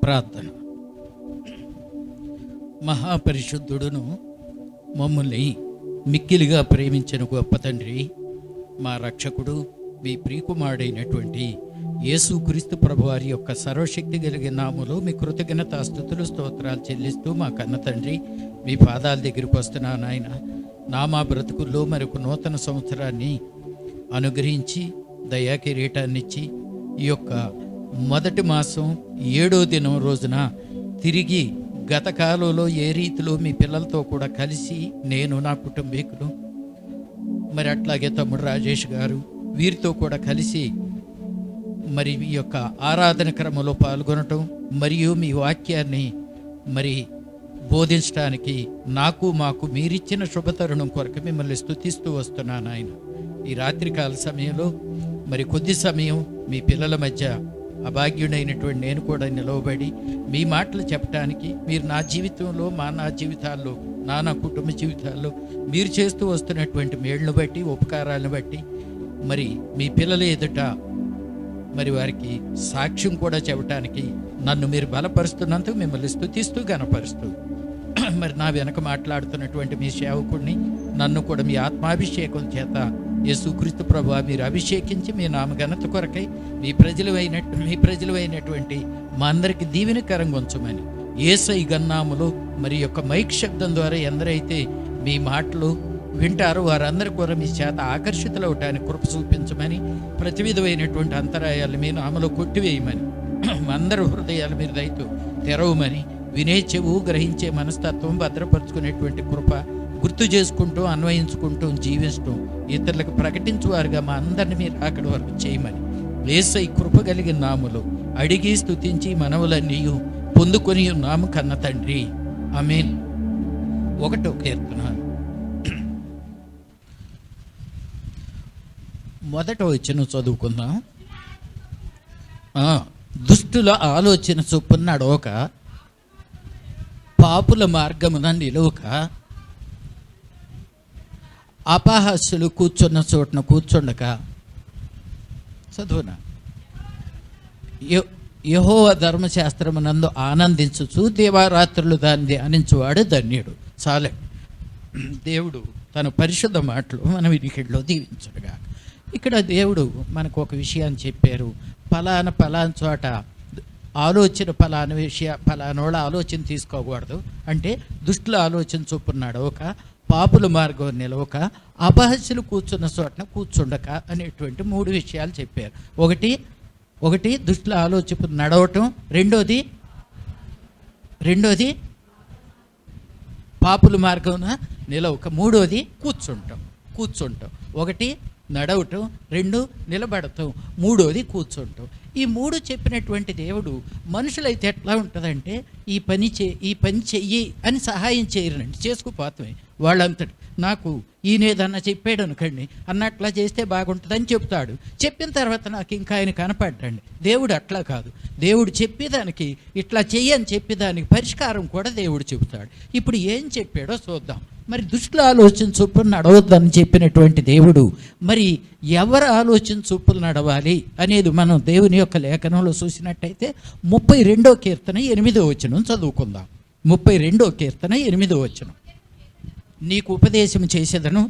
ప్రార్థన. మహాపరిశుద్ధుడును మమ్మల్ని మిక్కిలిగా ప్రేమించిన గొప్ప తండ్రి, మా రక్షకుడు, మీ ప్రియకుమారుడైనటువంటి యేసుక్రీస్తు ప్రభువారి యొక్క సర్వశక్తి కలిగిన నామములో మీ కృతజ్ఞతాస్తుతులు స్తోత్రాలు చెల్లిస్తూ మా కన్న తండ్రి, మీ పాదాల దగ్గరికి వస్తున్నాను ఆయన. మా బ్రతుకుల్లో మరొక నూతన సంవత్సరాన్ని అనుగ్రహించి దయా కిరీటాన్నిచ్చి ఈ యొక్క మొదటి మాసం 7వ దినం రోజున తిరిగి గత కాలంలో ఏ రీతిలో మీ పిల్లలతో కూడా కలిసి నేను, నా కుటుంబీకులు, మరి అట్లాగే తమ్ముడు రాజేష్ గారు వీరితో కూడా కలిసి మరి మీ యొక్క ఆరాధన క్రమంలో పాల్గొనటం మరియు మీ వాక్యాన్ని మరి బోధించడానికి మాకు మీరిచ్చిన శుభతరుణం కొరకు మిమ్మల్ని స్తుతిస్తూ వస్తున్నాను ఆయన. ఈ రాత్రికాల సమయంలో మరి కొద్ది సమయం మీ పిల్లల మధ్య అభాగ్యుడైనటువంటి నేను కూడా నిలవబడి మీ మాటలు చెప్పడానికి, మీరు నా జీవితంలో నా జీవితాల్లో నా కుటుంబ జీవితాల్లో మీరు చేస్తూ వస్తున్నటువంటి మేళ్ళను బట్టి, ఉపకారాలను బట్టి మరి మీ పిల్లల ఎదుట మరి వారికి సాక్ష్యం కూడా చెప్పడానికి నన్ను మీరు బలపరుస్తున్నందుకు మిమ్మల్ని స్తుతిస్తూ గణపరుస్తూ, మరి నా వెనక మాట్లాడుతున్నటువంటి మీ సేవకుడిని నన్ను కూడా మీ ఆత్మాభిషేకం చేత యేసుక్రీస్తు ప్రభువా మీరు అభిషేకించి మీ నామఘనత కొరకై మీ ప్రజలు అయినటువంటి మా అందరికి దీవెనకరంగా ఉంచమని యేసయ్య గన్నాములో మరి యొక్క మైక్ శబ్దం ద్వారా ఎందరైతే మీ మాటలు వింటారో వారందరూ కూడా మీ చేత ఆకర్షితులవటానికి కృప చూపించమని, ప్రతి విధమైనటువంటి అంతరాయాలు మీ నామలో కొట్టివేయమని, అందరూ హృదయాలు మీరు దయతో తెరవమని, వినే చెవు గ్రహించే మనస్తత్వం భద్రపరుచుకునేటువంటి కృప గుర్తు చేసుకుంటూ అన్వయించుకుంటూ జీవిస్తూ ఇతరులకు ప్రకటించువారుగా మా అందరిని మీరు అక్కడి వరకు చేయమని యేసయ్య కృప కలిగిన నామములో అడిగి స్తుతించి మనవులన్నీ పొందుకొని ఉన్నాము కన్న తండ్రి, ఆమేన్. 1వ కీర్తన 1వ వచనం చదువుకుందాం. దుష్టుల ఆలోచన చొప్పున నడవక, పాపుల మార్గమున నిలవక, అపహాస్యులు కూర్చున్న చోటున కూర్చుండక. చదువునా. యెహోవా ధర్మశాస్త్రమునందు ఆనందించుచు దేవారాత్రులు దాన్ని ధ్యానించువాడు ధన్యుడు. చాలే. దేవుడు తన పరిశుద్ధ మాటలు మన వినికిడిలో దీవించుడుగా. ఇక్కడ దేవుడు మనకు ఒక విషయాన్ని చెప్పారు. పలానా చోట ఆలోచన పలానోళ్ళ ఆలోచన తీసుకోకూడదు అంటే, దుష్టుల ఆలోచన చొప్పున ఒక, పాపుల మార్గం నిలవక, అపహాస్యులు కూర్చున్న చోటన కూర్చుండక అనేటువంటి 3 విషయాలు చెప్పారు. ఒకటి దుష్టుల ఆలోచన నడవటం, రెండోది పాపుల మార్గం నిలవక, మూడోది కూర్చుంటాం. 1 నడవటం, 2 నిలబడటం, 3వది కూర్చుంటాం. ఈ 3 చెప్పినటువంటి దేవుడు మనుషులైతే ఎట్లా ఉంటుందంటే, ఈ పని చెయ్యి అని సహాయం చేయరండి, చేసుకుపోతామే వాళ్ళంతటి. నాకు ఈయనేదన్నా చెప్పాడు అనుకోండి, అన్నట్లా చేస్తే బాగుంటుందని చెప్తాడు. చెప్పిన తర్వాత నాకు ఇంకా ఆయన కనపడ్డండి. దేవుడు అట్లా కాదు. దేవుడు చెప్పేదానికి, ఇట్లా చెయ్యని చెప్పేదానికి పరిష్కారం కూడా దేవుడు చెబుతాడు. ఇప్పుడు ఏం చెప్పాడో చూద్దాం. మరి దుష్టుల ఆలోచన చొప్పున నడవద్దని చెప్పినటువంటి దేవుడు మరి ఎవరు ఆలోచన చొప్పున నడవాలి అనేది మనం దేవుని యొక్క లేఖనంలో చూసినట్టయితే 32వ కీర్తన 8వ వచనం చదువుకుందాం. 32వ కీర్తన 8వ వచనం. నీకు ఉపదేశం చేసేదను,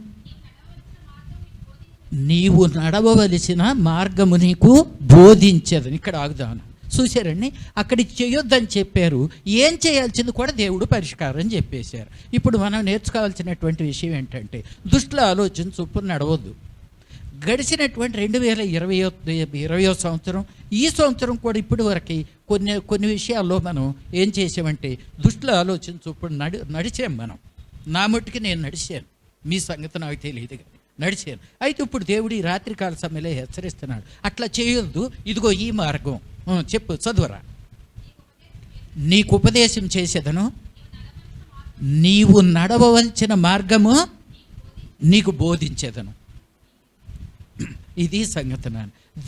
నీవు నడవవలసిన మార్గము నీకు బోధించేదని. ఇక్కడ ఆగుదాను. చూశారండి, అక్కడికి చేయొద్దని చెప్పారు, ఏం చేయాల్సింది కూడా దేవుడు పరిష్కారం చెప్పేశారు. ఇప్పుడు మనం నేర్చుకోవాల్సినటువంటి విషయం ఏంటంటే, దుష్టుల ఆలోచన చొప్పున నడవద్దు. గడిచినటువంటి 2020వ సంవత్సరం, ఈ సంవత్సరం కూడా ఇప్పటి వరకు కొన్ని విషయాల్లో మనం ఏం చేసామంటే, దుష్టుల ఆలోచన చొప్పున నడిచాం మనం. నా మట్టుకి నేను నడిచాను, మీ సంగతి నాకు తెలియదు కానీ నడిచాను. అయితే ఇప్పుడు దేవుడు ఈ రాత్రికాల సమయంలో హెచ్చరిస్తున్నాడు, అట్లా చేయొద్దు, ఇదిగో ఈ మార్గం. చెప్పు, చదువురా. నీకు ఉపదేశం చేసేదను, నీవు నడవవలసిన మార్గము నీకు బోధించేదను. ఇది సంగతి.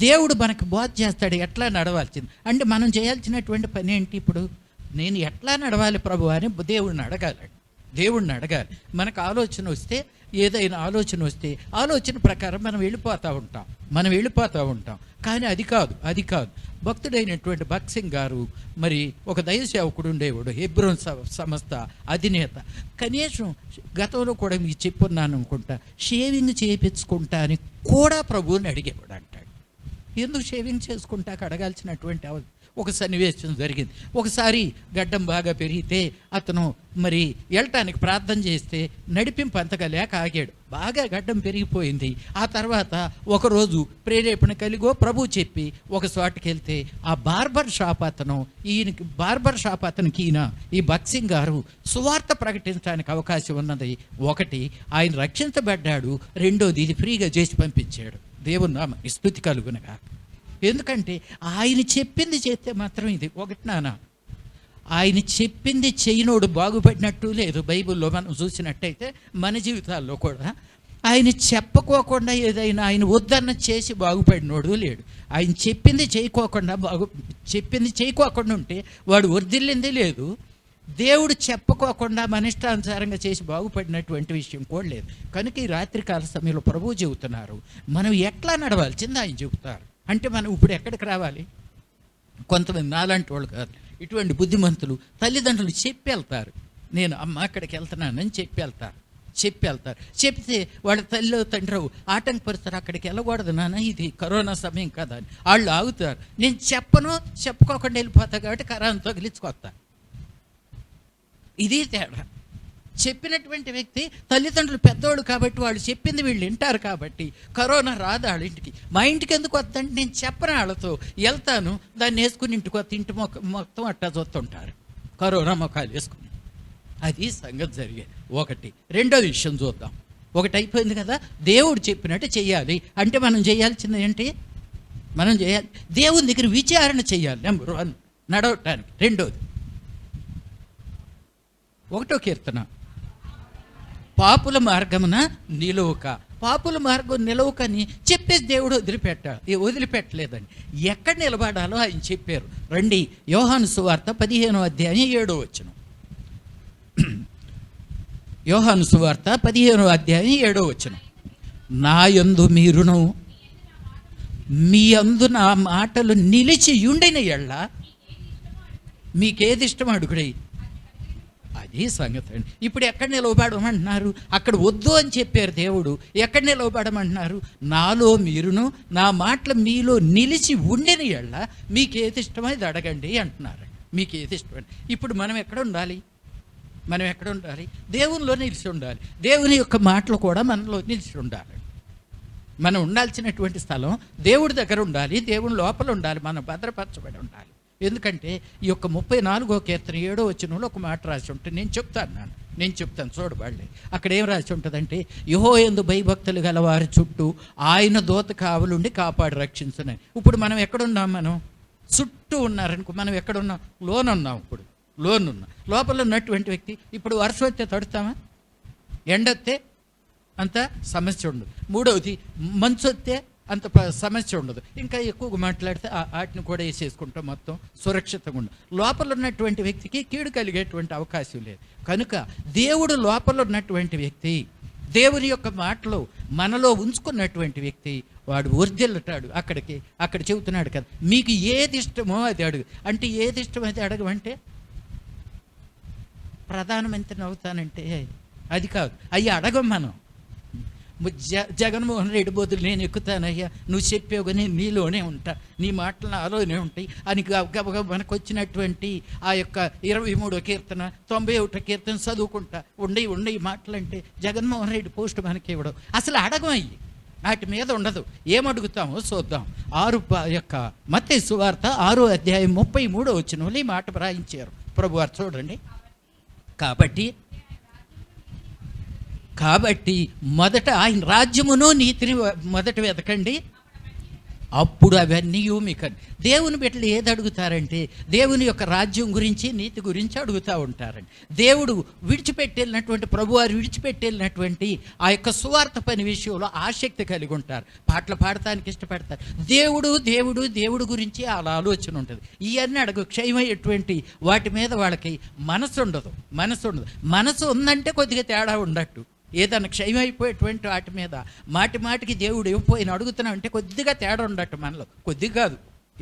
దేవుడు మనకు బోధ చేస్తాడు ఎట్లా నడవాల్సింది. అంటే మనం చేయాల్సినటువంటి పని ఏంటి? ఇప్పుడు నేను ఎట్లా నడవాలి ప్రభు అని దేవుడిని అడగాలి. మనకు ఆలోచన వస్తే, ఏదైనా ఆలోచన వస్తే ఆలోచన ప్రకారం మనం వెళ్ళిపోతూ ఉంటాం. కానీ అది కాదు. భక్తుడైనటువంటి భగత్ సింగ్ గారు మరి ఒక దైవ సేవకుడు ఉండేవాడు, హెబ్రోన్ సంస్థ అధినేత. కనీసం గతంలో కూడా మీకు చెప్పున్నాను అనుకుంటా, షేవింగ్ చేయించుకుంటా అని కూడా ప్రభువుని అడిగేవాడు అంటాడు. ఎందుకు షేవింగ్ చేసుకుంటాక అడగాల్సినటువంటి ఒక సన్నివేశం జరిగింది. ఒకసారి గడ్డం బాగా పెరిగితే అతను మరి వెళ్ళటానికి ప్రార్థన చేస్తే నడిపింపు అంతగా లేక ఆగాడు. బాగా గడ్డం పెరిగిపోయింది. ఆ తర్వాత ఒకరోజు ప్రేరేపణ కలిగో ప్రభు చెప్పి ఒక చోటుకి వెళ్తే ఆ బార్బర్ షాప్ అతనికి ఈయన ఈ భగత్ సింగ్ గారు సువార్త ప్రకటించడానికి అవకాశం ఉన్నది. ఒకటి, ఆయన రక్షించబడ్డాడు. రెండోది, ఇది ఫ్రీగా చేసి పంపించాడు. దేవుని నామమునకు స్తుతి కలుగునుగాక. ఎందుకంటే ఆయన చెప్పింది చేస్తే మాత్రం ఇది ఒకటి నాన్న, ఆయన చెప్పింది చేయనోడు బాగుపడినట్టు లేదు. బైబిల్లో మనం చూసినట్టయితే మన జీవితాల్లో కూడా ఆయన చెప్పకోకుండా ఏదైనా ఆయన వద్దన్న చేసి బాగుపడినోడు లేడు. ఆయన చెప్పింది చేయకోకుండా ఉంటే వాడు వర్ధిల్లింది లేదు. దేవుడు చెప్పకోకుండా మన ఇష్టానుసారంగా చేసి బాగుపడినటువంటి విషయం కూడా లేదు. కనుక ఈ రాత్రికాల సమయంలో ప్రభువు చెబుతున్నారు, మనం ఎట్లా నడవాల్సింది ఆయన చెబుతారు. అంటే మనం ఇప్పుడు ఎక్కడికి రావాలి? కొంతమంది నాలాంటి వాళ్ళు కాదు, ఇటువంటి బుద్ధిమంతులు తల్లిదండ్రులు చెప్పి వెళ్తారు, నేను అమ్మ అక్కడికి వెళ్తున్నానని చెప్పి వెళ్తారు. చెప్తే వాళ్ళ తల్లి తండ్రి ఆటంకపరుస్తారు, అక్కడికి వెళ్ళకూడదు నాన్న, ఇది కరోనా సమయం కదా అని వాళ్ళు ఆగుతారు. నేను చెప్పుకోకుండా వెళ్ళిపోతా కాబట్టి కరోనా తగిలించుకొస్తా. ఇది తేడా. చెప్పినటువంటి వ్యక్తి తల్లిదండ్రులు పెద్దవాళ్ళు కాబట్టి వాళ్ళు చెప్పింది వీళ్ళు వింటారు కాబట్టి కరోనా రాదు వాళ్ళ ఇంటికి. మా ఇంటికి ఎందుకు వద్దంటే నేను చెప్పను, వాళ్ళతో వెళ్తాను, దాన్ని వేసుకుని ఇంటికి వస్తే ఇంటి మొత్తం అట్టా చూస్తుంటారు కరోనా మొఖాలు వేసుకుని. అది సంగతి జరిగేది. ఒకటి. రెండో విషయం చూద్దాం. ఒకటి అయిపోయింది కదా, దేవుడు చెప్పినట్టు చెయ్యాలి. అంటే మనం చేయాల్సింది ఏంటి? మనం చేయాలి దేవుని దగ్గర విచారణ చేయాలి. నెంబర్ 1 నడవటానికి. రెండోది 1వ కీర్తన, పాపుల మార్గమున నిలువక. పాపుల మార్గం నిలవకని చెప్పేసి దేవుడు వదిలిపెట్టలేదండి. ఎక్కడ నిలబడాలో ఆయన చెప్పారు. రండి, యోహాను సువార్త 15వ అధ్యాయం 7వ వచనం. యోహాను సువార్త 15వ అధ్యాయం 7వ వచనం. నా యందు మీరును మీ యందు నా మాటలు నిలిచి ఉండిన ఎళ్ళ మీకేది ఇష్టం అడుగుడై. అది సంగతి అండి. ఇప్పుడు ఎక్కడ నిలవబడమంటున్నారు? అక్కడ వద్దు అని చెప్పారు దేవుడు. ఎక్కడ నిలవబడమంటున్నారు? నాలో మీరును నా మాటలు మీలో నిలిచి ఉండిన ఎళ్ళ మీకేది ఇష్టమో ఇది అడగండి అంటున్నారు. మీకేది ఇష్టమని. ఇప్పుడు మనం ఎక్కడ ఉండాలి? దేవునిలో నిలిచి ఉండాలి. దేవుని యొక్క మాటలు కూడా మనలో నిలిచి ఉండాలి. మనం ఉండాల్సినటువంటి స్థలం దేవుడి దగ్గర ఉండాలి, దేవుని లోపల ఉండాలి, మనం భద్రపరచబడి ఉండాలి. ఎందుకంటే ఈ యొక్క 34వ కీర్తన 7వ వచనంలో ఒక మాట రాసి ఉంటుంది. నేను చెప్తాను చూడబడలే. అక్కడ ఏం రాసి ఉంటుందంటే, యెహోవాయందు భయభక్తులు గల వారి చుట్టూ ఆయన దూత కావలుండి కాపాడి రక్షించునని. ఇప్పుడు మనం ఎక్కడున్నాం? మనం చుట్టూ ఉన్నారనుకో, మనం ఎక్కడున్నాం? లోనున్నాం. ఇప్పుడు లోనున్నాం. లోపల ఉన్నటువంటి వ్యక్తి ఇప్పుడు వర్షం వస్తే తడుతామా? ఎండొస్తే అంత సమస్య ఉండదు. మూడవది, మంచు వస్తే అంత సమస్య ఉండదు. ఇంకా ఎక్కువగా మాట్లాడితే వాటిని కూడా వేసేసుకుంటాం, మొత్తం సురక్షితంగా ఉండదు. లోపల ఉన్నటువంటి వ్యక్తికి కీడు కలిగేటువంటి అవకాశం లేదు. కనుక దేవుడు లోపల ఉన్నటువంటి వ్యక్తి, దేవుని యొక్క మాటలు మనలో ఉంచుకున్నటువంటి వ్యక్తి, వాడు వర్ధిల్లుతాడు. అక్కడ చెబుతున్నాడు కదా, మీకు ఏది ఇష్టమో అది అడుగు. అంటే ఏది ఇష్టమో అది అడగమంటే ప్రధానమంత్రిని అవుతానంటే అది కాదు, అయ్యి అడగం మనం. జగన్మోహన్ రెడ్డి బదులు నేను ఎక్కుతానయ్యా, నువ్వు చెప్పావు కానీ నీలోనే ఉంటా, నీ మాటలు నాలోనే ఉంటాయి అని గబగబ మనకు వచ్చినటువంటి ఆ యొక్క 23వ కీర్తన 91వ కీర్తన చదువుకుంటా ఉండే మాటలంటే జగన్మోహన్ రెడ్డి పోస్ట్ మనకి ఇవ్వడం. అసలు అడగమయ్యి వాటి మీద ఉండదు. ఏమడుగుతామో చూద్దాం. మత్తయి సువార్త 6వ అధ్యాయం 33వ వచనంలో ఈ మాట వ్రాయించారు ప్రభువారు. చూడండి. కాబట్టి మొదట ఆయన రాజ్యమును నీతిని మొదట వెతకండి, అప్పుడు అవన్నీ మీకు. దేవుని బిడ్డలు ఏది అడుగుతారంటే దేవుని యొక్క రాజ్యం గురించి, నీతి గురించి అడుగుతూ ఉంటారండి. దేవుడు విడిచిపెట్టేళ్ళినటువంటి ప్రభువారు విడిచిపెట్టేళ్ళినటువంటి ఆ యొక్క సువార్త పని విషయంలో ఆసక్తి కలిగి ఉంటారు, పాటలు పాడటానికి ఇష్టపడతారు. దేవుడు గురించి అలా ఆలోచన ఉంటుంది. ఇవన్నీ క్షయమయ్యేటువంటి వాటి మీద వాళ్ళకి మనసు ఉండదు. మనసు ఉందంటే కొద్దిగా తేడా ఉండట్టు. ఏదన్నా క్షయమైపోయేటువంటి వాటి మీద మాటికి దేవుడు ఇవ్వపోయిన అడుగుతున్నాం అంటే కొద్దిగా తేడా ఉండట్టు మనలో. కొద్దిగా కాదు,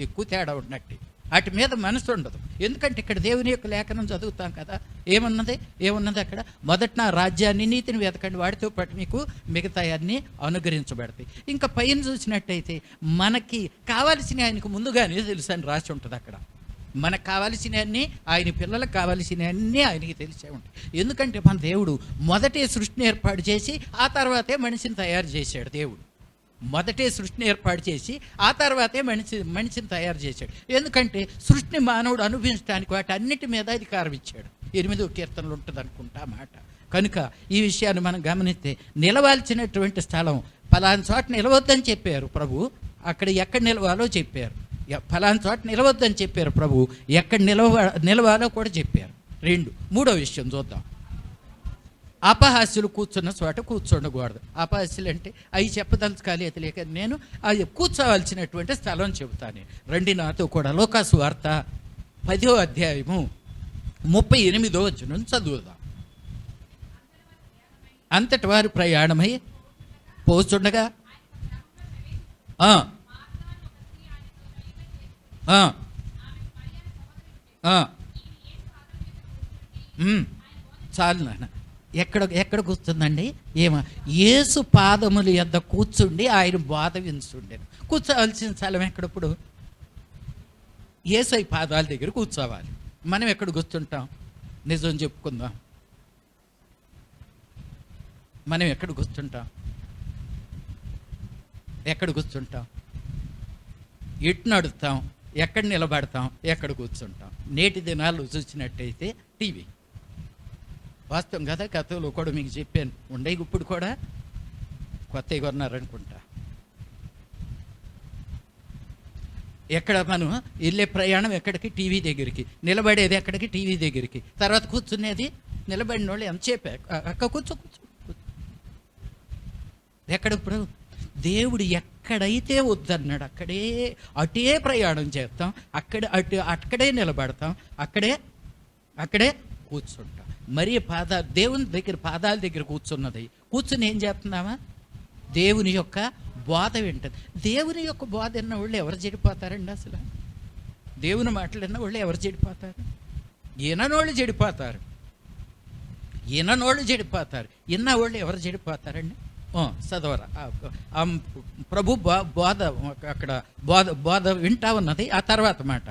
ఎక్కువ తేడా ఉన్నట్టు. వాటి మీద మనసు ఉండదు. ఎందుకంటే ఇక్కడ దేవుని యొక్క లేఖనం చదువుతాం కదా, ఏమున్నది అక్కడ? మొదట నా రాజ్యాన్ని నీతిని వెతకండి, వాటితో పాటు మీకు మిగతా అన్నీ అనుగ్రహించబడతాయి. ఇంకా పైన చూసినట్టయితే మనకి కావాల్సిన ఆయనకు ముందుగానే తెలుసు అని రాసి ఉంటుంది అక్కడ. మనకు కావాల్సినవన్నీ, ఆయన పిల్లలకు కావాల్సినవన్నీ ఆయనకి తెలిసే ఉంటాయి. ఎందుకంటే మన దేవుడు మొదటే సృష్టిని ఏర్పాటు చేసి ఆ తర్వాతే మనిషిని తయారు చేశాడు. దేవుడు మొదటే సృష్టిని ఏర్పాటు చేసి ఆ తర్వాతే మనిషిని తయారు చేశాడు. ఎందుకంటే సృష్టిని మానవుడు అనుభవించడానికి వాటి అన్నిటి మీద అధికారం ఇచ్చాడు. 8వ కీర్తనలు ఉంటుంది అనుకుంటా మాట. కనుక ఈ విషయాన్ని మనం గమనిస్తే నిలవాల్సినటువంటి స్థలం ఫలానా చోట నిలవద్దని చెప్పారు ప్రభు, అక్కడ ఎక్కడ నిలవాలో చెప్పారు. ఫలానా చోట నిలవద్దని చెప్పారు ప్రభు, ఎక్కడ నిలవాలో కూడా చెప్పారు. 2. 3వ విషయం చూద్దాం. అపహాస్యులు కూర్చున్న చోట కూర్చోండకూడదు. అపహాస్యులు అంటే అవి చెప్పదలుచుకోవాలి లేక నేను అది కూర్చోవలసినటువంటి స్థలం చెబుతాను. రండి నాతో కూడా. లోకాసు వార్త 10వ అధ్యాయము 38వ వచనం చదువుదాం. అంతటి వారు ప్రయాణమై పోచుండగా చాలు నాన్న. ఎక్కడ కూర్చుందండి? యేసు పాదముల యొద్ద కూర్చుండి ఆయన బోధ వింటుండేది. కూర్చోవలసిన స్థలం ఎక్కడప్పుడు? యేసయ్య పాదాల దగ్గర కూర్చోవాలి. మనం ఎక్కడ కూర్చుంటాం? నిజం చెప్పుకుందాం, మనం ఎక్కడ కూర్చుంటాం? ఎటు నడుస్తాం? ఎక్కడ నిలబడతాం? ఎక్కడ కూర్చుంటాం? నేటి దినాల్లో చూసినట్టయితే టీవీ. వాస్తవం కదా, గతంలో కూడా మీకు చెప్పాను. ఉండే ఇప్పుడు కూడా కొత్తగా కొన్నారనుకుంటా. ఎక్కడ మనం వెళ్ళే ప్రయాణం ఎక్కడికి? టీవీ దగ్గరికి. నిలబడేది ఎక్కడికి? టీవీ దగ్గరికి. తర్వాత కూర్చునేది నిలబడిన వాళ్ళు ఎంతసేపు అక్క కూర్చో. ఎక్కడప్పుడు దేవుడు ఎక్కడైతే వద్దన్నాడు అటే ప్రయాణం చేస్తాం, అక్కడే నిలబడతాం, అక్కడే కూర్చుంటాం. మరి దేవుని దగ్గర పాదాల దగ్గర కూర్చుని ఏం చేస్తున్నామా? దేవుని యొక్క బోధ వింటుంది. దేవుని యొక్క బోధ విన్న వాళ్ళు ఎవరు చెడిపోతారండి? అసలు దేవుని మాటలు విన్న వాళ్ళు ఎవరు చెడిపోతారు? విననోళ్ళు చెడిపోతారు. విన్న వాళ్ళు ఎవరు చెడిపోతారండి? చదవరా. ప్రభు బోధ అక్కడ బోధ వింటా ఉన్నది. ఆ తర్వాత మాట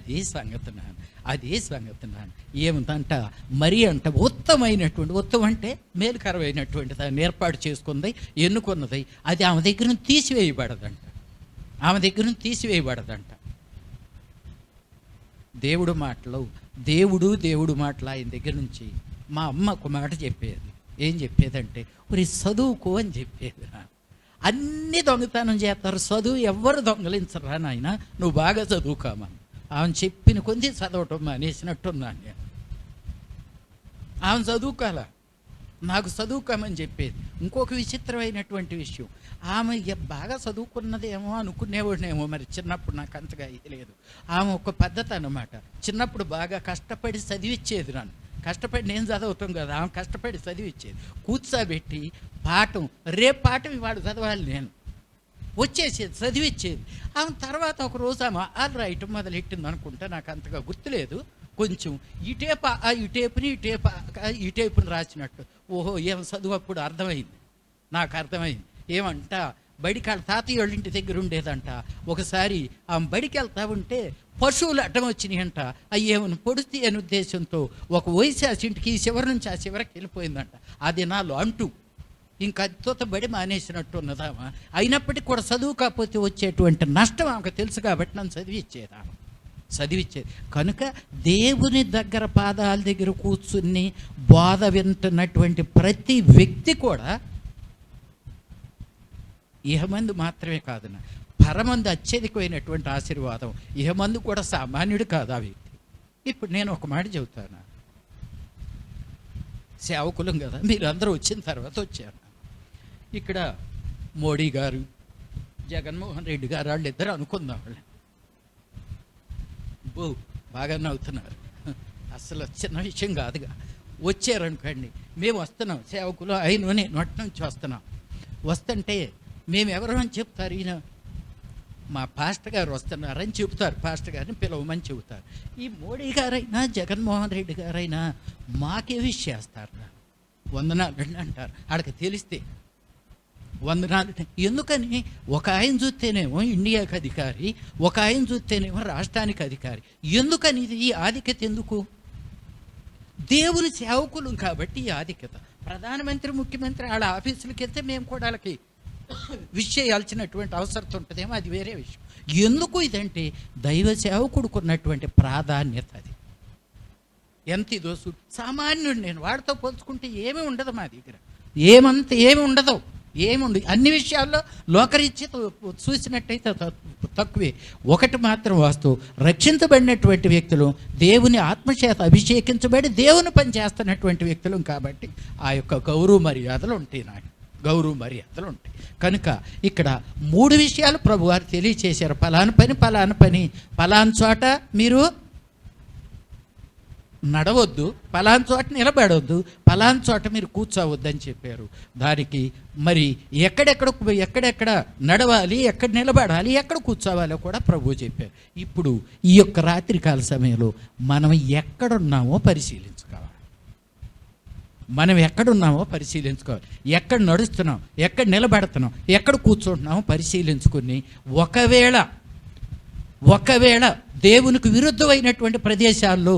అది సంగతి నాన్న. ఏమిటంట మరి అంట ఉత్తమం అంటే మేలుకరమైనటువంటి దాన్ని ఏర్పాటు చేసుకుంది, ఎన్నుకున్నది. అది ఆమె దగ్గర నుంచి తీసివేయబడదంట. దేవుడు మాటలు ఆయన దగ్గర నుంచి మా అమ్మ ఒక మాట చెప్పేది. ఏం చెప్పేదంటే, మరి చదువుకో అని చెప్పేది. అన్నీ దొంగతనం చేస్తారు, చదువు ఎవ్వరు దొంగలించరా నాయన, నువ్వు బాగా చదువుకోమని ఆమె చెప్పిన కొంచెం చదవటం మానేసినట్టున్నాను నేను. ఆమె చదువుకోవాల, నాకు చదువుకోమని చెప్పేది. ఇంకొక విచిత్రమైనటువంటి విషయం, ఆమె బాగా చదువుకున్నదేమో అనుకునేవాడినేమో, మరి చిన్నప్పుడు నాకు అంతగా ఇది లేదు. ఆమె ఒక పద్ధతి అన్నమాట. చిన్నప్పుడు బాగా కష్టపడి చదివిచ్చేది నన్ను. కష్టపడి నేను చదువుతాం కదా, ఆమె కష్టపడి చదివిచ్చేది. కూర్చోబెట్టి రేపు పాఠం ఇవాడు చదవాలి నేను, వచ్చేసేది, చదివిచ్చేది. ఆమె తర్వాత ఒక రోజు ఆమె ఆల్ రైట్ మొదలెట్టింది అనుకుంటా, నాకు అంతగా గుర్తులేదు. కొంచెం ఈ టేపుని రాసినట్టు. ఓహో, ఏం చదువు అప్పుడు నాకు అర్థమైంది. ఏమంట, బడికాళ్ళ తాతయ్య వాళ్ళ ఇంటి దగ్గర ఉండేదంట. ఒకసారి ఆమె బడికి వెళ్తా ఉంటే పశువులు అడ్డం వచ్చినాయంట. అయ్యేమని పొడితే అనే ఉద్దేశంతో ఒక వయసు ఇంటికి ఈ చివరి నుంచి ఆ చివరికి వెళ్ళిపోయిందంట. ఆ దినాలు అంటూ ఇంకా అద్భుత బడి మానేసినట్టు ఉన్నదామా. అయినప్పటికీ కూడా చదువు కాకపోతే వచ్చేటువంటి నష్టం ఆమెకు తెలుసు కాబట్టి నన్ను చదివిచ్చేది. కనుక దేవుని దగ్గర పాదాల దగ్గర కూర్చుని బోధ వింటున్నటువంటి ప్రతి వ్యక్తి కూడా ఇహమందు మాత్రమే కాదు, పరమందు అత్యధికమైనటువంటి ఆశీర్వాదం. ఇహమందు కూడా సామాన్యుడు కాదు ఆ వ్యక్తి. ఇప్పుడు నేను ఒక మాట చెబుతాను. సేవకులం కదా, మీరు అందరూ వచ్చిన తర్వాత వచ్చారు. ఇక్కడ మోడీ గారు, జగన్మోహన్ రెడ్డి గారు వాళ్ళిద్దరు అనుకుందాం. వాళ్ళు బాగా నవ్వుతున్నారు, అసలు చిన్న విషయం కాదుగా. వచ్చారనుకోండి, మేము వస్తున్నాం సేవకులు అయిన నేను అటు నుంచి వస్తున్నాం. వస్తుంటే మేము ఎవరు అని చెప్తారు, ఈయన మా పాస్టర్ గారు వస్తున్నారని చెబుతారు, పాస్టర్ గారిని పిలవమని చెబుతారు. ఈ మోడీ గారైనా జగన్మోహన్ రెడ్డి గారైనా మాకే విష్ చేస్తారు, వందనాలు అంటారు. ఆడికి తెలిస్తే వందనాలు. ఎందుకని? ఒక ఆయన చూస్తేనేమో ఇండియాకి అధికారి, ఒక ఆయన చూస్తేనేమో రాష్ట్రానికి అధికారి. ఎందుకని ఈ ఆధిక్యత? ఎందుకు? దేవుని సేవకులు కాబట్టి ఈ ఆధిక్యత. ప్రధానమంత్రి, ముఖ్యమంత్రి వాళ్ళ ఆఫీసులకి వెళ్తే మేము కూడా వాళ్ళకి విష్ చేయాల్సినటువంటి అవసరం ఉంటుందేమో, అది వేరే విషయం. ఎందుకు ఇదంటే దైవ సేవకుడికి ఉన్నటువంటి ప్రాధాన్యత. అది ఎంత ఇదో సామాన్యుడు నేను వాడితో పోల్చుకుంటే ఏమీ ఉండదు మా దగ్గర, ఏమి ఉండదు. అన్ని విషయాల్లో లోకరీత్యా చూసినట్టయితే తక్కువే. ఒకటి మాత్రం వాస్తవం, రక్షించబడినటువంటి వ్యక్తులు దేవుని ఆత్మచేత అభిషేకించబడి దేవుని పని చేస్తున్నటువంటి వ్యక్తులు కాబట్టి ఆ యొక్క గౌరవ మర్యాదలు ఉంటాయి, నాకు గౌరవ మర్యాదలు ఉంటాయి. కనుక ఇక్కడ 3 విషయాలు ప్రభువారు తెలియచేశారు. పలానా పని, పలానా చోట మీరు నడవద్దు, పలానా చోట నిలబడవద్దు, పలానా చోట మీరు కూర్చోవద్దు అని చెప్పారు. దానికి మరి ఎక్కడెక్కడ నడవాలి, ఎక్కడ నిలబడాలి, ఎక్కడ కూర్చోవాలో కూడా ప్రభువు చెప్పారు. ఇప్పుడు ఈ యొక్క రాత్రికాల సమయంలో మనం ఎక్కడున్నామో పరిశీలించుకోవాలి. ఎక్కడ నడుస్తున్నాం, ఎక్కడ నిలబడుతున్నాం, ఎక్కడ కూర్చుంటున్నామో పరిశీలించుకుని ఒకవేళ దేవునికి విరుద్ధమైనటువంటి ప్రదేశాల్లో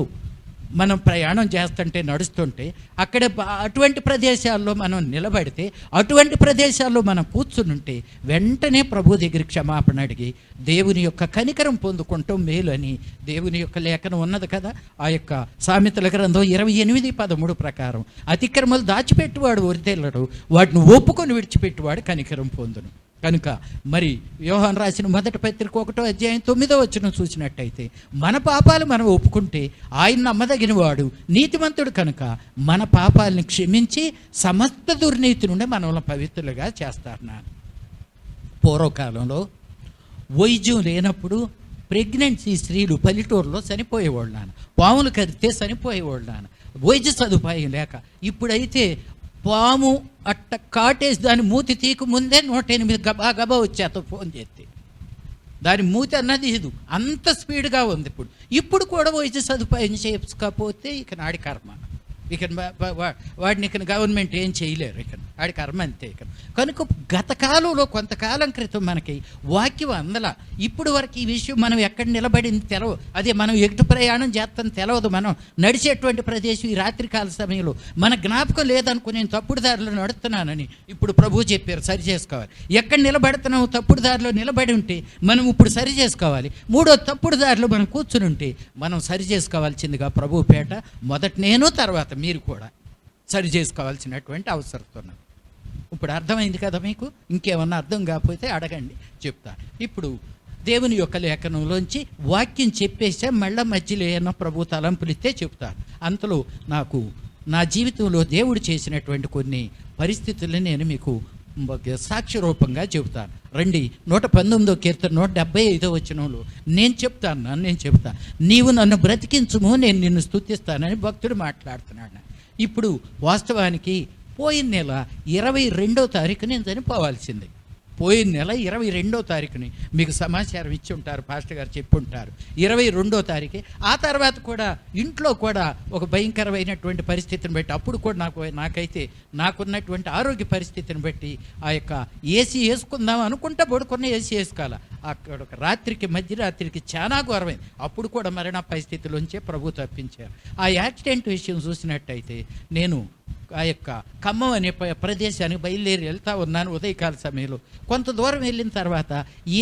మనం ప్రయాణం చేస్తుంటే, నడుస్తుంటే, అక్కడ అటువంటి ప్రదేశాల్లో మనం నిలబడితే, అటువంటి ప్రదేశాల్లో మనం కూర్చుని ఉంటే వెంటనే ప్రభు దగ్గర క్షమాపణ అడిగి దేవుని యొక్క కనికరం పొందుకుంటాం మేలు అని దేవుని యొక్క లేఖనం ఉన్నది కదా. ఆ యొక్క సామెతల గ్రంథం 28:13 ప్రకారం అతిక్రమలు దాచిపెట్టువాడు వరితెల్లడు, వాటిని ఒప్పుకొని విడిచిపెట్టువాడు కనికరం పొందును. కనుక మరి యోహాను రాసిన మొదటి పత్రిక 1వ అధ్యాయం 9వ వచనం చూసినట్టయితే, మన పాపాలు మనం ఒప్పుకుంటే ఆయన నమ్మదగిన వాడు, నీతిమంతుడు కనుక మన పాపాలని క్షమించి సమస్త దుర్నీతి నుండి మనల్ని పవిత్రులుగా చేస్తారు. పూర్వకాలంలో వైద్యం లేనప్పుడు ప్రెగ్నెన్సీ స్త్రీలు పల్లెటూరులో చనిపోయేవాళ్ళు, పాములు కరిస్తే చనిపోయేవాళ్ళు, వైద్య సదుపాయం లేక. ఇప్పుడైతే పాము అట్ట కాటేసి దాని మూతి తీకు ముందే 108 గబా వచ్చేత ఫోన్ చేస్తే దాని మూతి అన్నది ఇది అంత స్పీడ్గా ఉంది. ఇప్పుడు కూడా వైద్య సదుపాయం చేసుకోకపోతే ఇక నాడి కర్మ, ఇక వాడిని ఇక గవర్నమెంట్ ఏం చేయలేరు, ఇక వాడి కర్మ అంతే. ఇక కనుక గత కాలంలో కొంతకాలం క్రితం మనకి వాక్యం అందల. ఇప్పుడు వరకు ఈ విషయం మనం ఎక్కడ నిలబడింది తెలవు, అదే మనం ఎటు ప్రయాణం చేస్తాను తెలవదు, మనం నడిచేటువంటి ప్రదేశం ఈ రాత్రికాల సమయంలో మన జ్ఞాపకం లేదనుకో, నేను తప్పుడు దారిలో నడుస్తున్నానని ఇప్పుడు ప్రభువు చెప్పారు, సరి చేసుకోవాలి. ఎక్కడ నిలబడుతున్నావు, తప్పుడు దారిలో నిలబడి ఉంటే మనం ఇప్పుడు సరి చేసుకోవాలి. మూడో తప్పుడు దారిలో మనం కూర్చుని ఉంటే మనం సరి చేసుకోవాల్సిందిగా ప్రభువు పేట మొదట నేను, తర్వాత మీరు కూడా సరి చేసుకోవాల్సినటువంటి అవసరం ఉన్నది. ఇప్పుడు అర్థమైంది కదా మీకు? ఇంకేమన్నా అర్థం కాకపోతే అడగండి, చెప్తాను. ఇప్పుడు దేవుని యొక్క లేఖనంలోంచి వాక్యం చెప్పేస్తే మళ్ళీ మధ్యలో ఏమన్నా ప్రభు తలంపులు ఇస్తే చెప్తాను. అంతలో నాకు నా జీవితంలో దేవుడు చేసినటువంటి కొన్ని పరిస్థితులను నేను మీకు సాక్ష్య రూపంగా చెబుతాను. రండి, 119వ కీర్తన 175వ వచనంలో నేను చెప్తాను, నీవు నన్ను బ్రతికించుము, నేను నిన్ను స్తుతిస్తానని భక్తుడు మాట్లాడుతున్నాడు. ఇప్పుడు వాస్తవానికి పోయిన నెల 22వ తారీఖు నేను చనిపోవాల్సింది. పోయిన నెల 22వ తారీఖుని మీకు సమాచారం ఇచ్చి ఉంటారు, పాస్టర్ గారు చెప్పి ఉంటారు. 22వ తారీఖే. ఆ తర్వాత కూడా ఇంట్లో కూడా ఒక భయంకరమైనటువంటి పరిస్థితిని బట్టి, అప్పుడు కూడా నాకైతే నాకున్నటువంటి ఆరోగ్య పరిస్థితిని బట్టి ఆ యొక్క ఏసీ వేసుకుందాం అనుకుంటా పడుకున్న ఏసీ వేసుకోవాలి. అక్కడ ఒక మధ్యరాత్రికి చాలా ఘోరమైంది. అప్పుడు కూడా మరణ పరిస్థితిలోంచే ప్రభు తప్పించారు. ఆ యాక్సిడెంట్ విషయం చూసినట్టయితే నేను ఆ యొక్క ఖమ్మం అనే ప్రదేశానికి బయలుదేరి వెళ్తూ ఉన్నాను ఉదయకాల సమయంలో. కొంత దూరం వెళ్ళిన తర్వాత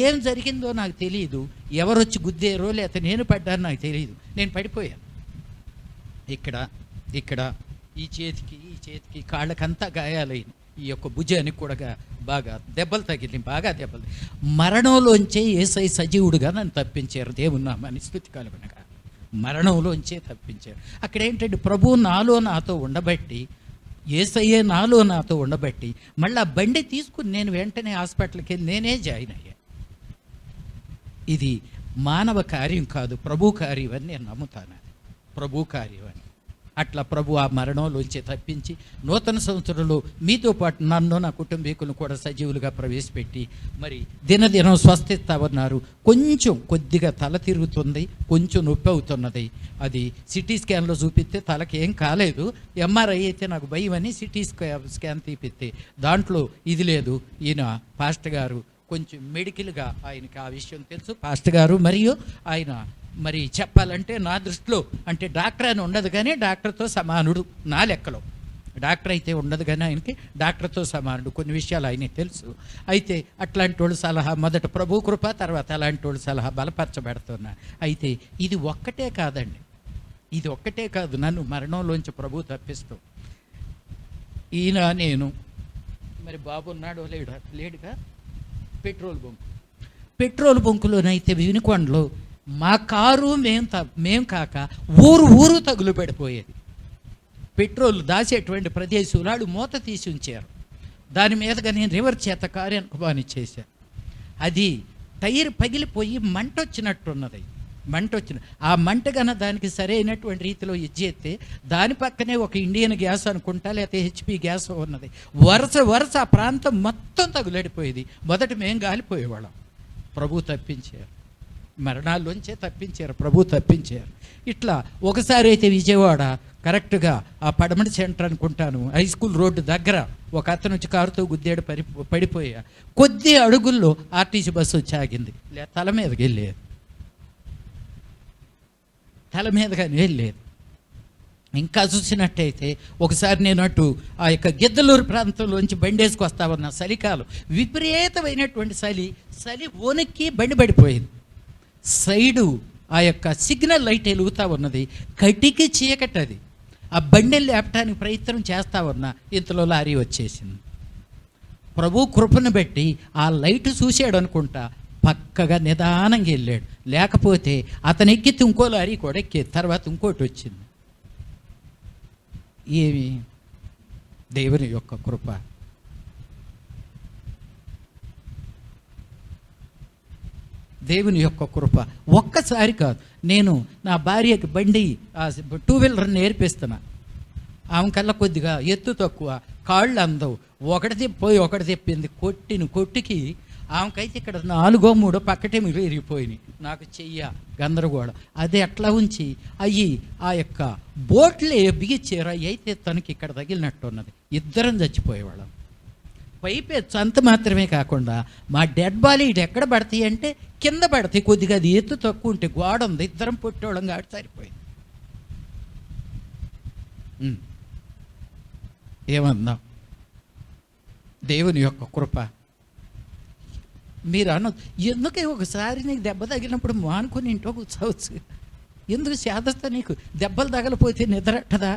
ఏం జరిగిందో నాకు తెలియదు, ఎవరొచ్చి గుద్దేరో లేకపోతే నేను పడ్డానో నాకు తెలియదు. నేను పడిపోయాను. ఇక్కడ ఈ చేతికి కాళ్ళకంతా గాయాలైన, ఈ యొక్క భుజానికి కూడా బాగా దెబ్బలు తగిలి, మరణంలోంచే యేసయ్య సజీవుడుగా నన్ను తప్పించారు. దేవుని నామాన్ని స్తుతి కలుగునగా. మరణంలోంచే తప్పించారు. అక్కడ ఏంటంటే ప్రభువు నాతో ఉండబట్టి యేసయ్యే నాలో నాతో ఉండబట్టి మళ్ళీ ఆ బండి తీసుకుని నేను వెంటనే హాస్పిటల్కి వెళ్ళి నేనే జాయిన్ అయ్యా. ఇది మానవ కార్యం కాదు, ప్రభు కార్యం అని నేను నమ్ముతాను. ప్రభు కార్యం అని. అట్లా ప్రభు ఆ మరణంలోంచి తప్పించి నూతన సంవత్సరంలో మీతో పాటు నన్ను నా కుటుంబీకులను కూడా సజీవులుగా ప్రవేశపెట్టి మరి దినదినం స్వస్థిస్తామన్నారు. కొద్దిగా తల తిరుగుతుంది, కొంచెం నొప్పి అవుతున్నది. అది సిటీ స్కాన్లో చూపిస్తే తలకి ఏం కాలేదు. ఎంఆర్ఐ అయితే నాకు భయం అని సిటీ స్కాన్ తీపిస్తే దాంట్లో ఇది లేదు. ఈయన పాస్టర్ గారు కొంచెం మెడికల్గా ఆయనకి ఆ విషయం తెలుసు. పాస్టర్ గారు మరియు ఆయన మరి చెప్పాలంటే నా దృష్టిలో అంటే డాక్టర్ అని ఉండదు, కానీ డాక్టర్తో సమానుడు నా లెక్కలో. డాక్టర్ అయితే ఉండదు కానీ ఆయనకి డాక్టర్తో సమానుడు. కొన్ని విషయాలు ఆయనకి తెలుసు. అయితే అట్లాంటి వాళ్ళు సలహా, మొదట ప్రభు కృప, తర్వాత అలాంటి వాళ్ళు సలహా బలపరచబెడుతున్నా. అయితే ఇది ఒక్కటే కాదండి, ఇది ఒక్కటే కాదు నన్ను మరణంలోంచి ప్రభు తప్పిస్తూ. ఈయన నేను మరి బాబు ఉన్నాడో లేడుగా పెట్రోల్ బంకులోనైతే వినుకొండలో మా కారు మేము కాక ఊరు తగులు పడిపోయేది. పెట్రోల్ దాచేటువంటి ప్రదేశంలో మూత తీసి ఉంచారు. దాని మీదగా నేను రివర్స్ చేత కారు వెనకబాని చేశాను. అది టైర్ పగిలిపోయి మంట వచ్చినట్టున్నది. ఆ మంట కన్నా దానికి సరైనటువంటి రీతిలో ఇచ్చేస్తే దాని పక్కనే ఒక ఇండియన్ గ్యాస్ అనుకుంటా, లేకపోతే హెచ్పి గ్యాస్ ఉన్నది. వరుస ఆ ప్రాంతం మొత్తం తగులడిపోయేది. మొదట మేము గాలిపోయేవాళ్ళం. ప్రభు తప్పించారు, మరణాల్లోంచే తప్పించారు, ప్రభు తప్పించారు. ఇట్లా ఒకసారి అయితే విజయవాడ కరెక్ట్గా ఆ పడమటి సెంటర్ అనుకుంటాను, హై స్కూల్ రోడ్డు దగ్గర ఒక అతను వచ్చి కారుతో గుద్దేడు పడిపోయా. కొద్ది అడుగుల్లో ఆర్టీసీ బస్సు వచ్చి ఆగింది. తల మీదకి వెళ్ళేది, తల మీదగానే వెళ్ళేది. ఇంకా చూసినట్టయితే ఒకసారి నేను అటు ఆ యొక్క గిద్దలూరు ప్రాంతంలోంచి బండి వేసుకొస్తా ఉన్నా. చలికాలం, విపరీతమైనటువంటి చలి వణికి బండి పడిపోయింది. సైడు ఆ యొక్క సిగ్నల్ లైట్ వెలుగుతూ ఉన్నది, కటికి చీకటది. ఆ బండిని లేపటానికి ప్రయత్నం చేస్తా ఉన్నా, ఇంతలో లారీ వచ్చేసింది. ప్రభు కృపను బట్టి ఆ లైట్ చూశాడు అనుకుంటా, పక్కగా నిదానంగా వెళ్ళాడు. లేకపోతే అతను ఎక్కితే ఇంకో లారీ కూడా ఎక్కేది. తర్వాత ఇంకోటి వచ్చింది. ఏమి దేవుని యొక్క కృప. దేవుని యొక్క కృప. ఒక్కసారి కాదు, నేను నా భార్యకి బండి 2 వీలర్ నేర్పిస్తున్నా. ఆమె కల్లా కొద్దిగా ఎత్తు తక్కువ, కాళ్ళు అందవు. ఒకటి తెప్పింది. కొట్టికి ఆమెకైతే ఇక్కడ 4 3 పక్కటే మీరు ఇరిగిపోయినాయి. నాకు చెయ్య గందరగోళం. అదే అట్లా ఉంచి అయ్యి ఆ యొక్క బోట్లే బిగిచ్చారు. అవి అయితే తనకి ఇక్కడ తగిలినట్టు ఉన్నది. ఇద్దరం చచ్చిపోయేవాళ్ళం. పైపెచ్చు అంత మాత్రమే కాకుండా మా డెడ్ బాడీ ఇటు ఎక్కడ పడతాయి అంటే కింద పడతాయి. కొద్దిగా అది ఎత్తు తక్కువ ఉంటే గోడ ఉంది, ఇద్దరం పుట్టేవాళ్ళం కాబట్టి సరిపోయింది. ఏమన్నా దేవుని యొక్క కృప. మీరు ఎందుకే ఒకసారి నీకు దెబ్బ తగిలినప్పుడు మానుకొని ఇంట్లో కూర్చోవచ్చు. ఎందుకు చేదస్తా, నీకు దెబ్బలు తగలిపోతే నిద్రట్టదా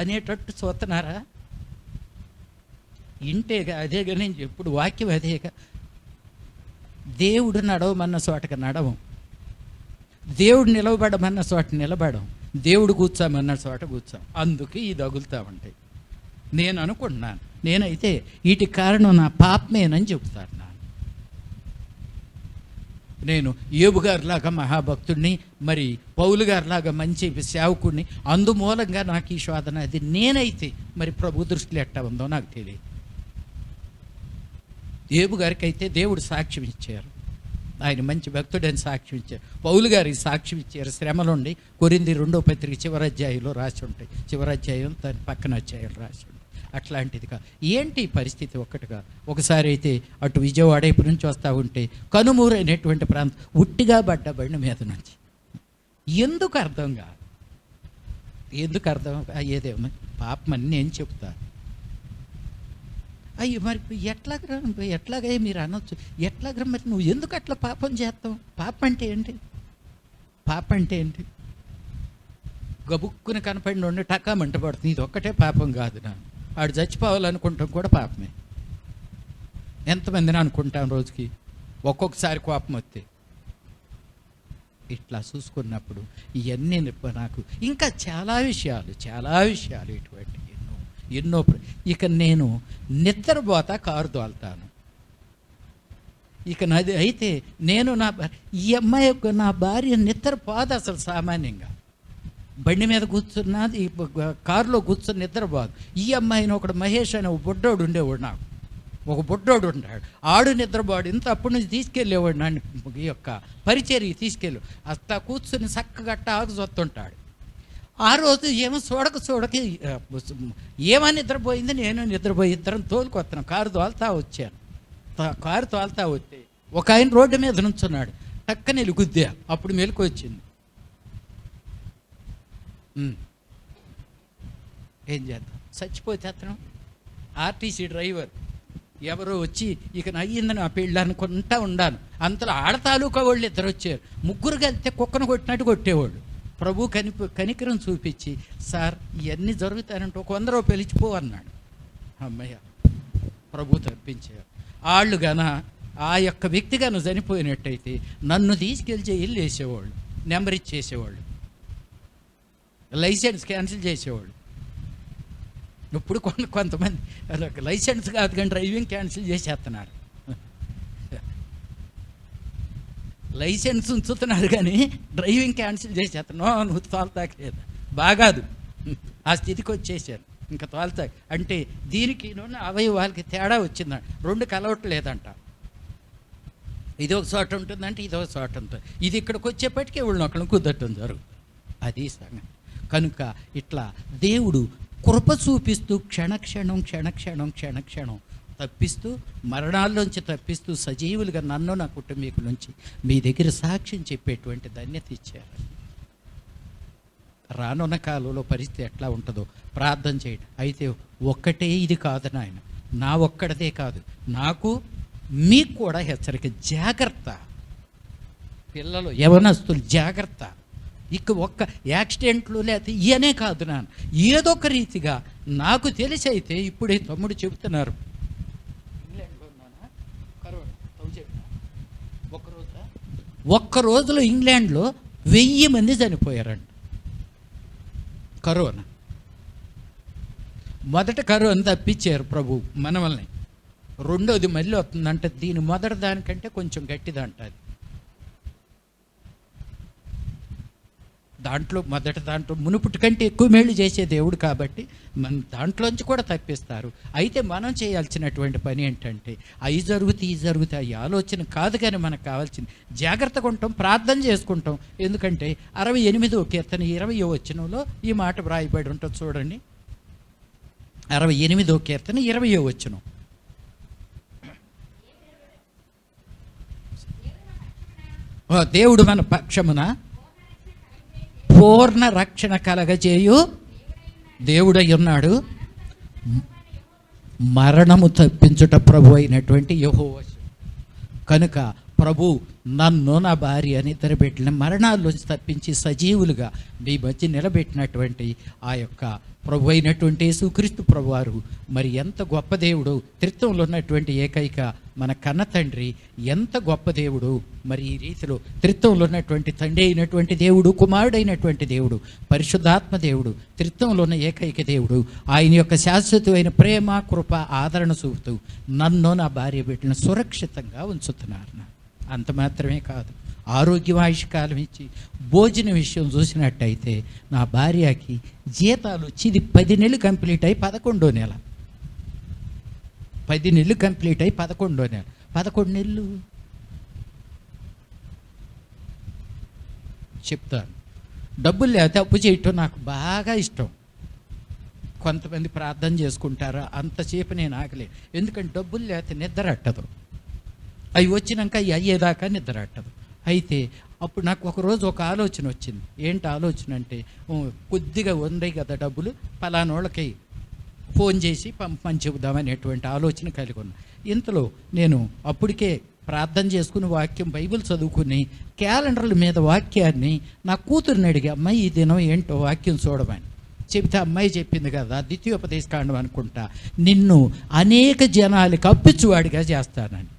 అనేటట్టు చూస్తున్నారా? ఇంటేగా అదేగా నేను ఎప్పుడు వాక్యం అదేగా. దేవుడు నడవమన్న చోటకి నడవం, దేవుడు నిలవబడమన్న చోట నిలబడం, దేవుడు కూర్చోమన్న చోట కూర్చోం. అందుకు ఈ తగులుతూ ఉంటాయి. నేను అనుకుంటున్నాను, నేనైతే వీటికి కారణం నా పాపమేనని చెబుతాను. నేను యోబు గారిలాగా మహాభక్తుడిని, మరి పౌలు గారిలాగా మంచి సేవకుడిని. అందుమూలంగా నాకు ఈ శోధన. అది నేనైతే మరి ప్రభు దృష్టిలో ఎట్టా ఉందో నాకు తెలియదు. యోబు గారికి అయితే దేవుడు సాక్ష్యం ఇచ్చారు, ఆయన మంచి భక్తుడని సాక్ష్యం ఇచ్చారు. పౌలు గారికి సాక్ష్యం ఇచ్చారు. శ్రమలుండి కొరింథీ 2వ పత్రిక చివరి అధ్యాయంలో రాసి ఉంటాయి. చివరి అధ్యాయం దాని పక్కన అధ్యాయాలు రాసి ఉంటాయి. అట్లాంటిదిగా ఏంటి పరిస్థితి ఒక్కటిగా. ఒకసారి అయితే అటు విజయవాడ ఇప్పటి నుంచి వస్తూ ఉంటే కనుమూరు అనేటువంటి ప్రాంతం ఉట్టిగా పడ్డ బండి మీద నుంచి. ఎందుకు అర్థం అయ్యేదేమో పాపం అని నేను చెప్తా. అయ్యో మరి ఎట్లాగా మీరు అనొచ్చు, ఎట్లాగా మరి నువ్వు ఎందుకు అట్లా పాపం చేస్తావు? పాపం అంటే ఏంటి? గబుక్కుని కనపడిన ఉండి టకా మంట పడుతుంది. ఇది ఒక్కటే పాపం కాదు. ఆడు చచ్చిపోవాలనుకుంటాం కూడా పాపమే. ఎంతమందిని అనుకుంటాం రోజుకి, ఒక్కొక్కసారి కోపం వస్తే. ఇట్లా చూసుకున్నప్పుడు ఇవన్నీ నాకు ఇంకా చాలా విషయాలు ఇటువంటి ఇక నేను నిద్రపోతా, కారు తోలుతాను. ఇక నాది అయితే నేను ఈ అమ్మాయి యొక్క నా భార్య నిద్రపోదు అసలు. సామాన్యంగా బండి మీద కూర్చున్నది, కారులో కూర్చొని నిద్రపోదు. ఈ అమ్మాయిని ఒకడు మహేష్ అనే ఒక బుడ్డోడు ఉండేవాడు, నాకు ఒక బుడ్డోడు ఉంటాడు, ఆడు నిద్రపోడు. ఇంత అప్పటి నుంచి తీసుకెళ్ళేవాడు నన్ను ఈ యొక్క పరిచర్యకి తీసుకెళ్ళి. అస్తా కూర్చొని చక్కగట్ట ఆకు చూస్తుంటాడు. ఆ రోజు ఏమో చూడక ఏమని నిద్రపోయింది, నేను నిద్రపోయి ఇద్దరం తోలుకొస్తున్నాం. కారు తోలుతా వచ్చాను. కారు తోలుతా వస్తే ఒక ఆయన రోడ్డు మీద నుంచున్నాడు. టక్కని గుద్దా. అప్పుడు మెలకు వచ్చింది. ఏం చేద్దాం, చచ్చిపోతే అతను ఆర్టీసీ డ్రైవర్ ఎవరో వచ్చి ఇక అయ్యింది నా పెళ్ళి అనుకుంటా ఉండాను. అంతలో ఆడతాలూకా వాళ్ళు ఇద్దరు వచ్చారు. ముగ్గురు కలిస్తే కుక్కను కొట్టినట్టు కొట్టేవాళ్ళు. ప్రభు కనికరం చూపించి, సార్ ఇవన్నీ జరుగుతానంటే ఒక 100 రూపాయలు ఇచ్చిపో అన్నాడు. అమ్మయ్య, ప్రభు తప్పించారు. వాళ్ళు గాన ఆ యొక్క వ్యక్తి గాను చనిపోయినట్టయితే నన్ను తీసుకెళ్ళి జైలు వేసేవాళ్ళు, నెంబర్ ఇచ్చేసేవాళ్ళు, లైసెన్స్ క్యాన్సిల్ చేసేవాళ్ళు. ఇప్పుడు కొంతమంది లైసెన్స్ కాదు కానీ డ్రైవింగ్ క్యాన్సిల్ చేసేస్తున్నారు. లైసెన్స్ ఉంచుతున్నారు కానీ డ్రైవింగ్ క్యాన్సిల్ చేసేస్తున్నావు, నువ్వు తోలుతాకలేదు, బాగాదు. ఆ స్థితికి వచ్చేసారు. ఇంకా తోలుతా అంటే దీనికి అవయవాళ్ళకి తేడా వచ్చిందంట, 2 కలవట్లేదంట. ఇది ఒక చోట ఉంటుందంటే ఇది ఒక చోట ఉంటుంది. ఇది ఇక్కడికి వచ్చేప్పటికీ వీళ్ళని ఒకళ్ళని కుదరటం జరుగుతుంది. అది సంగతి. కనుక ఇట్లా దేవుడు కృప చూపిస్తూ క్షణక్షణం తప్పిస్తూ, మరణాల్లోంచి తప్పిస్తూ సజీవులుగా నన్ను నా కుటుంబీకుల నుంచి మీ దగ్గర సాక్ష్యం చెప్పేటువంటి ధన్యత ఇచ్చారు. రానున్న కాలంలో పరిస్థితి ఎట్లా ఉంటుందో ప్రార్థన చేయండి. అయితే ఒక్కటే ఇది కాదు నాయన, నా ఒక్కడదే కాదు, నాకు మీకు కూడా హెచ్చరిక, జాగ్రత్త. పిల్లలు యవనస్తులు జాగ్రత్త. ఇక ఒక్క యాక్సిడెంట్లు లేకపోతే ఇయనే కాదు నాన్న, ఏదో ఒక రీతిగా నాకు తెలిసి అయితే ఇప్పుడే తమ్ముడు చెబుతున్నారు, ఒక్క రోజులో ఇంగ్లాండ్లో 1000 మంది చనిపోయారంట కరోనా. మొదట కరోనా తప్పించారు ప్రభు మనల్ని, రెండోది మళ్ళీ వస్తుందంట. దీని మొదటి దానికంటే కొంచెం గట్టిదంట అది. దాంట్లో మునుపుటి కంటే ఎక్కువ మేలు చేసే దేవుడు కాబట్టి మన దాంట్లోంచి కూడా తప్పిస్తారు. అయితే మనం చేయాల్సినటువంటి పని ఏంటంటే అవి జరుగుతాయి ఈ ఆలోచన కాదు, కానీ మనకు కావాల్సింది జాగ్రత్తగా ఉంటాం, ప్రార్థన చేసుకుంటాం. ఎందుకంటే 68వ కీర్తన 20వ వచనంలో ఈ మాట వ్రాయబడి ఉంటుంది చూడండి. 68వ కీర్తన 20వ వచనం. దేవుడు మన పక్షమున పూర్ణ రక్షణ కలగజేయు దేవుడై ఉన్నాడు. మరణము తప్పించుట ప్రభు అయినటువంటి యెహోవా. కనుక ప్రభు నన్ను నా భార్య అని ఇద్దరు బిడ్డలను మరణాల్లోంచి తప్పించి సజీవులుగా మీ మధ్య నిలబెట్టినటువంటి ఆ యొక్క ప్రభు అయినటువంటి యేసుక్రీస్తు ప్రభువారు మరి ఎంత గొప్ప దేవుడు, త్రిత్వంలో ఉన్నటువంటి ఏకైక మన కన్న తండ్రి ఎంత గొప్ప దేవుడు. మరి ఈ రీతిలో త్రిత్వంలో ఉన్నటువంటి తండ్రి అయినటువంటి దేవుడు, కుమారుడైనటువంటి దేవుడు, పరిశుద్ధాత్మ దేవుడు, త్రిత్వంలో ఉన్న ఏకైక దేవుడు, ఆయన యొక్క శాశ్వతమైన ప్రేమ, కృప, ఆదరణ చూపుతూ నన్ను నా భార్య బిడ్డలను సురక్షితంగా ఉంచుతున్నారు. అంత మాత్రమే కాదు, ఆరోగ్యవాయుష్కాలం ఇచ్చి భోజన విషయం చూసినట్టయితే నా భార్యకి జీతాలు వచ్చి ఇది 10 నెలలు కంప్లీట్ అయి 11వ నెల, 10 నెలలు కంప్లీట్ అయి 11వ నెల, 11 నెలలు చెప్తాను. డబ్బులు లేకపోతే అప్పు చేయటం నాకు బాగా ఇష్టం. కొంతమంది ప్రార్థన చేసుకుంటారా, అంతసేపు నేను ఆగలేదు. ఎందుకంటే డబ్బులు లేకపోతే నిద్ర అట్టదు, అవి వచ్చినాక అవి అయ్యేదాకా నిద్ర అట్టదు. అయితే అప్పుడు నాకు ఒకరోజు ఒక ఆలోచన వచ్చింది. ఏంటి ఆలోచన అంటే, కొద్దిగా ఉన్నాయి కదా డబ్బులు, పలానోళ్ళకి ఫోన్ చేసి పంపని చెబుదామనేటువంటి ఆలోచన కలిగి ఉన్నా. ఇంతలో నేను అప్పటికే ప్రార్థన చేసుకుని వాక్యం బైబిల్ చదువుకుని క్యాలెండర్ల మీద వాక్యాన్ని నా కూతురుని అడిగి, అమ్మాయి ఈ దినం ఏంటో వాక్యం చూడమని చెబితే అమ్మాయి చెప్పింది కదా, ద్వితీయోపదేశకాండం అనుకుంటా, నిన్ను అనేక జనాలకి అప్పిచ్చువాడిగా చేస్తానని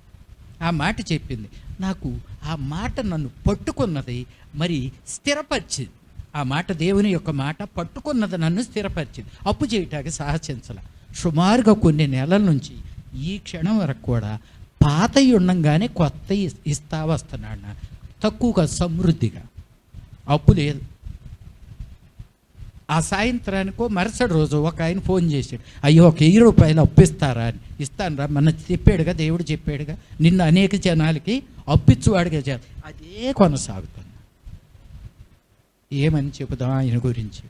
ఆ మాట చెప్పింది. నాకు ఆ మాట నన్ను పట్టుకున్నది, మరి స్థిరపరిచింది. ఆ మాట దేవుని యొక్క మాట పట్టుకున్నది నన్ను స్థిరపరిచింది. అప్పు చేయటానికి సాహసించాల. సుమారుగా కొన్ని నెలల నుంచి ఈ క్షణం వరకు కూడా పాతవి ఉండంగానే కొత్త ఇస్తా వస్తున్నాడు నాకు. తక్కువగా సమృద్ధిగా, అప్పు లేదు. ఆ సాయంత్రానికో మరుసటి రోజు ఒక ఆయన ఫోన్ చేశాడు, అయ్యో ఒక 1000 రూపాయలు అప్పిస్తారా అని. ఇస్తాను రా, మన చెప్పాడుగా, దేవుడు చెప్పాడుగా, నిన్ను అనేక జనాలకి అప్పిచ్చువాడుగా చేయాలి. అదే కొనసాగుతుంది. ఏమని చెబుదాం ఆయన గురించి?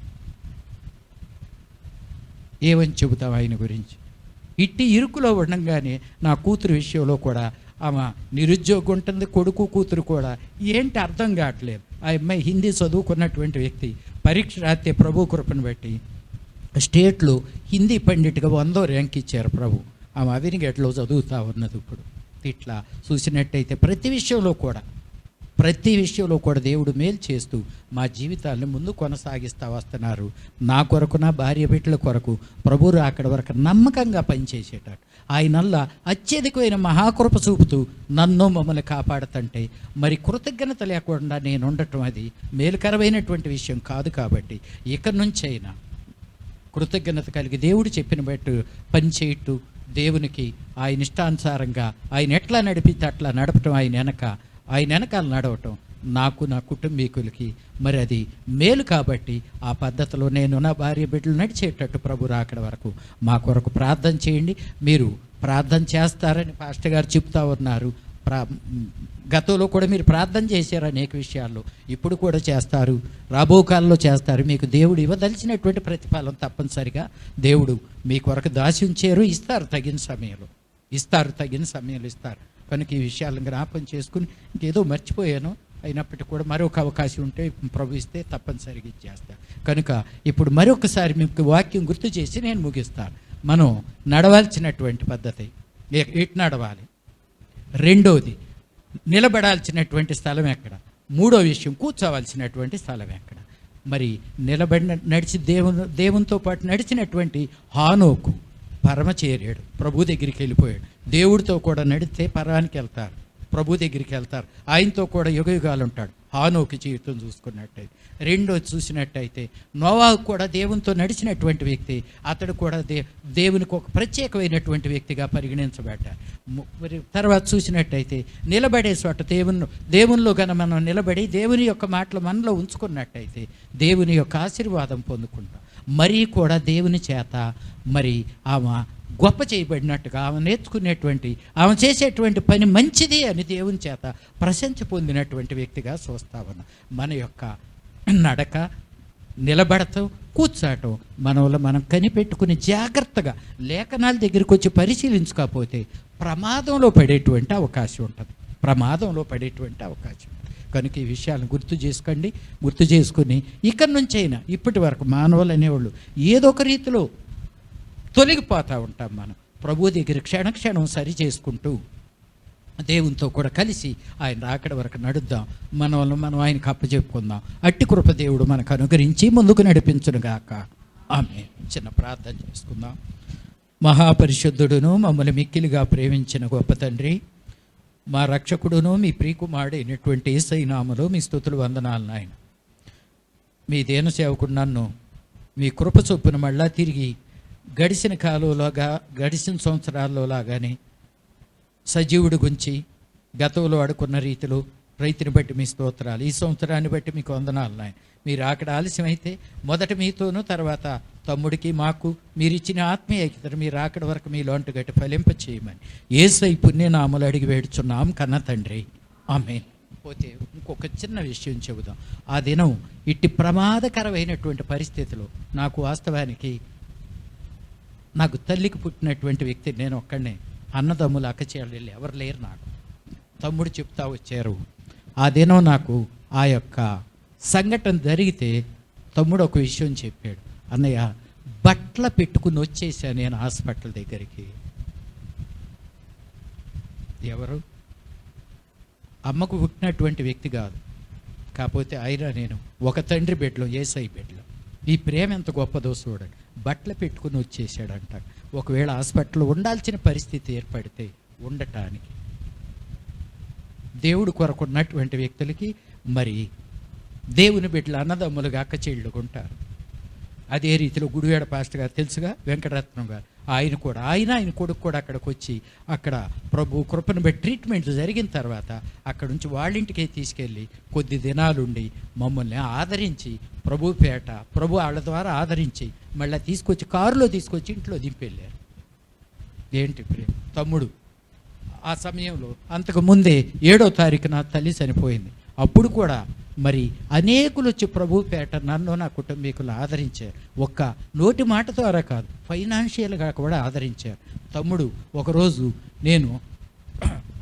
ఏమని చెబుతాం ఆయన గురించి? ఇట్టి ఇరుకులో ఉండగానే నా కూతురు విషయంలో కూడా ఆమె నిరుద్యోగం ఉంటుంది, కొడుకు కూతురు కూడా. ఏంటి అర్థం కావట్లేదు. ఆ అమ్మాయి హిందీ చదువుకున్నటువంటి వ్యక్తి. పరీక్ష రాస్తే ప్రభు కృపను బట్టి స్టేట్లో హిందీ పండిట్గా 100వ ర్యాంక్ ఇచ్చారు ప్రభు. ఆమె అవినిగడ్లో చదువుతూ ఉన్నది ఇప్పుడు. ఇట్లా చూసినట్టయితే ప్రతి విషయంలో కూడా దేవుడు మేలు చేస్తూ మా జీవితాలను ముందు కొనసాగిస్తూ వస్తున్నారు. నా కొరకు, నా భార్య బిడ్డల కొరకు ప్రభువు అక్కడి వరకు నమ్మకంగా పనిచేసేటట్టు ఆయనల్లా అత్యధికమైన మహాకృప చూపుతూ నన్ను మమ్మల్ని కాపాడుతుంటే మరి కృతజ్ఞత లేకుండా నేను ఉండటం అది మేలుకరమైనటువంటి విషయం కాదు. కాబట్టి ఇక నుంచైనా కృతజ్ఞత కలిగి దేవుడు చెప్పిన బట్టి పని చేయట్టు, దేవునికి ఆయన ఇష్టానుసారంగా ఆయన ఎట్లా నడిపితే అట్లా నడపటం, ఆయన వెనకాల నడవటం నాకు, నా కుటుంబీకులకి మరి అది మేలు. కాబట్టి ఆ పద్ధతిలో నేను నా భార్య బిడ్డలు నడిచేటట్టు ప్రభు రాకడ వరకు మా కొరకు ప్రార్థన చేయండి. మీరు ప్రార్థన చేస్తారని పాస్టర్ గారు చెప్తా ఉన్నారు. గతంలో కూడా మీరు ప్రార్థన చేశారు అనేక విషయాల్లో, ఇప్పుడు కూడా చేస్తారు, రాబో కాలంలో చేస్తారు. మీకు దేవుడు ఇవ్వదలిచినటువంటి ప్రతిఫలం తప్పనిసరిగా దేవుడు మీ కొరకు దాచి ఉంచారు. ఇస్తారు తగిన సమయంలో ఇస్తారు. కనుక ఈ విషయాలను జ్ఞాపం చేసుకుని, ఇంకేదో మర్చిపోయాను, అయినప్పటికీ కూడా మరొక అవకాశం ఉంటే ప్రభు ఇస్తే తప్పనిసరిగా ఇచ్చేస్తాను. కనుక ఇప్పుడు మరొకసారి మీకు వాక్యం గుర్తు చేసి నేను ముగిస్తాను. మనం నడవాల్సినటువంటి పద్ధతి ఎటు నడవాలి, రెండోది నిలబడాల్సినటువంటి స్థలం ఎక్కడ, మూడో విషయం కూర్చోవలసినటువంటి స్థలం ఎక్కడ. మరి నడిచి దేవునితో పాటు నడిచినటువంటి హానోకు పరమ చేరాడు, ప్రభు దగ్గరికి వెళ్ళిపోయాడు. దేవుడితో కూడా నడిస్తే పరానికి వెళ్తారు, ప్రభు దగ్గరికి వెళ్తారు, ఆయనతో కూడా యుగయుగాలు ఉంటాడు. హానోకు జీవితం చూసుకున్నట్టయితే. రెండోది చూసినట్టయితే నోవాహు కూడా దేవునితో నడిచినటువంటి వ్యక్తి. అతడు కూడా దేవునికి ఒక ప్రత్యేకమైనటువంటి వ్యక్తిగా పరిగణించబడ్డారు. మరి తర్వాత చూసినట్టయితే నిలబడే చోట దేవునిలో కనుక మనం నిలబడి దేవుని యొక్క మాటలు మనలో ఉంచుకున్నట్టయితే దేవుని యొక్క ఆశీర్వాదం పొందుకుంటాం. మరీ కూడా దేవుని చేత మరి ఆమె గొప్ప చేయబడినట్టుగా, ఆమె నేర్చుకునేటువంటి, ఆమె చేసేటువంటి పని మంచిది అని దేవుని చేత ప్రశంస పొందినటువంటి వ్యక్తిగా చూస్తా ఉన్నాం. మన యొక్క నడక, నిలబడటం, కూర్చోటం మనలో మనం కనిపెట్టుకుని జాగ్రత్తగా లేఖనాల దగ్గరికి వచ్చి పరిశీలించకపోతే ప్రమాదంలో పడేటువంటి అవకాశం ఉంటుంది. కనుక ఈ విషయాలను గుర్తు చేసుకుని ఇక్కడి నుంచైనా ఇప్పటి వరకు మానవులు అనేవాళ్ళు ఏదో ఒక రీతిలో తొలగిపోతూ ఉంటాం. మనం ప్రభు దగ్గర క్షణక్షణం సరి చేసుకుంటూ దేవునితో కూడా కలిసి ఆయన రాకడ వరకు నడుద్దాం. మనం ఆయనకు అప్పచెప్పుకుందాం. అట్టి కృప దేవుడు మనకు అనుగ్రహించి ముందుకు నడిపించునుగాక. ఆమేన్. చిన్న ప్రార్థన చేసుకుందాం. మహాపరిశుద్ధుడును మమ్మల్ని మిక్కిలిగా ప్రేమించిన గొప్ప తండ్రి, మా రక్షకుడును మీ ప్రియకుమారుడైనటువంటి యేసయ్య నామములో మీ స్తుతులు, వందనాలు నాయన. మీ దేన సేవకుడు నన్ను మీ కృప చొప్పున మళ్ళా తిరిగి గడిచిన సంవత్సరాల్లో లాగానే సజీవుడు గుంచి గతంలో ఆడుకున్న రీతిలో రైతుని బట్టి మీ స్తోత్రాలు. ఈ సంవత్సరాన్ని బట్టి మీకు వందనాలు నాయన. మీరు అక్కడ ఆలస్యమైతే మొదట మీతోనూ తర్వాత తమ్ముడికి మాకు మీరు ఇచ్చిన ఆత్మీయ ఐక్యతను మీరు అక్కడి వరకు మీలో అంటుగట్టి ఫలింప చేయమని యేసయ్య పుణ్యనామములు అడిగి వేడుచున్నాం కన్న తండ్రి. ఆమేన్. పోతే ఇంకొక చిన్న విషయం చెబుదాం. ఆ దినం ఇట్టి ప్రమాదకరమైనటువంటి పరిస్థితిలో నాకు వాస్తవానికి నాకు తల్లికి పుట్టినటువంటి వ్యక్తి నేను ఒక్కడనే. అన్నదమ్ములు అక్కచెల్లెళ్ళు ఎవరు లేరు నాకు. తమ్ముడు చెప్తా వచ్చారు. ఆ దినం నాకు ఆ యొక్క సంఘటన జరిగితే తమ్ముడు ఒక విషయం చెప్పాడు, అన్నయ్య బట్టలు పెట్టుకుని వచ్చేసాను నేను హాస్పిటల్ దగ్గరికి. ఎవరు? అమ్మకు పుట్టినటువంటి వ్యక్తి కాదు, కాకపోతే అయినా నేను ఒక తండ్రి బిడ్డలో, యేసయ్య బిడ్డలో. ఈ ప్రేమ ఎంత గొప్పదో చూడండి. బట్టలు పెట్టుకుని వచ్చేసాడంట. ఒకవేళ హాస్పిటల్లో ఉండాల్సిన పరిస్థితి ఏర్పడితే ఉండటానికి దేవుడు కొరకు ఉన్నటువంటి వ్యక్తులకి మరి దేవుని బిడ్డలు అన్నదమ్ములుగా అక్క చెల్లెలుగా ఉంటారు. అదే రీతిలో గుడివాడ పాస్టర్ గారు తెలుసుగా, వెంకటరత్నం గారు, ఆయన కొడుకు కూడా అక్కడికి వచ్చి అక్కడ ప్రభు కృపను బట్టి ట్రీట్మెంట్ జరిగిన తర్వాత అక్కడ నుంచి వాళ్ళ ఇంటికే తీసుకెళ్ళి కొద్ది దినాలుండి మమ్మల్ని ఆదరించి ప్రభు వాళ్ళ ద్వారా ఆదరించి మళ్ళీ తీసుకొచ్చి కారులో తీసుకొచ్చి ఇంట్లో దింపెళ్ళారు. ఏంటి ప్రేమ తమ్ముడు! ఆ సమయంలో అంతకు ముందే 7వ తారీఖున తల్లి చనిపోయింది. అప్పుడు కూడా మరి అనేకులు వచ్చి ప్రభుపేట నన్ను నా కుటుంబీకులు ఆదరించారు. ఒక్క నోటి మాట ద్వారా కాదు, ఫైనాన్షియల్గా కూడా ఆదరించారు. తమ్ముడు ఒకరోజు నేను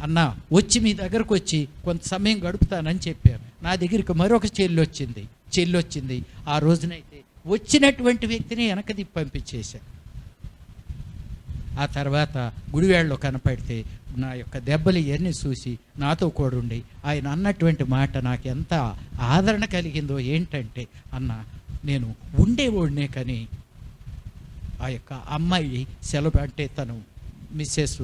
అన్న వచ్చి మీ దగ్గరకు వచ్చి కొంత సమయం గడుపుతానని చెప్పాను. నా దగ్గరికి మరొక చెల్లి వచ్చింది. ఆ రోజునైతే వచ్చినటువంటి వ్యక్తిని వెనక పంపించేశాను. ఆ తర్వాత గుడివాడలో కనపడితే నా యొక్క దెబ్బలు ఇవన్నీ చూసి నాతో కూడా ఉండి ఆయన అన్నటువంటి మాట నాకు ఎంత ఆదరణ కలిగిందో ఏంటంటే, అన్న నేను ఉండేవాడినే కానీ ఆ యొక్క అమ్మాయి సెలవు అంటే తను మిస్సెస్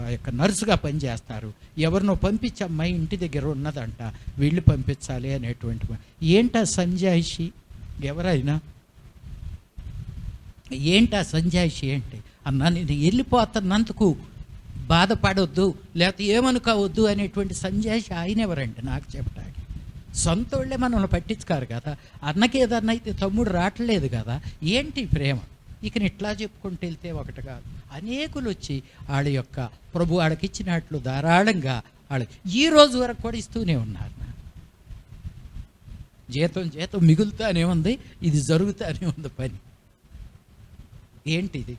ఆ యొక్క నర్సుగా పనిచేస్తారు, ఎవరినో పంపించి అమ్మాయి ఇంటి దగ్గర ఉన్నదంట, వెళ్ళి పంపించాలి అనేటువంటి ఏంటా సంజాయిషి? ఎవరైనా ఏంటా సంజాయిషి అంటే, అన్న నేను వెళ్ళిపోతున్నందుకు బాధపడొద్దు, లేకపోతే ఏమనుకోవద్దు అనేటువంటి సంజాయిషి ఆయన ఎవరండి నాకు చెప్పడానికి? సొంత వాళ్ళే మనల్ని పట్టించుకారు కదా. అన్నకి ఏదన్నా అయితే తమ్ముడు రావట్లేదు కదా, ఏంటి ప్రేమ? ఇక ఇట్లా చెప్పుకుంటూ వెళ్తే ఒకటి కాదు, అనేకులు వచ్చి వాళ్ళ యొక్క ప్రభు వాళ్ళకి ఇచ్చినట్లు ధారాళంగా వాళ్ళకి ఈ రోజు వరకు కూడా ఇస్తూనే ఉన్నారు. జీతం మిగులుతానే ఉంది, ఇది జరుగుతూనే ఉంది పని. ఏంటిది?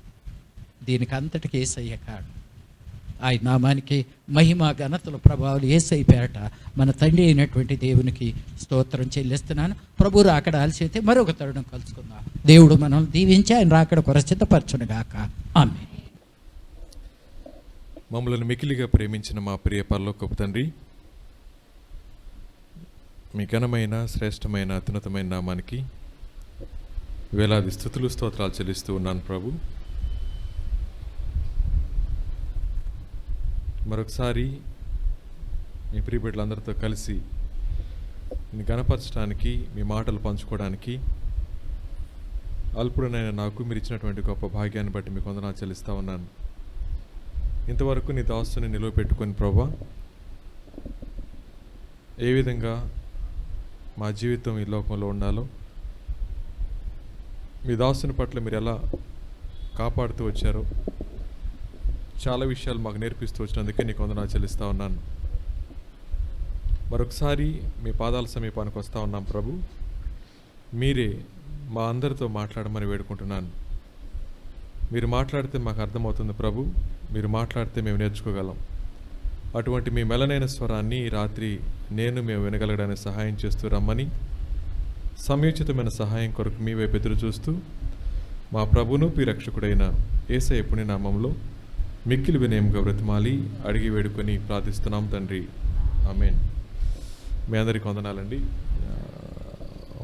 దీనికి అంతటికి యేసయ్య కాడు. ఆయన నామానికి మహిమ ఘనతల ప్రభావాలు యేసయ్య పేరట మన తండ్రి అయినటువంటి దేవునికి స్తోత్రం చెల్లిస్తున్నాను. ప్రభు రాకడ ఆలస్యమైతే మరొక తరుణం కలుసుకుందాం. దేవుడు మనల్ని దీవించి ఆయన రాకడ కొర సిద్ధపరచునుగాక. ఆమేన్. మమ్మల్ని మికిలిగా ప్రేమించిన మా ప్రియ పరలోకపు తండ్రి, మీ ఘనమైన శ్రేష్టమైన అత్యున్నతమైన నామానికి వేలాది స్తుతులు స్తోత్రాలు చెల్లిస్తూ ఉన్నాను ప్రభు. మరొకసారి మీ ప్రియ బిడ్డలందరితో కలిసి మీ గణపరచడానికి, మీ మాటలు పంచుకోవడానికి అల్పుడనైన నాకు మీరు ఇచ్చినటువంటి గొప్ప భాగ్యాన్ని బట్టి మీకు వందనాలు చెల్లిస్తూ ఉన్నాను. ఇంతవరకు నీ దాసుని నిలువ పెట్టుకొని ప్రభా, ఏ విధంగా మా జీవితం ఈ లోకంలో ఉండాలో మీ దాసుని పట్ల మీరు ఎలా కాపాడుతూ వచ్చారో చాలా విషయాలు మాకు నేర్పిస్తూ వచ్చినందుకే నీకు వందనాలు చెల్లిస్తూ ఉన్నాను. మరొకసారి మీ పాదాల సమీపానికి వస్తూ ఉన్నాం ప్రభు. మీరే మా అందరితో మాట్లాడమని వేడుకుంటున్నాను. మీరు మాట్లాడితే మాకు అర్థమవుతుంది ప్రభు, మీరు మాట్లాడితే మేము నేర్చుకోగలం. అటువంటి మీ మెలనైన స్వరాన్ని రాత్రి మేము వినగలగడానికి సహాయం చేస్తూ రమ్మని, సమయోచితమైన సహాయం కొరకు మీ వైపు ఎదురు చూస్తూ మా ప్రభును మీ రక్షకుడైన యేసయ్య పుణ్యనామంలో మిక్కిలి వినయంగా బ్రతిమాలి అడిగి వేడుకొని ప్రార్థిస్తున్నాం తండ్రి. ఆమేన్. మీ అందరికీ వందనాలండి.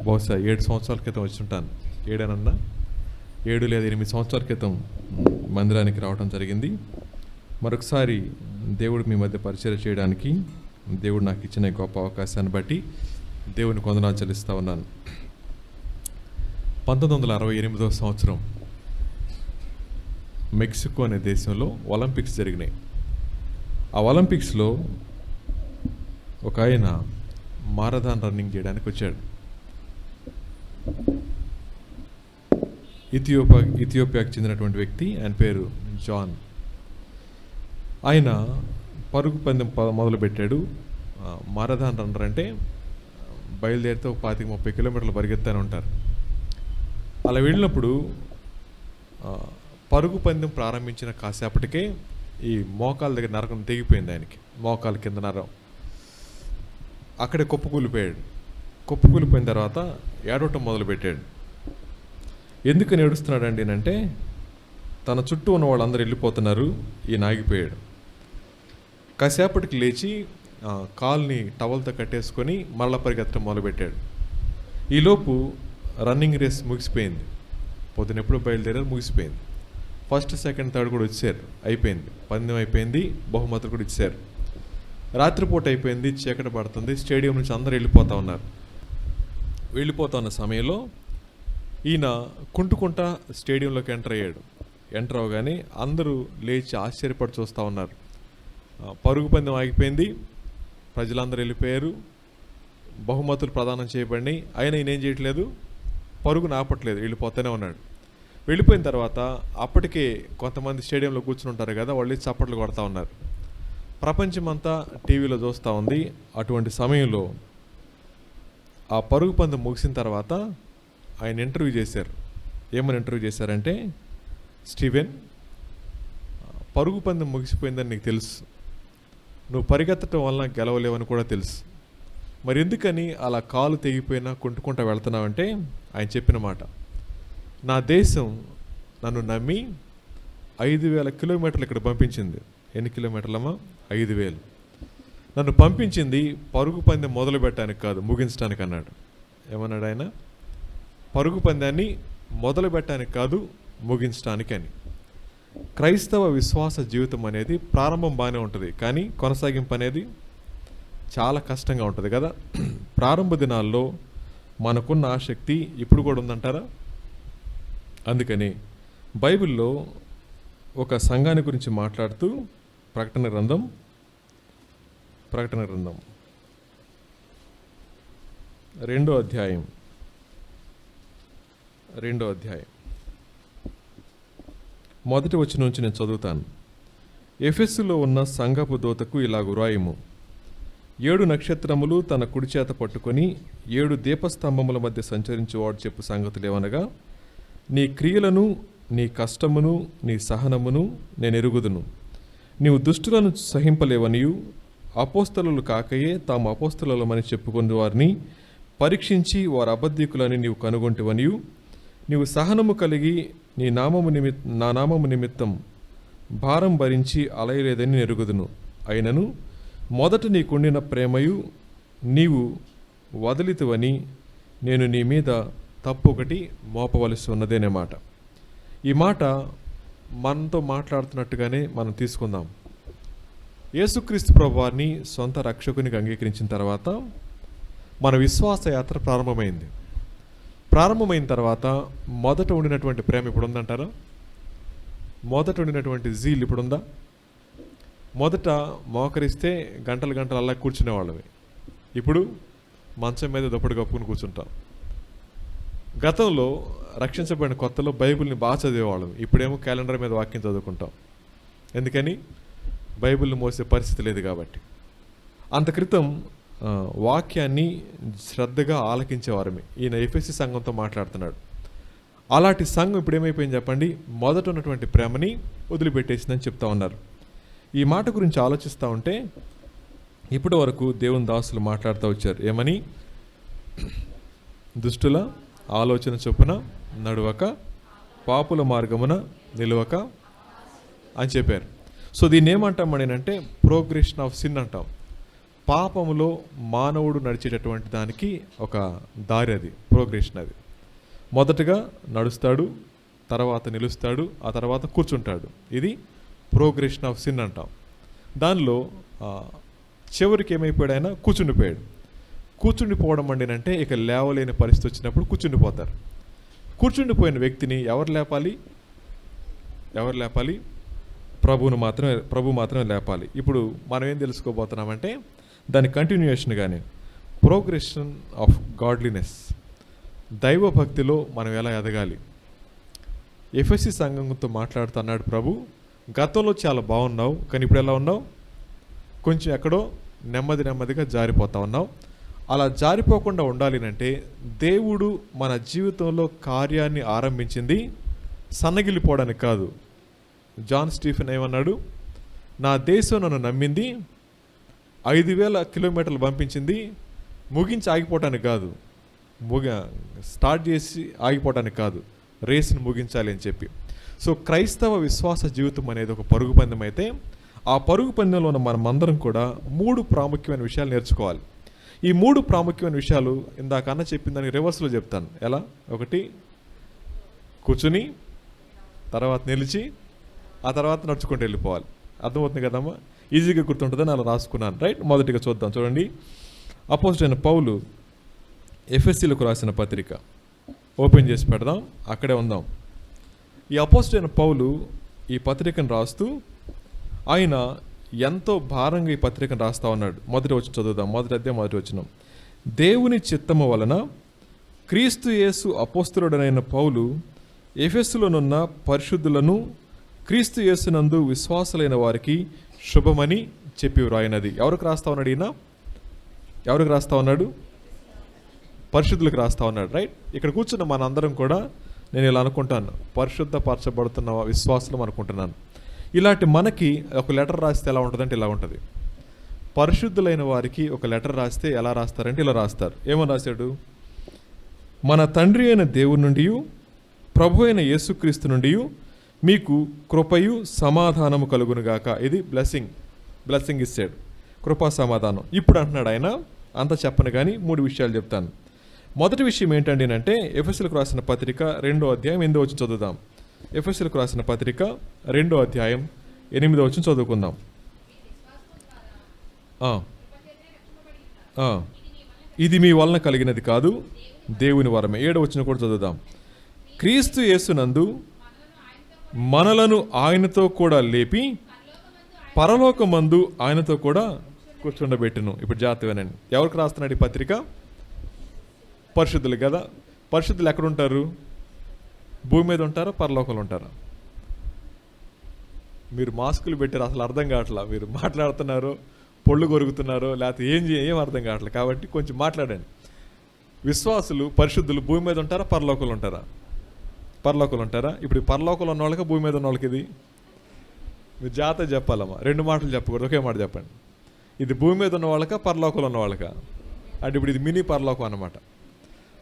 బహుశా 7 సంవత్సరాల క్రితం వచ్చుంటాను, 7 లేదా 8 సంవత్సరాల క్రితం మందిరానికి రావడం జరిగింది. మరొకసారి దేవుడు మీ మధ్య పరిచయం చేయడానికి దేవుడు నాకు ఇచ్చిన గొప్ప అవకాశాన్ని బట్టి దేవునికి వందనాలు చెల్లిస్తూ ఉన్నాను. 1968వ సంవత్సరం మెక్సికో అనే దేశంలో ఒలింపిక్స్ జరిగినాయి. ఆ ఒలింపిక్స్లో ఒక ఆయన మారథాన్ రన్నింగ్ చేయడానికి వచ్చాడు. ఇథియోపియాకి చెందినటువంటి వ్యక్తి, ఆయన పేరు జాన్. ఆయన పరుగు పందెం మొదలుపెట్టాడు. మారథాన్ రన్నర్ అంటే బయలుదేరితే 25-30 కిలోమీటర్లు పరిగెత్తానే ఉంటారు. అలా వెళ్ళినప్పుడు పరుగు పందెం ప్రారంభించిన కాసేపటికే ఈ మోకాల దగ్గర నరకం తెగిపోయింది. ఆయనకి మోకాల కింద నరం అక్కడే కుప్పకూలిపోయాడు. కుప్పకూలిపోయిన తర్వాత ఏడవటం మొదలుపెట్టాడు. ఎందుకని ఏడుస్తున్నాడండి అంటే, తన చుట్టూ ఉన్న వాళ్ళందరూ వెళ్ళిపోతున్నారు, ఈయన ఆగిపోయాడు. కాసేపటికి లేచి కాల్ని టవల్తో కట్టేసుకొని మరల పరిగెత్తడం మొదలుపెట్టాడు. ఈలోపు రన్నింగ్ రేస్ ముగిసిపోయింది. పొద్దున ఎప్పుడు బయలుదేరారు, ముగిసిపోయింది. ఫస్ట్, సెకండ్, థర్డ్ కూడా వచ్చారు, అయిపోయింది. పందెం అయిపోయింది, బహుమతులు కూడా ఇచ్చారు. రాత్రిపూట అయిపోయింది, చీకటి పడుతుంది, స్టేడియం నుంచి అందరూ వెళ్ళిపోతూ ఉన్నారు. వెళ్ళిపోతున్న సమయంలో ఈయన కుంటుకుంటా స్టేడియంలోకి ఎంటర్ అవగానే అందరూ లేచి ఆశ్చర్యపడి చూస్తూ ఉన్నారు. పరుగు పందెం ఆగిపోయింది, ప్రజలందరూ వెళ్ళిపోయారు, బహుమతులు ప్రదానం చేయబడినాయి. అయినా ఈయన ఏం చేయట్లేదు, పరుగును ఆపట్లేదు, వెళ్ళిపోతూనే ఉన్నాడు. వెళ్ళిపోయిన తర్వాత అప్పటికే కొంతమంది స్టేడియంలో కూర్చుని ఉంటారు కదా, వాళ్ళు చప్పట్లు కొడతా ఉన్నారు. ప్రపంచమంతా టీవీలో చూస్తూ ఉంది. అటువంటి సమయంలో ఆ పరుగు పందెం ముగిసిన తర్వాత ఆయన ఇంటర్వ్యూ చేశారు. ఏమని ఇంటర్వ్యూ చేశారంటే, స్టీవెన్, పరుగు పందెం ముగిసిపోయిందని నీకు తెలుసు, నువ్వు పరిగెత్తడం వలన గెలవలేవని కూడా తెలుసు, మరి ఎందుకని అలా కాలు తెగిపోయినా కుంటుకుంటా వెళ్తున్నావంటే ఆయన చెప్పిన మాట, నా దేశం నన్ను నమ్మి 5,000 కిలోమీటర్లు ఇక్కడ పంపించింది. ఎన్ని కిలోమీటర్లమ్మా? 5,000. నన్ను పంపించింది పరుగు పందెం మొదలు పెట్టడానికి కాదు, ముగించడానికి అన్నాడు. ఏమన్నాడు ఆయన? పరుగు పందాన్ని మొదలు పెట్టడానికి కాదు, ముగించడానికి అని. క్రైస్తవ విశ్వాస జీవితం అనేది ప్రారంభం బాగానే ఉంటుంది, కానీ కొనసాగింపు అనేది చాలా కష్టంగా ఉంటుంది కదా. ప్రారంభ దినాల్లో మనకున్న ఆసక్తి ఇప్పుడు కూడా ఉందంటారా? అందుకని బైబిల్లో ఒక సంఘాన్ని గురించి మాట్లాడుతూ ప్రకటన గ్రంథం 2వ అధ్యాయం మొదటి వచనం నుంచి నేను చదువుతాను. ఎఫెస్సులో ఉన్న సంఘపు దూతకు ఇలాగు వ్రాయుము, 7 నక్షత్రములు తన కుడి చేత పట్టుకొని 7 దీపస్తంభముల మధ్య సంచరించేవాడు చెప్పు సంగతులు ఏమనగా, నీ క్రియలను, నీ కష్టమును, నీ సహనమును నేను ఎరుగుదును. నీవు దుష్టులను సహింపలేవనియు, అపోస్తలులు కాకయే తాము అపోస్తలులమని చెప్పుకుని వారిని పరీక్షించి వారు అబద్ధికులని నీవు కనుగొంటివనియు, నీవు సహనము కలిగి నా నామము నిమిత్తం భారం భరించి అలయలేదని ఎరుగుదును. అయినను మొదట నీకుండిన ప్రేమయు నీవు వదిలితువని నేను నీ మీద తప్పు ఒకటి మోపవలసి ఉన్నదేనే మాట. ఈ మాట మనతో మాట్లాడుతున్నట్టుగానే మనం తీసుకుందాం. యేసుక్రీస్తు ప్రభువారిని సొంత రక్షకునికి అంగీకరించిన తర్వాత మన విశ్వాస యాత్ర ప్రారంభమైంది. ప్రారంభమైన తర్వాత మొదట ఉండినటువంటి ప్రేమ ఇప్పుడు ఉందంటారా? మొదట ఉండినటువంటి జీల్ ఇప్పుడు ఉందా? మొదట మోకరిస్తే గంటలు అలా కూర్చునేవాళ్ళవి, ఇప్పుడు మంచం మీద దుప్పటి కప్పుకుని కూర్చుంటాం. గతంలో రక్షించబడిన కొత్తలో బైబిల్ని బాగా చదివేవాళ్ళం, ఇప్పుడేమో క్యాలెండర్ మీద వాక్యం చదువుకుంటాం. ఎందుకని? బైబిల్ని మోసే పరిస్థితి లేదు కాబట్టి. అంత క్రితం వాక్యాన్ని శ్రద్ధగా ఆలకించేవారమే. ఈయన ఎఫెసీ సంఘంతో మాట్లాడుతున్నాడు. అలాంటి సంఘం ఇప్పుడు ఏమైపోయింది చెప్పండి? మొదట ఉన్నటువంటి ప్రేమని వదిలిపెట్టేసిందని చెప్తా ఉన్నారు. ఈ మాట గురించి ఆలోచిస్తూ ఉంటే ఇప్పటి వరకు దేవుని దాసులు మాట్లాడుతూ వచ్చారు. ఏమని? దుష్టుల ఆలోచన చొప్పున నడువక, పాపుల మార్గమున నిలువక అని చెప్పారు. సో దీన్ని ఏమంటామని అంటే ప్రోగ్రెషన్ ఆఫ్ సిన్ అంటాం. పాపములో మానవుడు నడిచేటటువంటి దానికి ఒక దారి, అది ప్రోగ్రెషన్. అది మొదటగా నడుస్తాడు, తర్వాత నిలుస్తాడు, ఆ తర్వాత కూర్చుంటాడు. ఇది ప్రోగ్రెషన్ ఆఫ్ సిన్ అంటాం. దానిలో చివరికి ఏమైపోయాడు? ఆయన కూర్చుండిపోయాడు. కూర్చుండిపోవడం అంటే ఇక లేవలేని పరిస్థితి వచ్చినప్పుడు కూర్చుండిపోతారు. కూర్చుండిపోయిన వ్యక్తిని ఎవరు లేపాలి? ప్రభు మాత్రమే లేపాలి. ఇప్పుడు మనం ఏం తెలుసుకోబోతున్నామంటే దాని కంటిన్యూయేషన్గానే ప్రోగ్రెషన్ ఆఫ్ గాడ్లీనెస్, దైవ భక్తిలో మనం ఎలా ఎదగాలి. ఎఫెసీ సంఘంతో మాట్లాడుతున్నాడు ప్రభు, గతంలో చాలా బాగున్నావు, కానీ ఇప్పుడు ఎలా ఉన్నావు? కొంచెం ఎక్కడో నెమ్మదిగా జారిపోతా ఉన్నావు. అలా జారిపోకుండా ఉండాలి అంటే దేవుడు మన జీవితంలో కార్యాన్ని ఆరంభించింది సన్నగిలిపోవడానికి కాదు. జాన్ స్టీఫెన్ ఏమన్నాడు? నా దేశం నన్ను నమ్మింది, 5,000 కిలోమీటర్లు పంపించింది, ముగించి ఆగిపోవటానికి కాదు, స్టార్ట్ చేసి ఆగిపోవటానికి కాదు, రేస్ని ముగించాలి అని చెప్పి. సో క్రైస్తవ విశ్వాస జీవితం అనేది ఒక పరుగు పందెం అయితే, ఆ పరుగు పందెంలో ఉన్న మనమందరం కూడా 3 ప్రాముఖ్యమైన విషయాలు నేర్చుకోవాలి. ఈ 3 ప్రాముఖ్యమైన విషయాలు ఇందాక అన్న చెప్పిన దానికి రివర్స్లో చెప్తాను. ఎలా? 1 కూర్చుని, తర్వాత నిలిచి, ఆ తర్వాత నడుచుకుంటూ వెళ్ళిపోవాలి. అర్థమవుతుంది కదమ్మా? ఈజీగా గుర్తుంటుందని అలా రాసుకున్నాను. రైట్, మొదటిగా చూద్దాం. చూడండి, అపోజిట్ అయిన పౌలు ఎఫెసీలకు రాసిన పత్రిక ఓపెన్ చేసి పెడదాం, అక్కడే ఉందాం. ఈ అపోస్తలుడైన పౌలు ఈ పత్రికను రాస్తూ ఆయన ఎంతో భారంగా ఈ పత్రికను రాస్తా ఉన్నాడు. మొదటి వచనం చదువుదాం, మొదటి అధ్యాయం మొదటి వచనం. దేవుని చిత్తము వలన క్రీస్తు యేసు అపోస్తలుడైన పౌలు ఎఫెసులోనున్న పరిశుద్ధులను క్రీస్తు యేసునందు విశ్వాసులైన వారికి శుభమని చెప్పి వ్రాయినది. ఎవరికి రాస్తా ఉన్నాడు ఈయన? ఎవరికి రాస్తా ఉన్నాడు? పరిశుద్ధులకు రాస్తా ఉన్నాడు. రైట్. ఇక్కడ కూర్చున్న మనందరం కూడా నేను ఇలా అనుకుంటాను, పరిశుద్ధపరచబడుతున్న విశ్వాసులం అనుకుంటున్నాను. ఇలాంటి మనకి ఒక లెటర్ రాస్తే ఎలా ఉంటుందంటే ఇలా ఉంటుంది. పరిశుద్ధులైన వారికి ఒక లెటర్ రాస్తే ఎలా రాస్తారంటే ఇలా రాస్తారు. ఏమని రాశాడు? మన తండ్రి అయిన దేవుని నుండి ప్రభు అయిన యేసుక్రీస్తు నుండి మీకు కృపయు సమాధానము కలుగునుగాక. ఇది బ్లెస్సింగ్ ఇస్తాడు, కృపా సమాధానం. ఇప్పుడు అంటున్నాడు ఆయన, అంత చెప్పను కానీ 3 విషయాలు చెప్తాను. మొదటి విషయం ఏంటండి అంటే ఎఫెసీయులకు రాసిన పత్రిక 2వ అధ్యాయం 8వ వచనం చదువుదాం. ఎఫెసీయులకు రాసిన పత్రిక 2వ అధ్యాయం 8వ వచనం చదువుకుందాం. ఇది మీ వలన కలిగినది కాదు, దేవుని వరమే. 7వ వచనం కూడా చదువుదాం. క్రీస్తు యేసునందు మనలను ఆయనతో కూడా లేపి పరలోకమందు ఆయనతో కూడా కూర్చుండబెట్టును. ఇప్పుడు జాగ్రత్తగానండి, ఎవరికి రాస్తున్నాడు ఈ పత్రిక? పరిశుద్ధులు కదా. పరిశుద్ధులు ఎక్కడుంటారు? భూమి మీద ఉంటారా, పరలోకంలో ఉంటారా? మీరు మాస్కులు పెట్టారు, అసలు అర్థం కావట్లా. మీరు మాట్లాడుతున్నారు, పొళ్ళు కొరుకుతున్నారు, లేకపోతే ఏం అర్థం కావట్లేదు. కాబట్టి కొంచెం మాట్లాడండి. విశ్వాసులు పరిశుద్ధులు భూమి మీద ఉంటారా, పరలోకంలో ఉంటారా? పరలోకంలో ఉంటారా? ఇప్పుడు పరలోకంలో ఉన్న వాళ్ళకి, భూమి మీద ఉన్న వాళ్ళకి ఇది మీరు జాగ్రత్త చెప్పాలమ్మా. 2 మాటలు చెప్పకూడదు, ఒకే మాట చెప్పండి. ఇది భూమి మీద ఉన్న వాళ్ళకా, పరలోకంలో ఉన్న వాళ్ళకా? అంటే ఇప్పుడు ఇది మినీ పరలోకం అన్నమాట.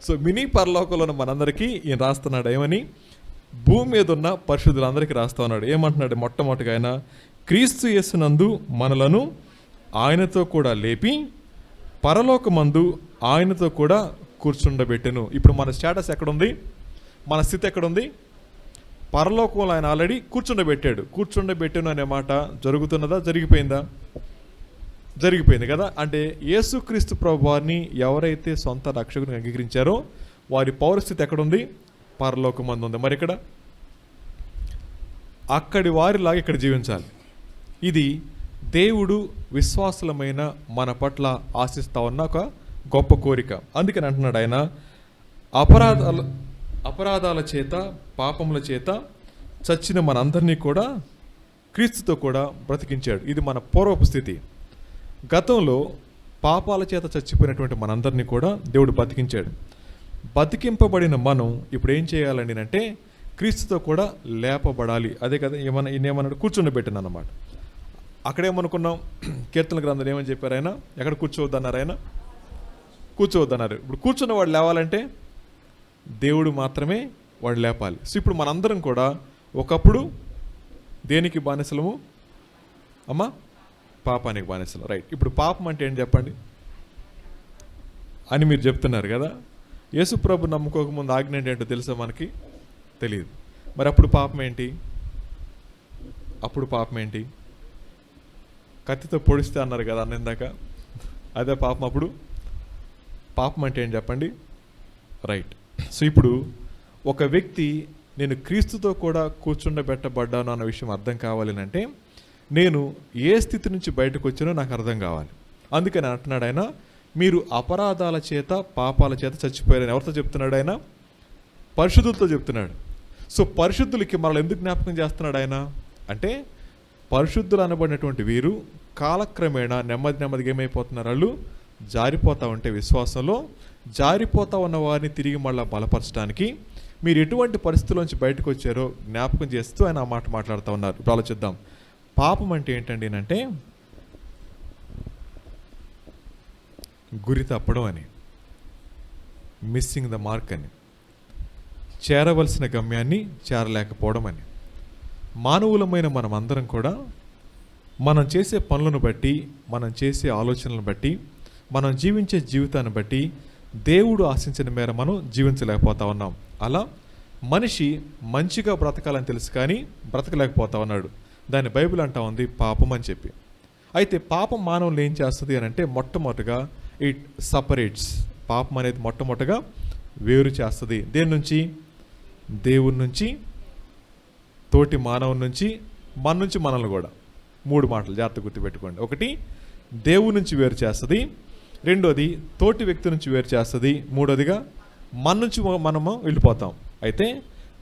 సో మినీ పరలోకంలో ఉన్న మనందరికీ ఈయన రాస్తున్నాడు. ఏమని? భూమి మీద ఉన్న పరిశుద్ధులందరికీ రాస్తా ఉన్నాడు. ఏమంటున్నాడు? మొట్టమొదటిగా ఆయన క్రీస్తు యేసునందు మనలను ఆయనతో కూడా లేపి పరలోకమందు ఆయనతో కూడా కూర్చుండబెట్టెను. ఇప్పుడు మన స్టేటస్ ఎక్కడుంది? మన స్థితి ఎక్కడుంది? పరలోకంలో ఆయన ఆల్రెడీ కూర్చుండబెట్టాడు. కూర్చుండబెట్టెను అనే మాట జరుగుతున్నదా, జరిగిపోయిందా? జరిగిపోయింది కదా. అంటే యేసుక్రీస్తు ప్రభువారిని ఎవరైతే సొంత రక్షకుని అంగీకరించారో వారి పౌరస్థితి ఎక్కడుంది? పరలోకమందు ఉంది. మరి ఇక్కడ అక్కడి వారిలాగా ఇక్కడ జీవించాలి. ఇది దేవుడు విశ్వాసులమైన మన పట్ల ఆశిస్తా ఉన్న ఒక గొప్ప కోరిక. అందుకని అంటున్నాడు ఆయన, అపరాధాల చేత పాపముల చేత చచ్చిన మనందరినీ కూడా క్రీస్తుతో కూడా బ్రతికించాడు. ఇది మన పూర్వపు స్థితి. గతంలో పాపాల చేత చచ్చిపోయినటువంటి మనందరినీ కూడా దేవుడు బతికించాడు. బతికింపబడిన మనం ఇప్పుడు ఏం చేయాలండి అంటే క్రీస్తుతో కూడా లేపబడాలి. అదే కదా ఈయనేమన్నాడు? కూర్చుండబెట్టిన అన్నమాట. అక్కడేమనుకున్నాం? కీర్తన గ్రంథం ఏమని చెప్పారు ఆయన? ఎక్కడ కూర్చోవద్దన్నారు ఆయన? కూర్చోవద్దన్నారు. ఇప్పుడు కూర్చున్న వాడు లేవాలంటే దేవుడు మాత్రమే వాడు లేపాలి. సో ఇప్పుడు మనందరం కూడా ఒకప్పుడు దేనికి బానిసలము అమ్మా? పాపానికి బానిసలు. రైట్. ఇప్పుడు పాపం అంటే ఏంటి చెప్పండి అని మీరు చెప్తున్నారు కదా. యేసుప్రభు నమ్ముకోకముందు ఆజ్ఞ ఏంటో తెలుసా? మనకి తెలియదు. మరి అప్పుడు పాపం ఏంటి? కత్తితో పొడిస్తే అన్నారు కదా అన్న ఇందాక, అదే పాపం. అప్పుడు పాపం అంటే ఏంటి చెప్పండి? రైట్. సో ఇప్పుడు ఒక వ్యక్తి నేను క్రీస్తుతో కూడా కూర్చుండబెట్టబడ్డాను అన్న విషయం అర్థం కావాలి అంటే నేను ఏ స్థితి నుంచి బయటకు వచ్చినో నాకు అర్థం కావాలి. అందుకని అంటున్నాడు ఆయన, మీరు అపరాధాల చేత పాపాల చేత చచ్చిపోయారని. ఎవరితో చెప్తున్నాడు ఆయన? పరిశుద్ధులతో చెప్తున్నాడు. సో పరిశుద్ధులకి మనల్ని ఎందుకు జ్ఞాపకం చేస్తున్నాడు ఆయన అంటే, పరిశుద్ధులు అనబడినటువంటి వీరు కాలక్రమేణా నెమ్మదిగా ఏమైపోతున్నారు? వాళ్ళు జారిపోతూ ఉంటే విశ్వాసంలో జారిపోతూ ఉన్న వారిని తిరిగి మళ్ళీ బలపరచడానికి మీరు ఎటువంటి పరిస్థితుల్లోంచి బయటకు వచ్చారో జ్ఞాపకం చేస్తూ ఆయన ఆ మాట మాట్లాడుతూ ఉన్నారు. ఇప్పుడు ఆలోచిద్దాం. పాపం అంటే ఏంటండి అంటే గురి తప్పడం అని, మిస్సింగ్ ద మార్క్ అని, చేరవలసిన గమ్యాన్ని చేరలేకపోవడం అని. మానవులమైన మనం అందరం కూడా మనం చేసే పనులను బట్టి, మనం చేసే ఆలోచనలను బట్టి, మనం జీవించే జీవితాన్ని బట్టి దేవుడు ఆశించిన మేర మనం జీవించలేకపోతా ఉన్నాం. అలా మనిషి మంచిగా బ్రతకాలని తెలుసు కానీ బ్రతకలేకపోతా ఉన్నాడు. దాన్ని బైబిల్ అంటా ఉంది పాపం అని చెప్పి. అయితే పాపం మానవులు ఏం చేస్తుంది అని అంటే మొట్టమొదటిగా ఇట్ సపరేట్స్. పాపం అనేది మొట్టమొదటగా వేరు చేస్తుంది. దేని నుంచి? దేవుని నుంచి, తోటి మానవుని నుంచి, మన నుంచి మనల్ని కూడా. 3 మాటలు జాగ్రత్త గుర్తుపెట్టుకోండి. ఒకటి, దేవుని నుంచి వేరు చేస్తుంది. రెండోది, తోటి వ్యక్తి నుంచి వేరు చేస్తుంది. మూడోదిగా, మన నుంచి మనము వెళ్ళిపోతాం. అయితే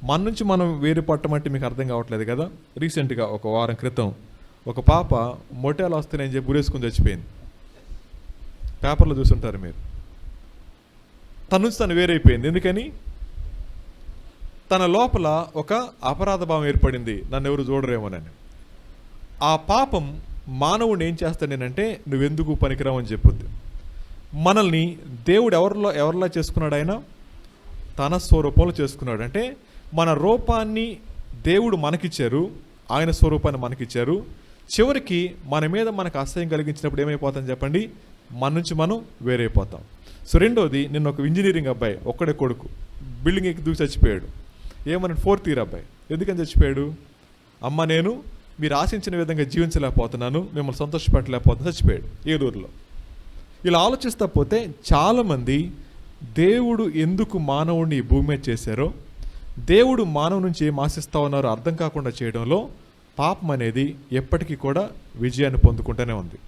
మన నుంచి మనం వేరు పట్టం అంటే మీకు అర్థం కావట్లేదు కదా. రీసెంట్గా ఒక వారం క్రితం ఒక పాప మొటాలు వస్తున్నాయని చెప్పి గురేసుకుని చచ్చిపోయింది. పేపర్లో చూసుంటారు మీరు. తన నుంచి తను వేరైపోయింది. ఎందుకని? తన లోపల ఒక అపరాధ భావం ఏర్పడింది, నన్ను ఎవరు చూడరేమోనని. ఆ పాపం మానవుడిని ఏం చేస్తాడేనంటే, నువ్వెందుకు పనికిరావు అని చెప్పుద్ది. మనల్ని దేవుడు ఎవరిలా చేసుకున్నాడు? ఆయన తన స్వరూపంలో చేసుకున్నాడు. అంటే మన రూపాన్ని దేవుడు మనకిచ్చారు, ఆయన స్వరూపాన్ని మనకిచ్చారు. చివరికి మన మీద మనకు అసహ్యం కలిగించినప్పుడు ఏమైపోతాం చెప్పండి? మన నుంచి మనం వేరైపోతాం. సో రెండోది, నిన్న ఒక ఇంజనీరింగ్ అబ్బాయి, ఒక్కడే కొడుకు, బిల్డింగ్ ఎక్కి దూకి చచ్చిపోయాడు. ఏమన్నా 4th ఇయర్ అబ్బాయి. ఎందుకని చచ్చిపోయాడు? అమ్మ, నేను మీరు ఆశించిన విధంగా జీవించలేకపోతున్నాను, మిమ్మల్ని సంతోషపెట్టలేకపోతున్నాను, చచ్చిపోయాడు ఏలూరులో. ఇలా ఆలోచిస్తా పోతే చాలామంది దేవుడు ఎందుకు మానవుడిని ఈ భూమి మీద చేశారో, దేవుడు మానవు నుంచి ఏం ఆశిస్తా ఉన్నారో అర్థం కాకుండా చేయడంలో పాపం అనేది ఎప్పటికీ కూడా విజయాన్ని పొందుకుంటూనే ఉంది.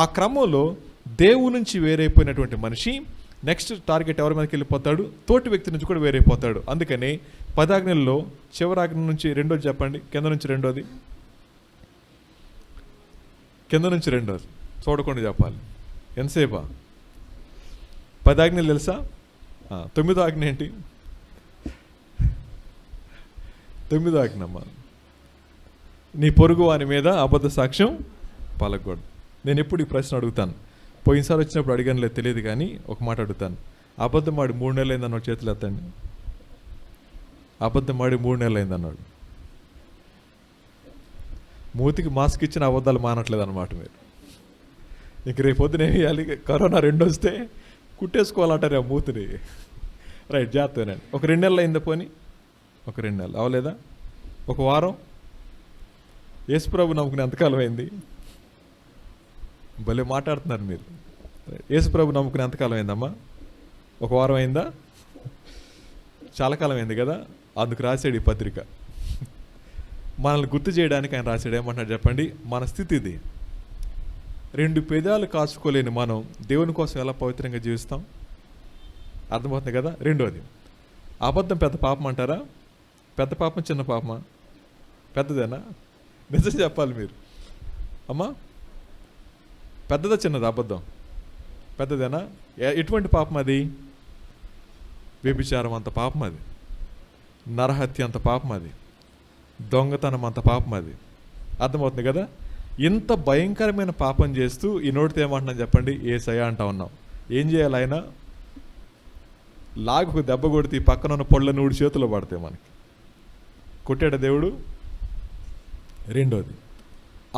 ఆ క్రమంలో దేవుడి నుంచి వేరైపోయినటువంటి మనిషి నెక్స్ట్ టార్గెట్ ఎవరి మీదకి వెళ్ళిపోతాడు? తోటి వ్యక్తి నుంచి కూడా వేరైపోతాడు. అందుకని 10 ఆజ్ఞల్లో చివరి ఆజ్ఞ నుంచి రెండోది చెప్పండి. కింద నుంచి రెండోది చూడకుండా చెప్పాలి. ఎంతసేపా? 10 ఆజ్ఞలు తెలుసా? 9వ ఆజ్ఞ ఏంటి? 9వ ఆజ్ఞమ్మ, నీ పొరుగు వాని మీద అబద్ధ సాక్ష్యం పలకూడదు. నేను ఎప్పుడు ఈ ప్రశ్న అడుగుతాను. పోయినసారి వచ్చినప్పుడు అడిగాను లేదు తెలియదు, కానీ ఒక మాట అడుగుతాను. అబద్ధం ఆడి 3 నెలలు అయింది అన్నాడు, చేతులు ఎత్తండి. అబద్ధం ఆడి 3 నెలలు అయింది అన్నాడు. మూతికి మాస్క్ ఇచ్చిన అబద్ధాలు మానట్లేదు అన్నమాట మీరు. ఇంక రేపు పొద్దున ఏమి చేయాలి? కరోనా 2 వస్తే కుట్టేసుకోవాలంటారు ఆ మూతిని. రైట్, జాగ్రత్తనండి. ఒక 2 నెలలు అయిందా? పోనీ ఒక 2 నెలలు అవలేదా? ఒక వారం? యేసుప్రభు నమ్ముకుని ఎంతకాలం అయింది? భలే మాట్లాడుతున్నారు మీరు. యేసుప్రభు నమ్ముకుని ఎంతకాలం అయిందమ్మా? ఒక వారం అయిందా? చాలా కాలం అయింది కదా. అందుకు రాశాడు ఈ పత్రిక. మనల్ని గుర్తు చేయడానికి ఆయన రాశాడు. ఏమంటున్నాడు చెప్పండి? మన స్థితి ఇది. 2 పెదాలు కాచుకోలేని మనం దేవుని కోసం ఎలా పవిత్రంగా జీవిస్తాం? అర్థమవుతుంది కదా. రెండోది, అబద్ధం పెద్ద పాపం అంటారా? పెద్ద పాపం చిన్న పాపమా? పెద్దదేనా? నిజం చెప్పాలి మీరు. అమ్మా, పెద్దదా చిన్నదా అబద్ధం? పెద్దదేనా? ఎటువంటి పాపం అది? వ్యభిచారం అంత పాపం అది, నరహత్య అంత పాపం అది, దొంగతనం అంత పాపం అది. అర్థమవుతుంది కదా. ఇంత భయంకరమైన పాపం చేస్తూ ఈ నోటితో ఏమంటున్నాను చెప్పండి? యేసయ్యా అంటా ఉన్నాం. ఏం చేయాలి? ఆయన లాగు దెబ్బ కొడితే ఈ పక్కన ఉన్న పొళ్ళ నూడి చేతిలో పడతాయి మనకి. కొట్టాడు దేవుడు. రెండోది,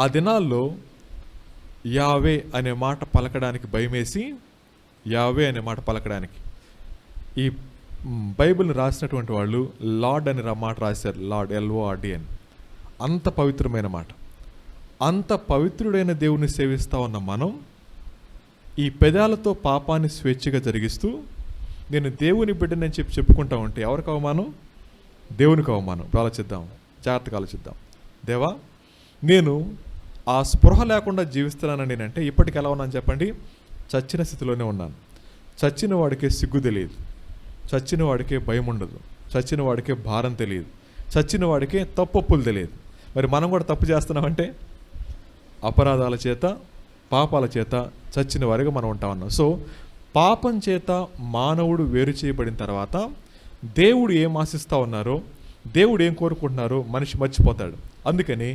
ఆ దినాల్లో యావే అనే మాట పలకడానికి భయమేసి, యావే అనే మాట పలకడానికి ఈ బైబిల్ని రాసినటువంటి వాళ్ళు లార్డ్ అని మాట రాశారు. లార్డ్, LORD అని. అంత పవిత్రమైన మాట. అంత పవిత్రుడైన దేవుని సేవిస్తూ ఉన్న మనం ఈ పెదాలతో పాపాన్ని స్వేచ్ఛగా జరిగిస్తూ నేను దేవుని బిడ్డని చెప్పుకుంటా ఉంటే ఎవరికి అవమానం? దేవునికి అవమానం. ఆలోచిద్దాం, జాగ్రత్తగా ఆలోచిద్దాం. దేవా, నేను ఆ స్పృహ లేకుండా జీవిస్తున్నానని నేనంటే ఇప్పటికి ఎలా ఉన్నాను చెప్పండి? చచ్చిన స్థితిలోనే ఉన్నాను. చచ్చిన వాడికే సిగ్గు తెలియదు, చచ్చిన వాడికే భయం ఉండదు, చచ్చిన వాడికే భారం తెలియదు, చచ్చిన వాడికే తప్పొప్పులు తెలియదు. మరి మనం కూడా తప్పు చేస్తున్నామంటే అపరాధాల చేత, పాపాల చేత చచ్చిన వారిగా మనం ఉంటా ఉన్నాం. సో పాపం చేత మానవుడు వేరు చేయబడిన తర్వాత దేవుడు ఏం ఆశిస్తూ ఉన్నారో, దేవుడు ఏం కోరుకుంటున్నారో మనిషి మర్చిపోతాడు. అందుకని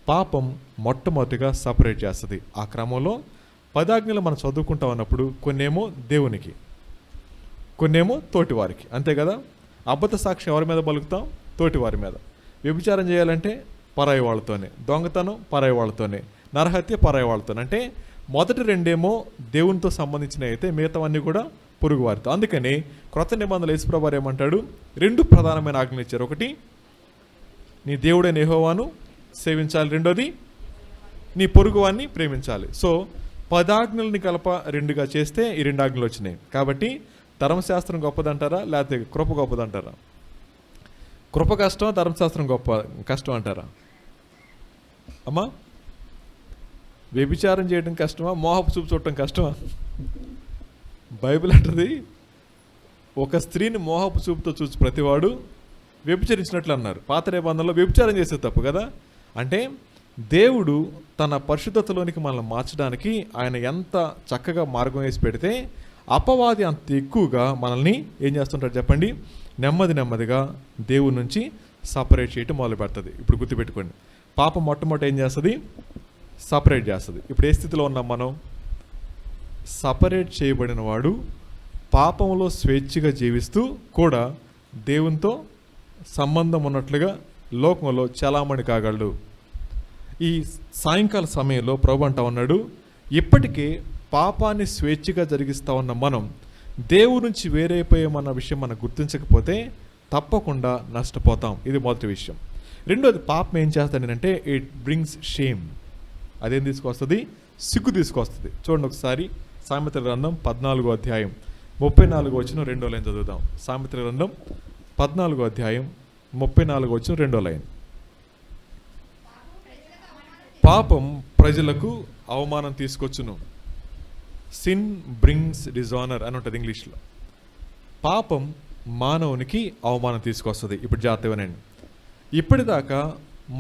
పాపం మొట్టమొదటిగా సపరేట్ చేస్తుంది. ఆ క్రమంలో 10 ఆజ్ఞలు మనం చదువుకుంటా ఉన్నప్పుడు కొన్నేమో దేవునికి, కొన్నేమో తోటివారికి. అంతే కదా. అబద్ధ సాక్ష్యం ఎవరి మీద పలుకుతాం? తోటివారి మీద. వ్యభిచారం చేయాలంటే పరాయి వాళ్ళతోనే, దొంగతనం పరాయి వాళ్ళతోనే, నరహత్య పరాయి వాళ్ళతోనే. అంటే మొదటి 2 దేవునితో సంబంధించినవి అయితే మిగతావన్నీ కూడా పొరుగువారితో. అందుకని క్రొత్త నిబంధనలు యేసుప్రభువారు ఏమంటాడు? 2 ప్రధానమైన ఆజ్ఞలు ఇచ్చారు. ఒకటి, నీ దేవుడైన యెహోవాను సేవించాలి. రెండోది, నీ పొరుగువాన్ని ప్రేమించాలి. సో 10 ఆజ్ఞలని కలప 2గా చేస్తే ఈ 2 ఆజ్ఞలు వచ్చినాయి. కాబట్టి ధర్మశాస్త్రం గొప్పదంటారా లేకపోతే కృప గొప్పదంటారా? కృప కష్టం, ధర్మశాస్త్రం కష్టం అంటారా అమ్మా? వ్యభిచారం చేయడం కష్టమా, మోహపు చూపు చూడటం కష్టమా? బైబిల్ అంటది ఒక స్త్రీని మోహపు చూపుతో చూసి ప్రతివాడు వ్యభిచరించినట్లు అన్నారు. పాత నిబంధనలో వ్యభిచారం చేసే తప్పు కదా. అంటే దేవుడు తన పరిశుద్ధతలోనికి మనల్ని మార్చడానికి ఆయన ఎంత చక్కగా మార్గం వేసి పెడితే అపవాది అంత ఎక్కువగా మనల్ని ఏం చేస్తుంటారు చెప్పండి, నెమ్మదిగా దేవుడి నుంచి సపరేట్ చేయటం మొదలు పెడుతుంది. ఇప్పుడు గుర్తుపెట్టుకోండి, పాపం మొట్టమొదటి ఏం చేస్తుంది, సపరేట్ చేస్తుంది. ఇప్పుడు ఏ స్థితిలో ఉన్నాం మనం? సపరేట్ చేయబడిన వాడు పాపంలో స్వేచ్ఛగా జీవిస్తూ కూడా దేవునితో సంబంధం ఉన్నట్లుగా లోకంలో చలామణి కాగలడు. ఈ సాయంకాల సమయంలో ప్రభు అంటా ఉన్నాడు, ఇప్పటికే పాపాన్ని స్వేచ్ఛగా జరిగిస్తూ ఉన్న మనం దేవుడి నుంచి వేరైపోయామన్న విషయం మనం గుర్తించకపోతే తప్పకుండా నష్టపోతాం. ఇది మొదటి విషయం. రెండోది, పాపం ఏం చేస్తాడంటే ఇట్ బ్రింగ్స్ షేమ్. అదేం తీసుకొస్తుంది? సిగ్గు తీసుకొస్తుంది. చూడండి ఒకసారి సామెతల గ్రంథం 14వ అధ్యాయం 34వ వచనం 2వ లైన్ చదువుదాం. సామెతల గ్రంథం 14వ అధ్యాయం 34వ వచనం 2వ లైన్. పాపం ప్రజలకు అవమానం తీసుకొచ్చును. సిన్ బ్రింగ్స్ డిజానర్ అని ఉంటుంది ఇంగ్లీష్లో. పాపం మానవునికి అవమానం తీసుకొస్తుంది. ఇప్పుడు జాగ్రత్తగానండి, ఇప్పటిదాకా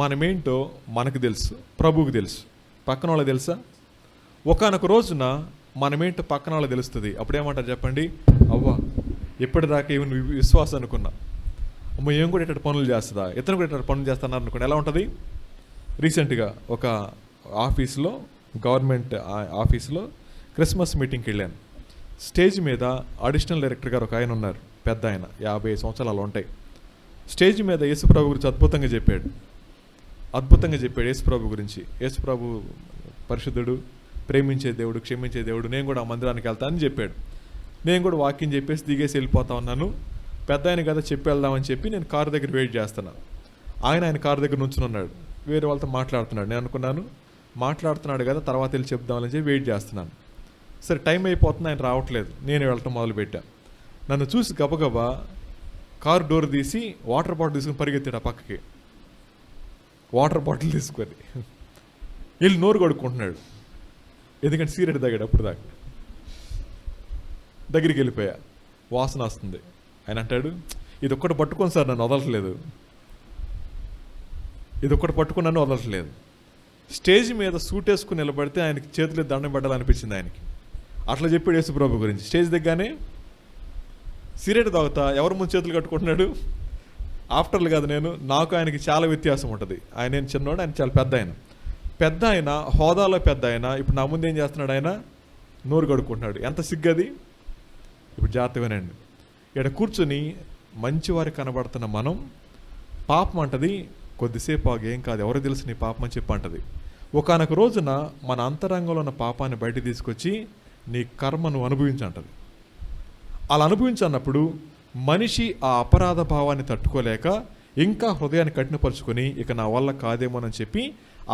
మనమేంటో మనకు తెలుసు, ప్రభువుకు తెలుసు, పక్కన వాళ్ళకి తెలుసా? ఒకానొక రోజున మనమేంటో పక్కన వాళ్ళకి తెలుస్తుంది. అప్పుడేమంటారు చెప్పండి, అవ్వా ఇప్పటిదాకా ఏమి విశ్వాసం అనుకున్నా, అమ్మ ఏం కూడా ఇట్లా పనులు చేస్తుందా, ఇతను కూడా ఇట్లా పనులు చేస్తున్నారు అనుకోండి, ఎలా ఉంటుంది? రీసెంట్గా ఒక ఆఫీస్లో, గవర్నమెంట్ ఆఫీస్లో క్రిస్మస్ మీటింగ్కి వెళ్ళాను. స్టేజ్ మీద అడిషనల్ డైరెక్టర్ గారు ఒక ఆయన ఉన్నారు, పెద్ద ఆయన, 50 సంవత్సరాలు ఉంటాయి. స్టేజ్ మీద యేసుప్రభు గురించి అద్భుతంగా చెప్పాడు యేసుప్రభు గురించి. యేసుప్రభు పరిశుద్ధుడు, ప్రేమించే దేవుడు, క్షమించే దేవుడు, నేను కూడా ఆ మందిరానికి వెళ్తానని చెప్పాడు. నేను కూడా వాక్యం చెప్పేసి దిగేసి వెళ్ళిపోతా ఉన్నాను. పెద్ద ఆయన కదా చెప్పి వెళ్దామని చెప్పి నేను కారు దగ్గర వెయిట్ చేస్తున్నాను. ఆయన కారు దగ్గర నుంచుని ఉన్నాడు, వేరే వాళ్ళతో మాట్లాడుతున్నాడు. నేను అనుకున్నాను మాట్లాడుతున్నాడు కదా తర్వాత వెళ్ళి చెప్దామని చెప్పి వెయిట్ చేస్తున్నాను. సరే టైం అయిపోతుంది, ఆయన రావట్లేదు. నేను వెళ్ళటం మొదలుపెట్టాను. నన్ను చూసి గబగబా కారు డోర్ తీసి వాటర్ బాటిల్ తీసుకుని పరిగెత్తాడు ఆ పక్కకి. వాటర్ బాటిల్ తీసుకొని వెళ్ళి నోరు కడుక్కుంటున్నాడు, ఎందుకంటే సిగరెట్ తాగాడు అప్పుడు దాకా. దగ్గరికి వెళ్ళిపోయా, వాసన వస్తుంది. ఆయన అంటాడు, ఇది ఒక్కటి పట్టుకొని సార్ నన్ను వదలట్లేదు, ఇది ఒక్కటి పట్టుకుని నన్ను వదలట్లేదు. స్టేజ్ మీద సూట్ వేసుకుని నిలబడితే ఆయనకి చేతులు దండం పెట్టాలనిపించింది ఆయనకి. అట్లా చెప్పాడు యేసుప్రభు గురించి. స్టేజ్ దగ్గరనే సిగరెట్ తాగుతా ఎవరి ముందు చేతులు కట్టుకుంటున్నాడు? ఆఫ్టర్లు కాదు నేను, నాకు ఆయనకి చాలా వ్యత్యాసం ఉంటుంది. ఆయన నేను చిన్నవాడు, ఆయన చాలా పెద్ద ఆయన హోదాలో పెద్ద ఆయన. ఇప్పుడు నా ముందు ఏం చేస్తున్నాడు? ఆయన నోరు కడుక్కుంటున్నాడు. ఎంత సిగ్గది! ఇప్పుడు జాగ్రత్తగానండి, ఇక్కడ కూర్చొని మంచివారికి కనబడుతున్న మనం, పాపం అంటది కొద్దిసేపు ఆగి ఏం కాదు, ఎవరు తెలుసు నీ పాపం అని చెప్పి అంటది. ఒకానొక రోజున మన అంతరంగంలో ఉన్న పాపాన్ని బయట తీసుకొచ్చి నీ కర్మను అనుభవించంటది. అలా అనుభవించన్నప్పుడు మనిషి ఆ అపరాధ భావాన్ని తట్టుకోలేక ఇంకా హృదయాన్ని కఠినపరుచుకొని ఇక నా వల్ల కాదేమోనని చెప్పి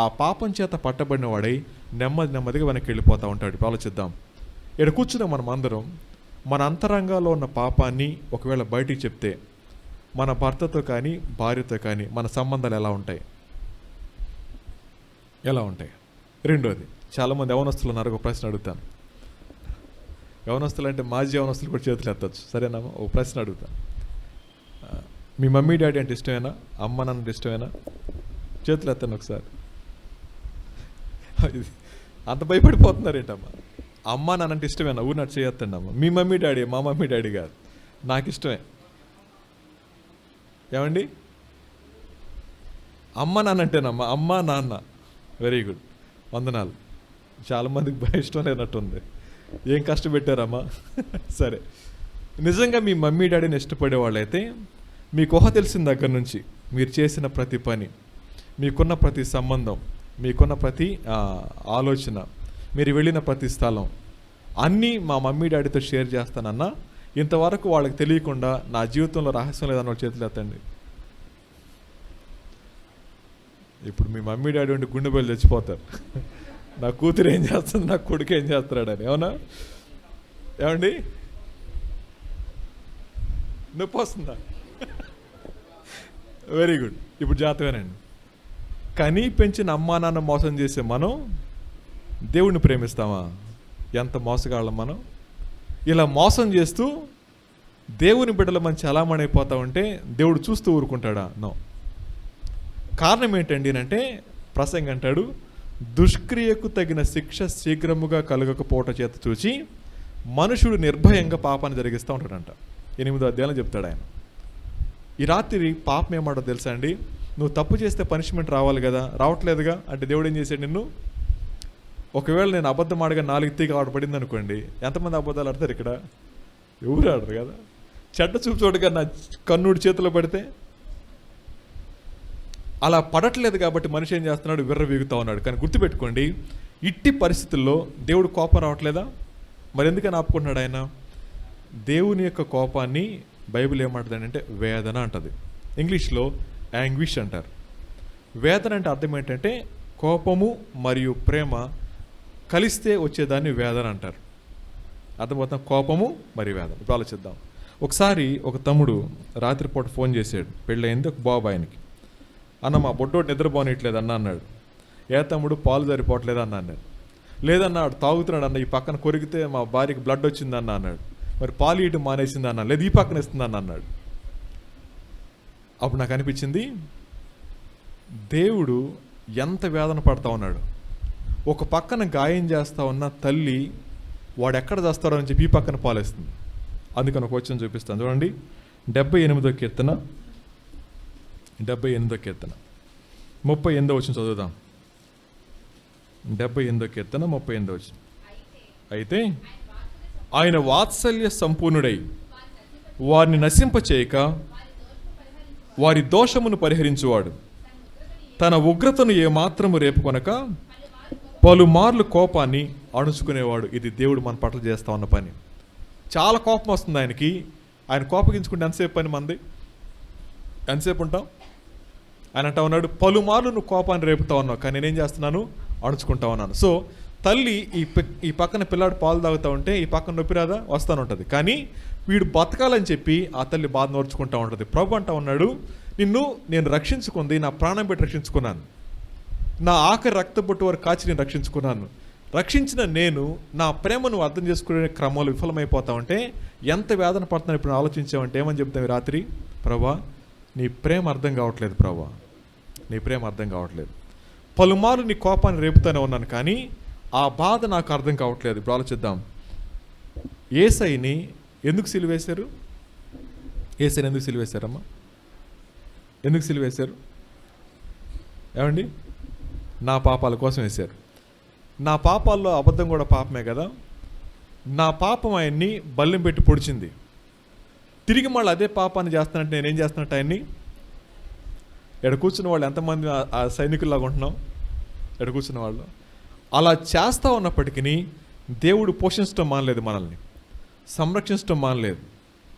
ఆ పాపం చేత పట్టబడిన వాడై నెమ్మదిగా వెనక్కి వెళ్ళిపోతూ ఉంటాడు. ఆలోచిద్దాం, ఇక్కడ కూర్చున్న మనం అందరం మన అంతరంగాల్లో ఉన్న పాపాన్ని ఒకవేళ బయటికి చెప్తే మన భర్తతో కానీ భార్యతో కానీ మన సంబంధాలు ఎలా ఉంటాయి? రెండోది, చాలామంది యవనస్తులు ఉన్నారు, ఒక ప్రశ్న అడుగుతాను. యవనస్తులు అంటే మాజీ యవనస్తులు కూడా చేతులు ఎత్తచ్చు, సరేనా? ఒక ప్రశ్న అడుగుతాను. మీ మమ్మీ డాడీ అంటే ఇష్టమేనా? అమ్మ నాన్న ఇష్టమేనా? చేతులు ఎత్తాను ఒకసారి. అంత భయపడిపోతున్నారు ఏంటమ్మా? అమ్మ నాన్న అంటే ఇష్టమేనా? ఊరినట్టు చేయొద్దండి అమ్మ. మీ మమ్మీ డాడీ, మా మమ్మీ డాడీ కాదు, నాకు ఇష్టమే. ఏమండి? అమ్మ నాన్న అంటేనమ్మా, అమ్మ నాన్న. వెరీ గుడ్, వందనాలు. చాలామందికి ఇష్టం లేనట్టుంది. ఏం కష్టపెట్టారమ్మా? సరే, నిజంగా మీ మమ్మీ డాడీని ఇష్టపడే వాళ్ళైతే మీకు ఊహ తెలిసిన దగ్గర నుంచి మీరు చేసిన ప్రతి పని, మీకున్న ప్రతి సంబంధం, మీకున్న ప్రతి ఆలోచన, మీరు వెళ్ళిన ప్రతి స్థలం అన్నీ మా మమ్మీ డాడీతో షేర్ చేస్తానన్నా ఇంతవరకు వాళ్ళకి తెలియకుండా నా జీవితంలో రహస్యం లేదన్న వాళ్ళ చేతులు ఎత్తండి. ఇప్పుడు మీ మమ్మీ డాడీ ఉండి గుండె బయలు తెచ్చిపోతారు, నా కూతురు ఏం చేస్తుంది, నా కొడుకు ఏం చేస్తున్నాడని. అవునా? ఏమండి? నొప్పి వస్తుందా? Very good. ఇప్పుడు జాతవేనండి. కనీ పెంచిన అమ్మా నాన్న మోసం చేసే మనం దేవుడిని ప్రేమిస్తామా? ఎంత మోసగాళ్ళం మనం. ఇలా మోసం చేస్తూ దేవుని బిడ్డల మంచి అలామణి అయిపోతా ఉంటే దేవుడు చూస్తూ ఊరుకుంటాడా? నో. కారణం ఏంటండి అంటే ప్రసంగం అంటాడు, దుష్క్రియకు తగిన శిక్ష శీఘ్రముగా కలగకపోవటం చేత చూచి మనుషుడు నిర్భయంగా పాపాన్ని జరిగిస్తూ ఉంటాడంట. 8వ అధ్యాయంలో చెప్తాడు ఆయన. ఈ రాత్రి పాపం ఏమాడో తెలుసా అండి? నువ్వు తప్పు చేస్తే పనిష్మెంట్ రావాలి కదా, రావట్లేదుగా. అంటే దేవుడు ఏం చేశాడు నిన్ను? ఒకవేళ నేను అబద్ధం ఆడగా 4 తీగ ఆడపడింది అనుకోండి, ఎంతమంది అబద్ధాలు ఆడతారు ఇక్కడ? ఎవరు ఆడరు కదా. చెడ్డ చూపు చూడగా నా కన్నుడి చేతిలో పడితే అలా పడట్లేదు కాబట్టి మనిషి ఏం చేస్తున్నాడు? విర్రవీగుతూ ఉన్నాడు. కానీ గుర్తుపెట్టుకోండి, ఇట్టి పరిస్థితుల్లో దేవుడు కోపం రావట్లేదా? మరి ఎందుకని ఆపుకుంటున్నాడు ఆయన? దేవుని యొక్క కోపాన్ని బైబిల్ ఏమంటుంది అంటే వేదన అంటది. ఇంగ్లీష్లో యాంగ్విష్ అంటారు. వేదన అంటే అర్థం ఏంటంటే కోపము మరియు ప్రేమ కలిస్తే వచ్చేదాన్ని వేదన అంటారు. అర్థమవుతుంది? కోపము మరియు వేదన. ఇప్పుడు ఆలోచిద్దాం. ఒకసారి ఒక తమ్ముడు రాత్రిపూట ఫోన్ చేశాడు. పెళ్ళయింది ఒక బాబు ఆయనకి. అన్న మా బొడ్డోడు నిద్రపోనిట్లేదు అన్న అన్నాడు. ఏ తమ్ముడు? పాలు సరిపోవట్లేదు అన్న అన్నాడు. లేదన్నాడు, తాగుతున్నాడు అన్న, ఈ పక్కన కొరికితే మా భార్యకి బ్లడ్ వచ్చిందన్న అన్నాడు. మరి పాలు ఇయటం మానేసింది అన్న. లేదు, ఈ పక్కన ఇస్తుందన్న అన్నాడు. అప్పుడు నాకు అనిపించింది, దేవుడు ఎంత వేదన పడతా ఉన్నాడు. ఒక పక్కన గాయం చేస్తా ఉన్న తల్లి వాడు ఎక్కడ చేస్తాడో అని చెప్పి ఈ పక్కన పాలేస్తుంది. అందుకని ఒక వచనం చూపిస్తాను చూడండి. 78వ కీర్తన 38వ వచనం చదువుదాం. 78వ కీర్తన 38వ వచనం. అయితే ఆయన వాత్సల్య సంపూర్ణుడై వారిని నశింపచేయక వారి దోషమును పరిహరించువాడు, తన ఉగ్రతను ఏమాత్రము రేపుకొనక పలుమార్లు కోపాన్ని అణుచుకునేవాడు. ఇది దేవుడు మన పట్ల చేస్తా ఉన్న పని. చాలా కోపం వస్తుంది ఆయనకి. ఆయన కోపగించుకుంటే ఎంతసేపు పని మంది? ఎంతసేపు ఉంటాం? ఆయన అంటా ఉన్నాడు, పలుమార్లు నువ్వు కోపాన్ని రేపుతా ఉన్నావు, కానీ నేనేం చేస్తున్నాను? అణుచుకుంటా ఉన్నాను. సో తల్లి ఈ పక్కన పిల్లాడు పాలు తాగుతూ ఉంటే ఈ పక్కన నొప్పి రాదా? వస్తాను ఉంటుంది. కానీ వీడు బతకాలని చెప్పి ఆ తల్లి బాధ నోర్చుకుంటా ఉంటుంది. ప్రభు అంటా ఉన్నాడు, నిన్ను నేను రక్షించుకుంది, నా ప్రాణం పెట్టి రక్షించుకున్నాను, నా ఆఖరి రక్తబొట్టు వరకు కాచి నేను రక్షించుకున్నాను. రక్షించిన నేను నా ప్రేమను అర్థం చేసుకునే క్రమంలో విఫలమైపోతా ఉంటే ఎంత వేదన పడుతున్నాను ఇప్పుడు ఆలోచించామంటే ఏమని చెప్తాం రాత్రి? ప్రభా, నీ ప్రేమ అర్థం కావట్లేదు ప్రభా, నీ ప్రేమ అర్థం కావట్లేదు. పలుమార్లు నీ కోపాన్ని రేపుతూనే ఉన్నాను, కానీ ఆ బాధ నాకు అర్థం కావట్లేదు. ఇప్పుడు ఆలోచిద్దాం. యేసయ్యని ఎందుకు సిలువేశారు? యేసయ్యని ఎందుకు సిలువేశారమ్మా? ఎందుకు సిలువేశారు? ఏమండి? నా పాపాల కోసం వేశారు. నా పాపాల్లో అబద్ధం కూడా పాపమే కదా. నా పాపం ఆయన్ని బల్లెం పెట్టి పొడిచింది. తిరిగి మళ్ళీ అదే పాపాన్ని చేస్తానంటే నేనేం చేస్తున్నట్టు ఆయన్ని? ఎక్కడ కూర్చున్న వాళ్ళు ఎంతమంది ఆ సైనికుల్లాగా ఉంటున్నాం? ఎక్కడ కూర్చున్న వాళ్ళు అలా చేస్తూ ఉన్నప్పటికీ దేవుడు పోషించడం మానలేదు, మనల్ని సంరక్షించడం మానలేదు,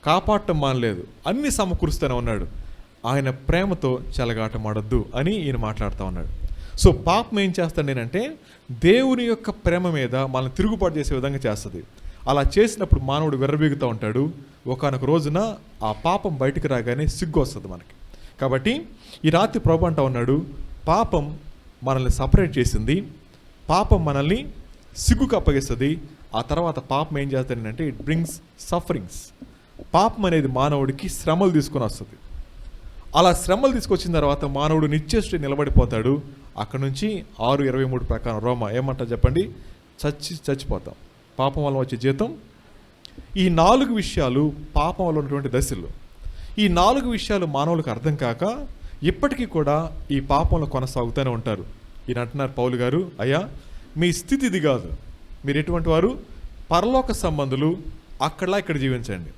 కాపాడటం మానలేదు, అన్నీ సమకూరుస్తూనే ఉన్నాడు. ఆయన ప్రేమతో చెలగాటమాడొద్దు అని ఈయన మాట్లాడుతూ ఉన్నాడు. సో పాపం ఏం చేస్తాడు నేనంటే దేవుని యొక్క ప్రేమ మీద మనల్ని తిరుగుబాటు చేసే విధంగా చేస్తుంది. అలా చేసినప్పుడు మానవుడు విర్రవీగుతూ ఉంటాడు. ఒకానొక రోజున ఆ పాపం బయటికి రాగానే సిగ్గు వస్తుంది మనకి. కాబట్టి ఈ రాత్రి ప్రభు అంటా ఉన్నాడు, పాపం మనల్ని సపరేట్ చేసింది, పాపం మనల్ని సిగ్గుకు అప్పగిస్తుంది. ఆ తర్వాత పాపం ఏం చేస్తాడంటే ఇట్ బ్రింగ్స్ సఫరింగ్స్. పాపం అనేది మానవుడికి శ్రమలు తీసుకొని వస్తుంది. అలా శ్రమలు తీసుకొచ్చిన తర్వాత మానవుడు నిత్యశ్రీ నిలబడిపోతాడు. అక్కడ నుంచి 6:23 ప్రకారం రోమా ఏమంటారు చెప్పండి? చచ్చిపోతాం. పాపం వల్ల వచ్చే జీతం. ఈ 4 విషయాలు పాపం వల్ల ఉన్నటువంటి దశలు. ఈ 4 విషయాలు మానవులకు అర్థం కాక ఇప్పటికీ కూడా ఈ పాపంలో కొనసాగుతూనే ఉంటారు. ఈయన అంటున్నారు పౌలు గారు, అయ్యా మీ స్థితి ఇది కాదు, మీరు ఎటువంటి వారు? పరలోక సంబంధులు, అక్కడలా ఇక్కడ జీవించండి.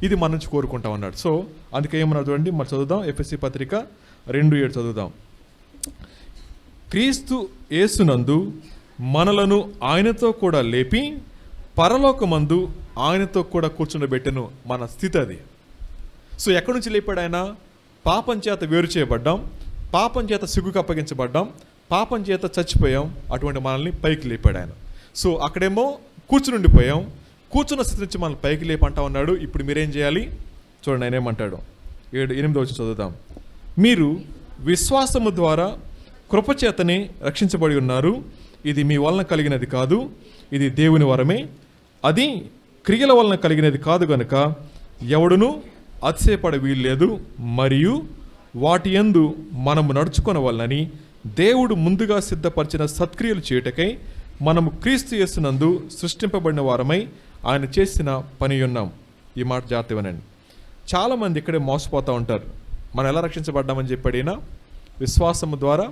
ఇది మన నుంచి కోరుకుంటాం అన్నాడు. సో అందుకే ఏమన్నారు చూడండి, మరి చదువుదాం. ఎఫెసీ పత్రిక 2:7 చదువుదాం. క్రీస్తు యేసునందు మనలను ఆయనతో కూడా లేపి పరలోకమందు ఆయనతో కూడా కూర్చుండబెట్టెను. మన స్థితి అది. సో ఎక్కడి నుంచి లేపాడు ఆయన? పాపం చేత వేరు చేయబడ్డాం, పాపం చేత సిగ్గుకు అప్పగించబడ్డాం, పాపం చేత చచ్చిపోయాం. అటువంటి మనల్ని పైకి లేపాడు ఆయన. సో అక్కడేమో కూర్చుని ఉండిపోయాం, కూర్చున్న స్థితి నుంచి మనల్ని పైకి లేపంటా ఉన్నాడు. ఇప్పుడు మీరేం చేయాలి? చూడండి ఆయన ఏమంటాడు. 8వ వచనం చదువుతాం. మీరు విశ్వాసము ద్వారా కృపచేతనే రక్షించబడి ఉన్నారు. ఇది మీ వలన కలిగినది కాదు, ఇది దేవుని వరమే. అది క్రియల వలన కలిగినది కాదు గనుక ఎవడునూ అతిశయపడ వీల్లేదు. మరియు వాటి యందు మనము నడుచుకొనవలనని దేవుడు ముందుగా సిద్ధపరిచిన సత్క్రియలు చేయుటకై మనము క్రీస్తు యేసునందు సృష్టింపబడిన వారమై ఆయన చేసిన పని ఉన్నాం. ఈ మాట జాగ్రత్త వినండి. చాలామంది ఇక్కడే మోసపోతూ ఉంటారు. మనం ఎలా రక్షించబడ్డామని చెప్పాడినా విశ్వాసము ద్వారా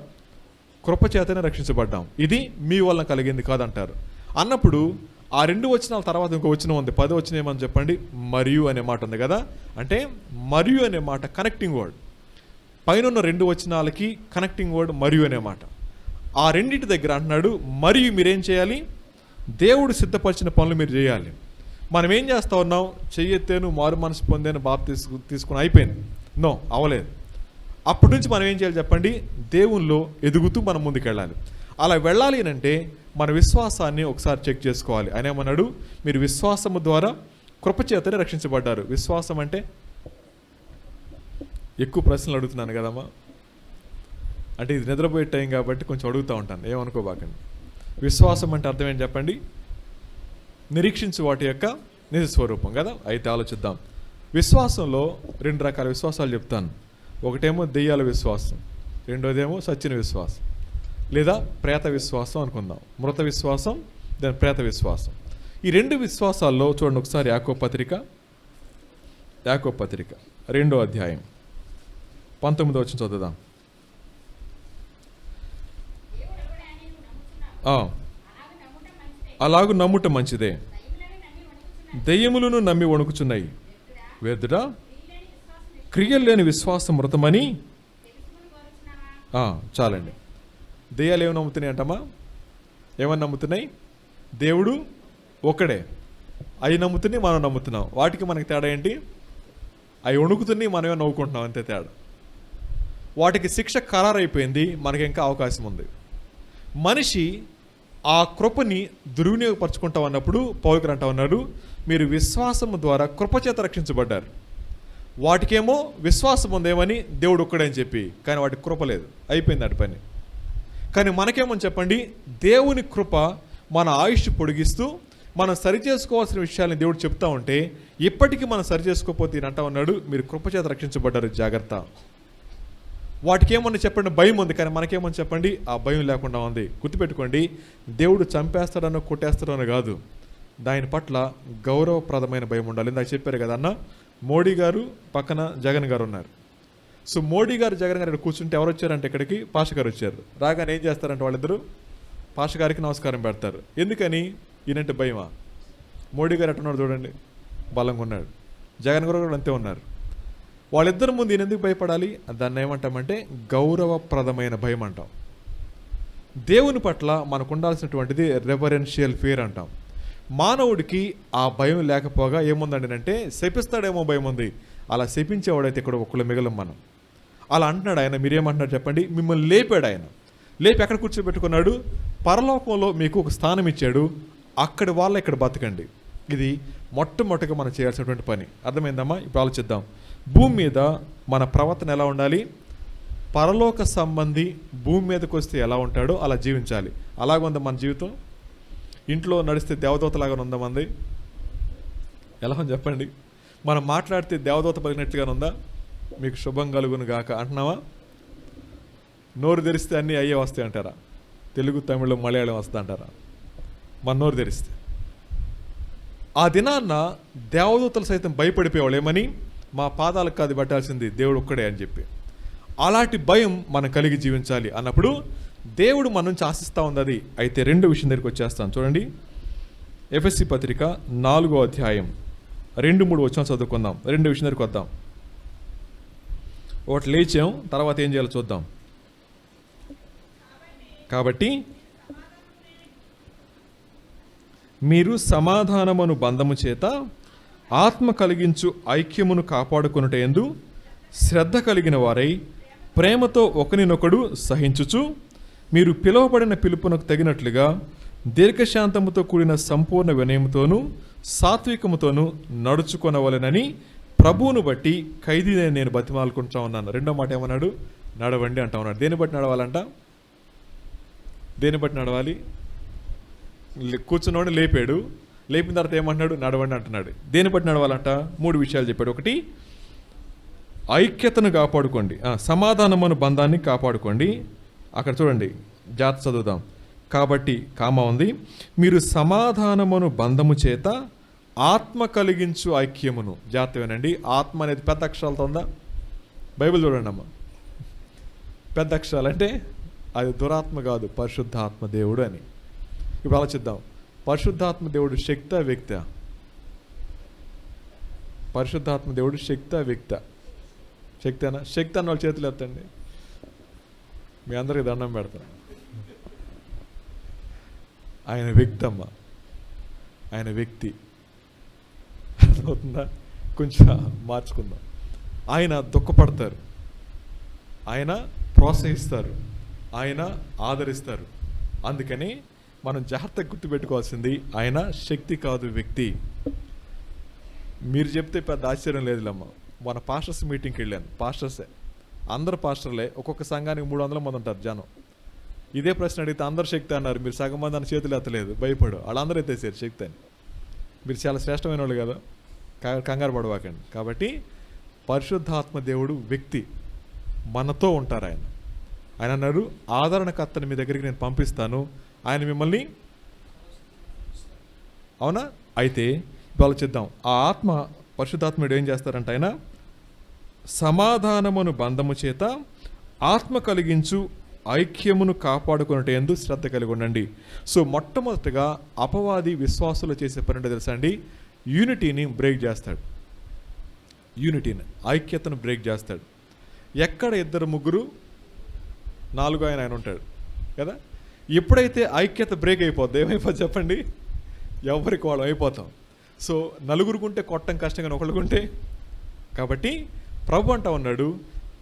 కృపచేతనే రక్షించబడ్డాం, ఇది మీ వలన కలిగింది కాదంటారు. అన్నప్పుడు ఆ 2 వచనాల తర్వాత ఇంకో వచనం ఉంది, 10వ వచనం ఏమని చెప్పండి, మరియు అనే మాట ఉంది కదా. అంటే మరియు అనే మాట కనెక్టింగ్ వర్డ్. పైన ఉన్న 2 వచనాలకి కనెక్టింగ్ వర్డ్ మరియు అనే మాట. ఆ రెండింటి దగ్గర అంటున్నాడు, మరియు మీరేం చేయాలి, దేవుడు సిద్ధపరిచిన పనులు మీరు చేయాలి. మనం ఏం చేస్తూ ఉన్నాం, చెయ్యెత్తాను, మారు మనసు పొందాను, బాప్తీసు తీసుకుని అయిపోయింది. నో, అవ్వలేదు. అప్పటి నుంచి మనం ఏం చేయాలి చెప్పండి, దేవునిలో ఎదుగుతూ మనం ముందుకెళ్ళాలి. అలా వెళ్ళాలి అంటే మన విశ్వాసాన్ని ఒకసారి చెక్ చేసుకోవాలి. ఆయన ఏమన్నాడు, మీరు విశ్వాసము ద్వారా కృపచేతనే రక్షించబడ్డారు. విశ్వాసం అంటే ఎక్కువ ప్రశ్నలు అడుగుతున్నాను కదమ్మా, అంటే ఇది నిద్రపోయే టైం కాబట్టి కొంచెం అడుగుతూ ఉంటాను, ఏమనుకోబాకండి. విశ్వాసం అంటే అర్థం ఏంటి చెప్పండి, నిరీక్షించు వాటి యొక్క నిజ స్వరూపం కదా. అయితే ఆలోచిద్దాం. విశ్వాసంలో 2 రకాల విశ్వాసాలు చెప్తాను. ఒకటేమో దెయ్యాల విశ్వాసం, రెండోదేమో సచ్చిన విశ్వాసం లేదా ప్రేత విశ్వాసం అనుకుందాం. మృత విశ్వాసం, దాని ప్రేత విశ్వాసం. ఈ 2 విశ్వాసాల్లో చూడండి ఒకసారి యాకోబు పత్రిక 2వ అధ్యాయం 19వ వచనం చదువుదాం. అలాగు నమ్ముట మంచిదే, దెయ్యములను నమ్మి వణుకుచున్నాయి. వేదుడా, క్రియలు లేని విశ్వాసం మృతమని. చాలండి. దెయ్యాలు ఏమి నమ్ముతున్నాయి అంటమ్మా, ఏమని నమ్ముతున్నాయి, దేవుడు ఒక్కడే. అవి నమ్ముతున్నాయి, మనం నమ్ముతున్నాం. వాటికి మనకి తేడా ఏంటి, అవి వణుకుతున్నాయి, మనమే నవ్వుకుంటున్నాం, అంతే తేడా. వాటికి శిక్ష ఖరారైపోయింది, మనకి ఇంకా అవకాశం ఉంది. మనిషి ఆ కృపని దుర్వినియోగపరచుకుంటాం అన్నప్పుడు పౌలు అంటా ఉన్నాడు, మీరు విశ్వాసము ద్వారా కృపచేత రక్షించబడ్డారు. వాటికేమో విశ్వాసం ఉందేమని దేవుడు ఒక్కడే అని చెప్పి, కానీ వాటికి కృప లేదు, అయిపోయింది అటు పని. కానీ మనకేమని చెప్పండి, దేవుని కృప మన ఆయుష్ పొడిగిస్తూ మనం సరిచేసుకోవాల్సిన విషయాన్ని దేవుడు చెప్తా ఉంటే, ఇప్పటికీ మనం సరిచేసుకోకపోతే అంటా ఉన్నాడు, మీరు కృపచేత రక్షించబడ్డారు, జాగ్రత్త. వాటికి ఏమన్నా చెప్పండి, భయం ఉంది, కానీ మనకేమని చెప్పండి, ఆ భయం లేకుండా ఉంది. గుర్తుపెట్టుకోండి, దేవుడు చంపేస్తాడనో కొట్టేస్తాడనో కాదు, దాని పట్ల గౌరవప్రదమైన భయం ఉండాలి. ఇందాక చెప్పారు కదా అన్న, మోడీ గారు పక్కన జగన్ గారు ఉన్నారు. సో మోడీ గారు జగన్ గారు ఇక్కడ కూర్చుంటే ఎవరు వచ్చారంటే ఇక్కడికి పాష గారు వచ్చారు. రాగానే ఏం చేస్తారంటే వాళ్ళిద్దరూ పాష గారికి నమస్కారం పెడతారు. ఎందుకని, ఈయనంటే భయమా? మోడీ గారు ఎట్టున్నాడు చూడండి, బలంగా ఉన్నాడు. జగన్ గారు కూడా అంతే ఉన్నారు. వాళ్ళిద్దరి ముందు ఈయన ఎందుకు భయపడాలి? దాన్ని ఏమంటామంటే గౌరవప్రదమైన భయం అంటాం. దేవుని పట్ల మనకు ఉండాల్సినటువంటిది రెవరెన్షియల్ ఫియర్ అంటాం. మానవుడికి ఆ భయం లేకపోగా ఏముందండి అంటే, శపిస్తాడేమో భయం ఉంది. అలా శపించేవాడైతే ఇక్కడ ఒక్కళ్ళు మిగలం మనం. అలా అంటున్నాడు ఆయన. మీరేమంటున్నారు చెప్పండి, మిమ్మల్ని లేపాడు ఆయన. లేపి ఎక్కడ కూర్చోబెట్టుకున్నాడు, పరలోకంలో మీకు ఒక స్థానం ఇచ్చాడు, అక్కడి వాళ్ళ ఇక్కడ బతకండి. ఇది మొట్టమొదటిగా మనం చేయాల్సినటువంటి పని. అర్థమైందమ్మా? ఇప్పుడు ఆలోచిద్దాం. భూమి మీద మన ప్రవర్తన ఎలా ఉండాలి, పరలోక సంబంధి భూమి మీదకి వస్తే ఎలా ఉంటాడో అలా జీవించాలి. అలాగుందా మన జీవితం? ఇంట్లో నడిస్తే దేవదూతలాగా ఉందా మంది? ఎలా ఉంది చెప్పండి? మనం మాట్లాడితే దేవదూత పలిగినట్టుగానే ఉందా? మీకు శుభం కలుగును గాక అంటున్నావా? నోరు తెరిస్తే అన్నీ అయ్యే వస్తాయి అంటారా? తెలుగు, తమిళం, మలయాళం వస్తా అంటారా? మన నోరు తెరిస్తే. ఆ దినాన్న దేవదూతలు సైతం భయపడిపోయేవాళ్ళు. ఏమని? మా పాదాలకు కాదు పట్టాల్సింది, దేవుడు ఒక్కడే అని చెప్పి. అలాంటి భయం మనం కలిగి జీవించాలి. అన్నప్పుడు దేవుడు మన నుంచి ఆశిస్తూ ఉంది అది. అయితే 2 విషయం దగ్గరికి వచ్చేస్తాను చూడండి. ఎఫెసీ పత్రిక 4వ అధ్యాయం 2-3 వచనాలు చదువుకుందాం. 2 విషయం దగ్గరికి వద్దాం. ఒకటి లేచాం, తర్వాత ఏం చేయాలో చూద్దాం. కాబట్టి మీరు సమాధానమును బంధము చేత ఆత్మ కలిగించు ఐక్యమును కాపాడుకొనుటయందు శ్రద్ధ కలిగిన వారై ప్రేమతో ఒకరినొకడు సహించుచు, మీరు పిలువబడిన పిలుపునకు తగినట్లుగా దీర్ఘశాంతముతో కూడిన సంపూర్ణ వినయముతోనూ సాత్వికముతోనూ నడుచుకొనవలెనని ప్రభువును బట్టి ఖైదీని నేను బతిమాలుకుంటా ఉన్నాను. రెండో మాట ఏమన్నాడు? నడవండి అంటా ఉన్నాడు. దేన్ని బట్టి నడవాలంట? దేన్ని బట్టి నడవాలి? కూర్చున్నవాడిని లేపాడు, లేపిన తర్వాత ఏమంటున్నాడు? నడవండి అంటున్నాడు. దేన్ని బట్టి నడవాలంట? 3 విషయాలు చెప్పాడు. ఒకటి, ఐక్యతను కాపాడుకోండి, సమాధానమును బంధాన్ని కాపాడుకోండి. అక్కడ చూడండి, జాగ్రత్త చదువుదాం. కాబట్టి కామ ఉంది, మీరు సమాధానమును బంధము చేత ఆత్మ కలిగించు ఐక్యమును. జాగ్రత్త వినండి, ఆత్మ అనేది పెద్ద అక్షరాలతో ఉందా? బైబిల్ చూడండి అమ్మ. పెద్ద అక్షరాలు అంటే అది దురాత్మ కాదు, పరిశుద్ధాత్మ దేవుడు అని. ఇప్పుడు ఆలోచిద్దాం, పరిశుద్ధాత్మ దేవుడు శక్తా వ్యక్తా? పరిశుద్ధాత్మ దేవుడు శక్తా వ్యక్తా? శక్తేనా? శక్తి అన్న వాళ్ళు చేతులు ఎత్తండి, మీ అందరికి దండం పెడతాను. ఆయన వ్యక్తి అమ్మ, ఆయన వ్యక్తి. అర్థమవుతుందా? కొంచెం మార్చుకుందాం. ఆయన దుఃఖపడతారు, ఆయన ప్రోత్సహిస్తారు, ఆయన ఆదరిస్తారు. అందుకని మనం జాగ్రత్తగా గుర్తుపెట్టుకోవాల్సింది, ఆయన శక్తి కాదు, వ్యక్తి. మీరు చెప్తే పెద్ద ఆశ్చర్యం లేదులేమ్మ. మన పాస్టర్స్ మీటింగ్కి వెళ్ళాను, పాస్టర్సే, అందరు పాస్టర్లే. ఒక్కొక్క సంఘానికి 300 మంది ఉంటారు జనం. ఇదే ప్రశ్న అడిగితే అందరు శక్తి అన్నారు. మీరు సగం మంది అని చేతులు ఎత్తలేదు, భయపడు. వాళ్ళందరూ ఎత్తేసారు శక్తి అని. మీరు చాలా శ్రేష్టమైన వాళ్ళు కదా, కంగారు పడవాకండి. కాబట్టి పరిశుద్ధాత్మ దేవుడు వ్యక్తి, మనతో ఉంటారు. ఆయన అన్నారు, ఆదరణకర్తని మీ దగ్గరికి నేను పంపిస్తాను, ఆయన మిమ్మల్ని. అవునా? అయితే ఆలోచిద్దాం, ఆ ఆత్మ పరిశుద్ధాత్ముడు ఏం చేస్తారంట? ఆయన సమాధానమును బంధము చేత ఆత్మ కలిగించు ఐక్యమును కాపాడుకున్నట్టు ఎందు శ్రద్ధ కలిగి ఉండండి. సో మొట్టమొదటిగా అపవాది విశ్వాసులు చేసే పని తెలుసా అండి? యూనిటీని బ్రేక్ చేస్తాడు. యూనిటీని, ఐక్యతను బ్రేక్ చేస్తాడు. ఎక్కడ 2 3 4 ఆయన ఉంటాడు కదా. ఎప్పుడైతే ఐక్యత బ్రేక్ అయిపోద్ది, ఏమైపోద్ది చెప్పండి? ఎవరికి వాళ్ళు అయిపోతాం. సో నలుగురుకుంటే కొట్టం కష్టంగా ఒకళ్ళుకుంటే. కాబట్టి ప్రభు అంటా ఉన్నాడు,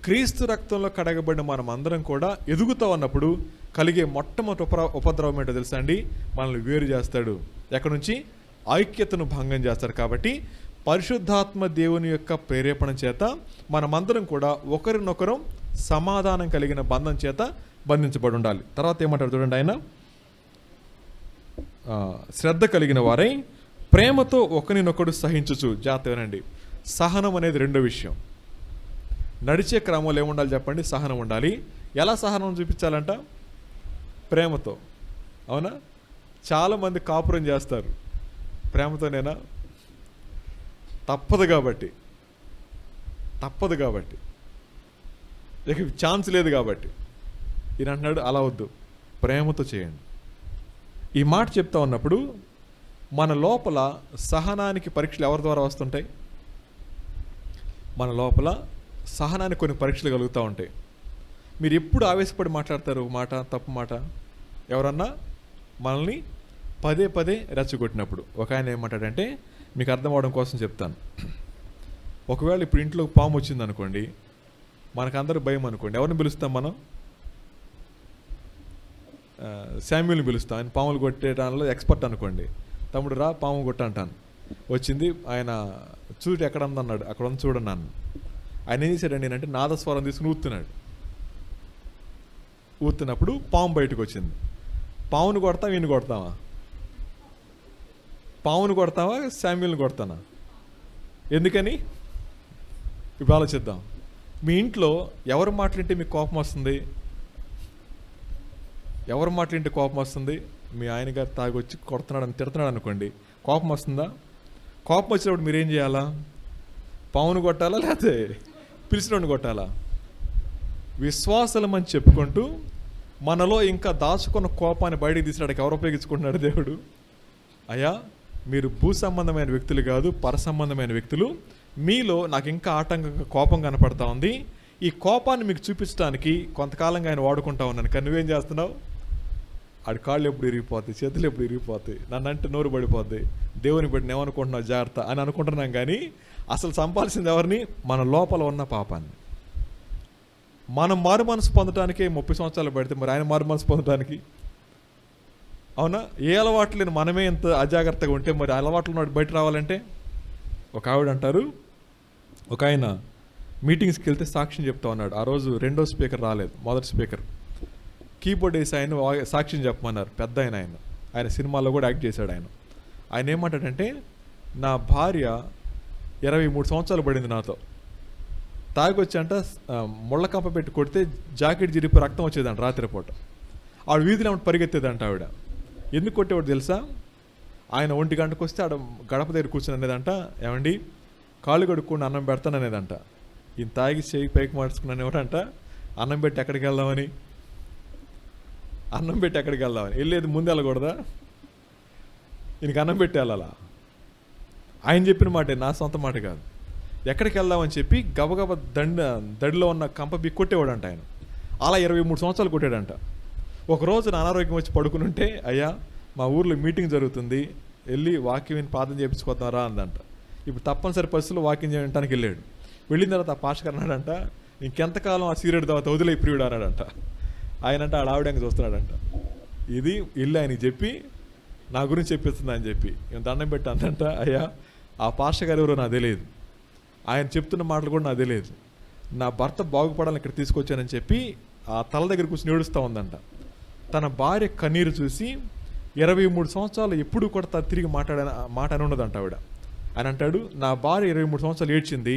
క్రీస్తు రక్తంలో కడగబడిన మనం అందరం కూడా ఎదుగుతూ ఉన్నప్పుడు కలిగే మొట్టమొదటి ఉపద్రవం ఏంటో తెలుసా అండి? మనల్ని వేరు చేస్తాడు. ఎక్కడి నుంచి? ఐక్యతను భంగం చేస్తాడు. కాబట్టి పరిశుద్ధాత్మ దేవుని యొక్క ప్రేరేపణ చేత మనమందరం కూడా ఒకరినొకరం సమాధానం కలిగిన బంధం చేత బంధించబడి ఉండాలి. తర్వాత ఏమంటారు చూడండి, ఆయన శ్రద్ధ కలిగిన వారై ప్రేమతో ఒకరినొకడు సహించుచు. జాగ్రత్తగానండి, సహనం అనేది 2వ విషయం. నడిచే క్రమంలో ఏముండాలి చెప్పండి? సహనం ఉండాలి. ఎలా సహనం చూపించాలంట? ప్రేమతో. అవునా? చాలామంది కాపురం చేస్తారు ప్రేమతోనేనా? తప్పదు కాబట్టి ఇక ఛాన్స్ లేదు కాబట్టి ఈయన అంటున్నాడు, అలా వద్దు, ప్రేమతో చేయండి. ఈ మాట చెప్తా ఉన్నప్పుడు మన లోపల సహనానికి పరీక్షలు ఎవరి ద్వారా వస్తుంటాయి? మన లోపల సహనానికి కొన్ని పరీక్షలు కలుగుతూ ఉంటాయి. మీరు ఎప్పుడు ఆవేశపడి మాట్లాడతారు మాట, తప్పు మాట? ఎవరన్నా మనల్ని పదే రెచ్చగొట్టినప్పుడు. ఒక ఆయన ఏమంటాడంటే, మీకు అర్థం అవడం కోసం చెప్తాను. ఒకవేళ ఇప్పుడు ఇంట్లో పాము వచ్చింది అనుకోండి, మనకందరూ భయం అనుకోండి, ఎవరిని పిలుస్తాం మనం? శామ్యూల్ని పిలుస్తాం. ఆయన పాములు కొట్టేటాలో ఎక్స్పర్ట్ అనుకోండి. తమ్ముడు రా పాము కొట్ట అంటాను. వచ్చింది, ఆయన చూడు ఎక్కడ ఉందన్నాడు, అక్కడ ఉంది చూడన్నాను. ఆయన ఏం చేశాడండి అంటే నాదస్వరం తీసుకుని ఊతున్నప్పుడు పాము బయటకు వచ్చింది. పామును కొడతాం, ఈయన కొడతామా? పామును కొడతావా, శామ్యూల్ని కొడతానా? ఎందుకని? ఇప్పుడు ఆలోచిద్దాం. మీ ఇంట్లో ఎవరు మాట్లాడితే మీకు కోపం వస్తుంది? ఎవరు మాట్లాడితే కోపం వస్తుంది? మీ ఆయన గారు తాగొచ్చి కొడుతున్నాడని తిడుతున్నాడు అనుకోండి, కోపం వస్తుందా? కోపం వచ్చినప్పుడు మీరేం చేయాలా? పామును కొట్టాలా లేకపోతే పిలిచినోడిని కొట్టాలా? విశ్వాసలమని చెప్పుకుంటూ మనలో ఇంకా దాచుకున్న కోపాన్ని బయటికి తీసినాడికి ఎవరు ఉపయోగించుకుంటున్నాడు? దేవుడు. అయ్యా, మీరు భూ సంబంధమైన వ్యక్తులు కాదు, పర సంబంధమైన వ్యక్తులు. మీలో నాకు ఇంకా ఆటంకంగా కోపం కనపడతా ఉంది. ఈ కోపాన్ని మీకు చూపించడానికి కొంతకాలంగా ఆయన వాడుకుంటా ఉన్నాను. కానీ నువ్వేం చేస్తున్నావు? ఆడి కాళ్ళు ఎప్పుడు ఇరిగిపోతాయి, చేతులు ఎప్పుడు ఇరిగిపోతాయి, నన్ను అంటే నోరు పడిపోద్ది, దేవుని బట్టి ఏమనుకుంటున్నావు జాగ్రత్త అని అనుకుంటున్నాం. కానీ అసలు చంపాల్సింది ఎవరిని? మన లోపల ఉన్న పాపాన్ని. మనం మారు మనసు పొందడానికి 30 సంవత్సరాలు పడితే మరి ఆయన మారు మనసు పొందడానికి? అవునా? ఏ అలవాట్లు లేని మనమే ఎంత అజాగ్రత్తగా ఉంటే మరి అలవాట్లు బయట రావాలంటే? ఒక ఆవిడ అంటారు, ఒక ఆయన మీటింగ్స్కి వెళ్తే సాక్ష్యం చెప్తా ఉన్నాడు. ఆ రోజు రెండో స్పీకర్ రాలేదు, మొదటి స్పీకర్. కీబోర్డ్ వేసి ఆయన సాక్ష్యం చెప్పమన్నారు. పెద్ద ఆయన సినిమాల్లో కూడా యాక్ట్ చేశాడు. ఆయన ఏమంటాడంటే, నా భార్య 23 సంవత్సరాలు పడింది నాతో, తాగొచ్చంట ముళ్ళ కంప పెట్టి కొడితే జాకెట్ జిరిపి రక్తం వచ్చేదంట రాత్రిపూట. ఆవిడ వీధిలో పరిగెత్తేదంట. ఆవిడ ఎందుకు కొట్టేవాడు తెలుసా? ఆయన 1 గంటకు వస్తే ఆడ గడప దగ్గర కూర్చొని అనేదంట, ఏమండి కాళ్ళు కడుక్కుండా అన్నం పెడతాను అనేదంట. ఈయన తాగి చేయి పైకి మార్చుకున్నాను ఎవడంట, అన్నం పెట్టి ఎక్కడికి వెళ్దామని వెళ్ళేది ముందు వెళ్ళకూడదా? ఈయనకి అన్నం పెట్టి వెళ్ళాలా? ఆయన చెప్పిన మాటే, నా సొంత మాట కాదు. ఎక్కడికి వెళ్దామని చెప్పి గబగబ దడిలో ఉన్న కంప కొట్టేవాడంట ఆయన. అలా 23 సంవత్సరాలు కొట్టాడంట. ఒకరోజు నా అనారోగ్యం వచ్చి పడుకుని ఉంటే, అయ్యా మా ఊర్లో మీటింగ్ జరుగుతుంది, వెళ్ళి వాక్యం విని ప్రార్థన చేయించుకోతారా అందంట. ఇప్పుడు తప్పనిసరి పరిస్థితుల్లో వాక్యం చేయడానికి వెళ్ళాడు. వెళ్ళిన తర్వాత ఆ పాస్టర్ అన్నాడంట, ఇంకెంతకాలం ఆ సీరియడ్ తర్వాత వదిలే ప్రియుడు అన్నాడంట. ఆయనంట ఆవిడంగా చూస్తున్నాడంట. ఇది వెళ్ళి ఆయనకి చెప్పి నా గురించి చెప్పిస్తుంది అని చెప్పి దండం పెట్టి అందంట, అయ్యా ఆ పాస్టర్ గారు ఎవరో నాకు తెలియదు, ఆయన చెప్తున్న మాటలు కూడా నాకు తెలియదు, నా భర్త బాగుపడాలని ఇక్కడ తీసుకొచ్చానని చెప్పి ఆ తల దగ్గర కూర్చొని ఏడుస్తూ ఉందంట. తన భార్య కన్నీరు చూసి 23 సంవత్సరాలు ఎప్పుడు కూడా తిరిగి మాట అని ఉన్నదంట ఆవిడ. ఆయన అంటాడు, నా భార్య 23 సంవత్సరాలు ఏడ్చింది,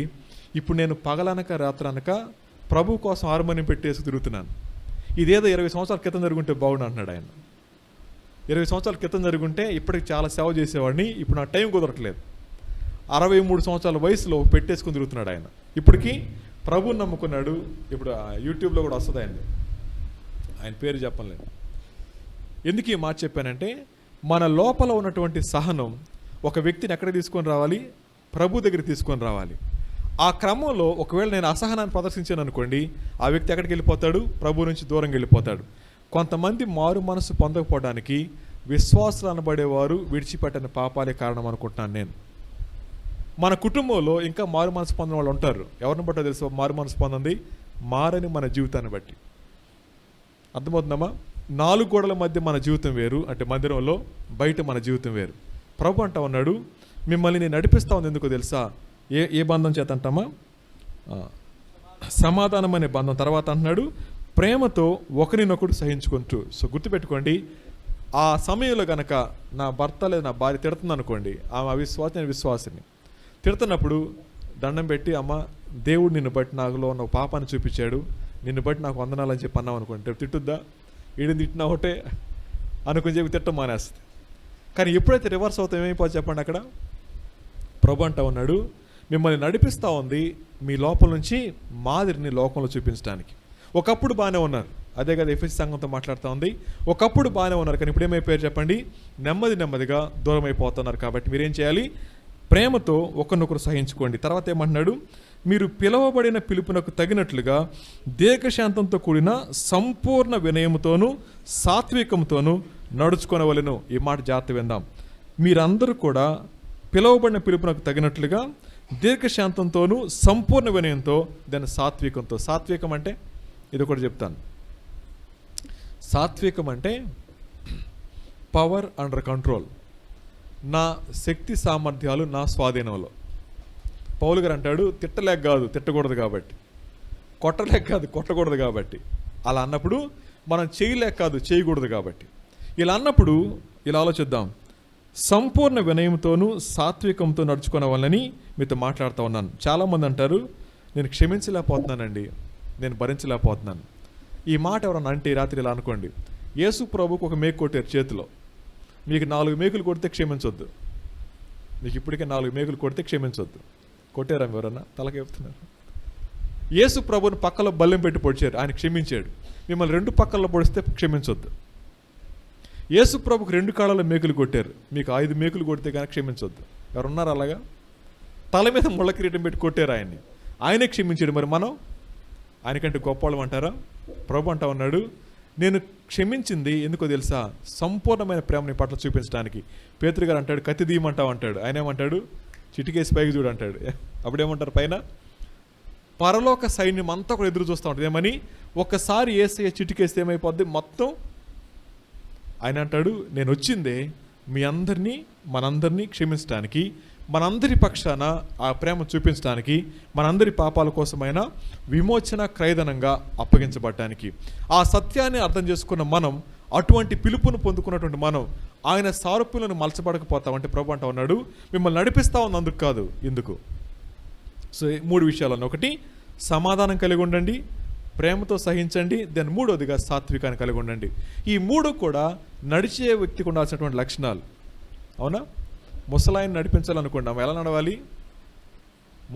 ఇప్పుడు నేను పగలనక రాత్రనక ప్రభు కోసం హార్మోనియం పెట్టేసి తిరుగుతున్నాను. ఇదేదో 20 సంవత్సరాల క్రితం జరుగుంటే బాగుండు అంటున్నాడు ఆయన. 20 సంవత్సరాల క్రితం జరుగుంటే ఇప్పటికి చాలా సేవ చేసేవాడిని, ఇప్పుడు నా టైం కుదరట్లేదు. 63 సంవత్సరాల వయసులో పెట్టేసుకుని తిరుగుతున్నాడు ఆయన. ఇప్పటికీ ప్రభుని నమ్ముకున్నాడు. ఇప్పుడు యూట్యూబ్లో కూడా వస్తుంది ఆయన పేరు చెప్పలేదు. ఎందుకు ఈ మాట చెప్పానంటే, మన లోపల ఉన్నటువంటి సహనం ఒక వ్యక్తిని ఎక్కడ తీసుకొని రావాలి? ప్రభు దగ్గర తీసుకొని రావాలి. ఆ క్రమంలో ఒకవేళ నేను అసహనాన్ని ప్రదర్శించాను అనుకోండి, ఆ వ్యక్తి ఎక్కడికి వెళ్ళిపోతాడు? ప్రభు నుంచి దూరంగా వెళ్ళిపోతాడు. కొంతమంది మారు మనసు పొందకపోవడానికి విశ్వాసులు అనబడేవారు విడిచిపెట్టని పాపాలే కారణం అనుకుంటున్నాను నేను. మన కుటుంబంలో ఇంకా మారు మనసు పొందిన వాళ్ళు ఉంటారు. ఎవరిని బట్టో తెలుసు మారు మనసు పొందింది? మారని మన జీవితాన్ని బట్టి. అర్థమవుతుందమ్మా? 4 గోడల మధ్య మన జీవితం వేరు, అంటే మందిరంలో, బయట మన జీవితం వేరు. ప్రభు అంటా ఉన్నాడు, మిమ్మల్ని నేను నడిపిస్తా ఉంది ఎందుకో తెలుసా? ఏ బంధం చేత అంటామా? సమాధానం అనే బంధం. తర్వాత అంటున్నాడు, ప్రేమతో ఒకరినొకడు సహించుకుంటూ. సో గుర్తుపెట్టుకోండి, ఆ సమయంలో కనుక నా భర్త లేదా నా భార్య తిడుతుంది అనుకోండి, ఆమె అవిశ్వాసం విశ్వాసిని తిడుతున్నప్పుడు దండం పెట్టి, అమ్మ దేవుడు నిన్ను బట్టి నాకులో ఉన్న పాపాన్ని చూపించాడు, నిన్ను బట్టి నాకు వందనాలని చెప్పి అన్నాం అనుకోండి, తిట్టుద్దా? వీడిని తిట్టినా ఒకటే అనుకుని చెప్పి తిట్టం మానేస్తుంది. కానీ ఎప్పుడైతే రివర్స్ అవుతాం ఏమైపోతుంది చెప్పండి? అక్కడ ప్రభు అంటా ఉన్నాడు, మిమ్మల్ని నడిపిస్తూ ఉంది మీ లోపల నుంచి మాదిరిని లోకంలో చూపించడానికి. ఒకప్పుడు బాగానే ఉన్నారు, అదే కదా ఎఫెసీ సంఘంతో మాట్లాడుతూ ఉంది. ఒకప్పుడు బాగానే ఉన్నారు, కానీ ఇప్పుడు ఏమైపోయారు చెప్పండి? నెమ్మదిగా దూరం అయిపోతున్నారు. కాబట్టి మీరేం చేయాలి? ప్రేమతో ఒకరినొకరు సహించుకోండి. తర్వాత ఏమంటున్నాడు? మీరు పిలువబడిన పిలుపునకు తగినట్లుగా దీర్ఘశాంతంతో కూడిన సంపూర్ణ వినయముతోనూ సాత్వికంతోనూ నడుచుకొనవలెను. ఈ మాట జాగ్రత్త విందాం. మీరందరూ కూడా పిలువబడిన పిలుపునకు తగినట్లుగా దీర్ఘశాంతంతోనూ సంపూర్ణ వినయంతో, దాని సాత్వికంతో. సాత్వికం అంటే ఇది ఒకటి చెప్తాను. సాత్వికం అంటే పవర్ అండర్ కంట్రోల్. నా శక్తి సామర్థ్యాలు నా స్వాధీనంలో. పౌలు గారు అంటాడు, తిట్టలేక కాదు తిట్టకూడదు కాబట్టి, కొట్టలేక కాదు కొట్టకూడదు కాబట్టి. అలా అన్నప్పుడు మనం చేయలేక కాదు చేయకూడదు కాబట్టి. ఇలా అన్నప్పుడు ఇలా ఆలోచిద్దాం. సంపూర్ణ వినయంతోనూ సాత్వికంతో నడుచుకునే వాళ్ళని మీతో మాట్లాడుతూ ఉన్నాను. చాలామంది అంటారు, నేను క్షమించలేకపోతున్నానండి, నేను భరించలేకపోతున్నాను. ఈ మాట ఎవరన్నా అంటే రాత్రి ఇలా అనుకోండి, యేసు ప్రభుకు ఒక మేకు కొట్టారు చేతిలో, మీకు 4 మేకులు కొడితే క్షమించొద్దు. మీకు ఇప్పటికే 4 మేకులు కొడితే క్షమించొద్దు. కొట్టారా ఎవరన్నా? తలకి చెప్తున్నారు. యేసు ప్రభుని పక్కలో బల్లెం పెట్టి పొడిచారు, ఆయన క్షమించాడు. మిమ్మల్ని 2 పక్కల్లో పొడిస్తే క్షమించొద్దు. యేసు ప్రభుకు 2 కాళ్ళలో మేకులు కొట్టారు, మీకు 5 మేకులు కొడితే కానీ క్షమించొద్దు. ఎవరున్నారు అలాగా? తల మీద ముళ్ళ కిరీటం పెట్టి కొట్టారు ఆయన్ని, ఆయనే క్షమించాడు. మరి మనం ఆయనకంటే గొప్పవాళ్ళం అంటారా? ప్రభు అంటా ఉన్నాడు, నేను క్షమించింది ఎందుకో తెలుసా? సంపూర్ణమైన ప్రేమని పట్ల చూపించడానికి. పేతురు గారు అంటాడు, కత్తి దీయమంటావు అంటాడు. ఆయన ఏమంటాడు? చిటికేసి పైకి చూడు అంటాడు. అప్పుడేమంటారు? పైన పరలోక సైన్యం అంతా కూడా ఎదురు చూస్తూ ఉంటుంది. ఏమని? ఒక్కసారి యేసయ్య చిటికేస్తే ఏమైపోద్ది మొత్తం. ఆయన అంటాడు, నేను వచ్చిందే మీ అందరినీ మనందరినీ క్షమించడానికి, మనందరి పక్షాన ఆ ప్రేమ చూపించడానికి, మనందరి పాపాల కోసమైన విమోచన క్రయధనంగా అప్పగించబడటానికి. ఆ సత్యాన్ని అర్థం చేసుకున్న మనం, అటువంటి పిలుపును పొందుకున్నటువంటి మనం ఆయన సారూప్యులను మలచబడకపోతామంటే ప్రభు అంటా ఉన్నాడు, మిమ్మల్ని నడిపిస్తా ఉన్నందుకు కాదు, ఎందుకు. సో 3 విషయాలను. ఒకటి, సమాధానం కలిగి ఉండండి, ప్రేమతో సహించండి, దెన్ 3వదిగా సాత్వికాన్ని కలిగి ఉండండి. ఈ 3 కూడా నడిచే వ్యక్తికి ఉండాల్సినటువంటి లక్షణాలు. అవునా? ముసలాయన నడిపించాలనుకున్నాం, ఎలా నడవాలి?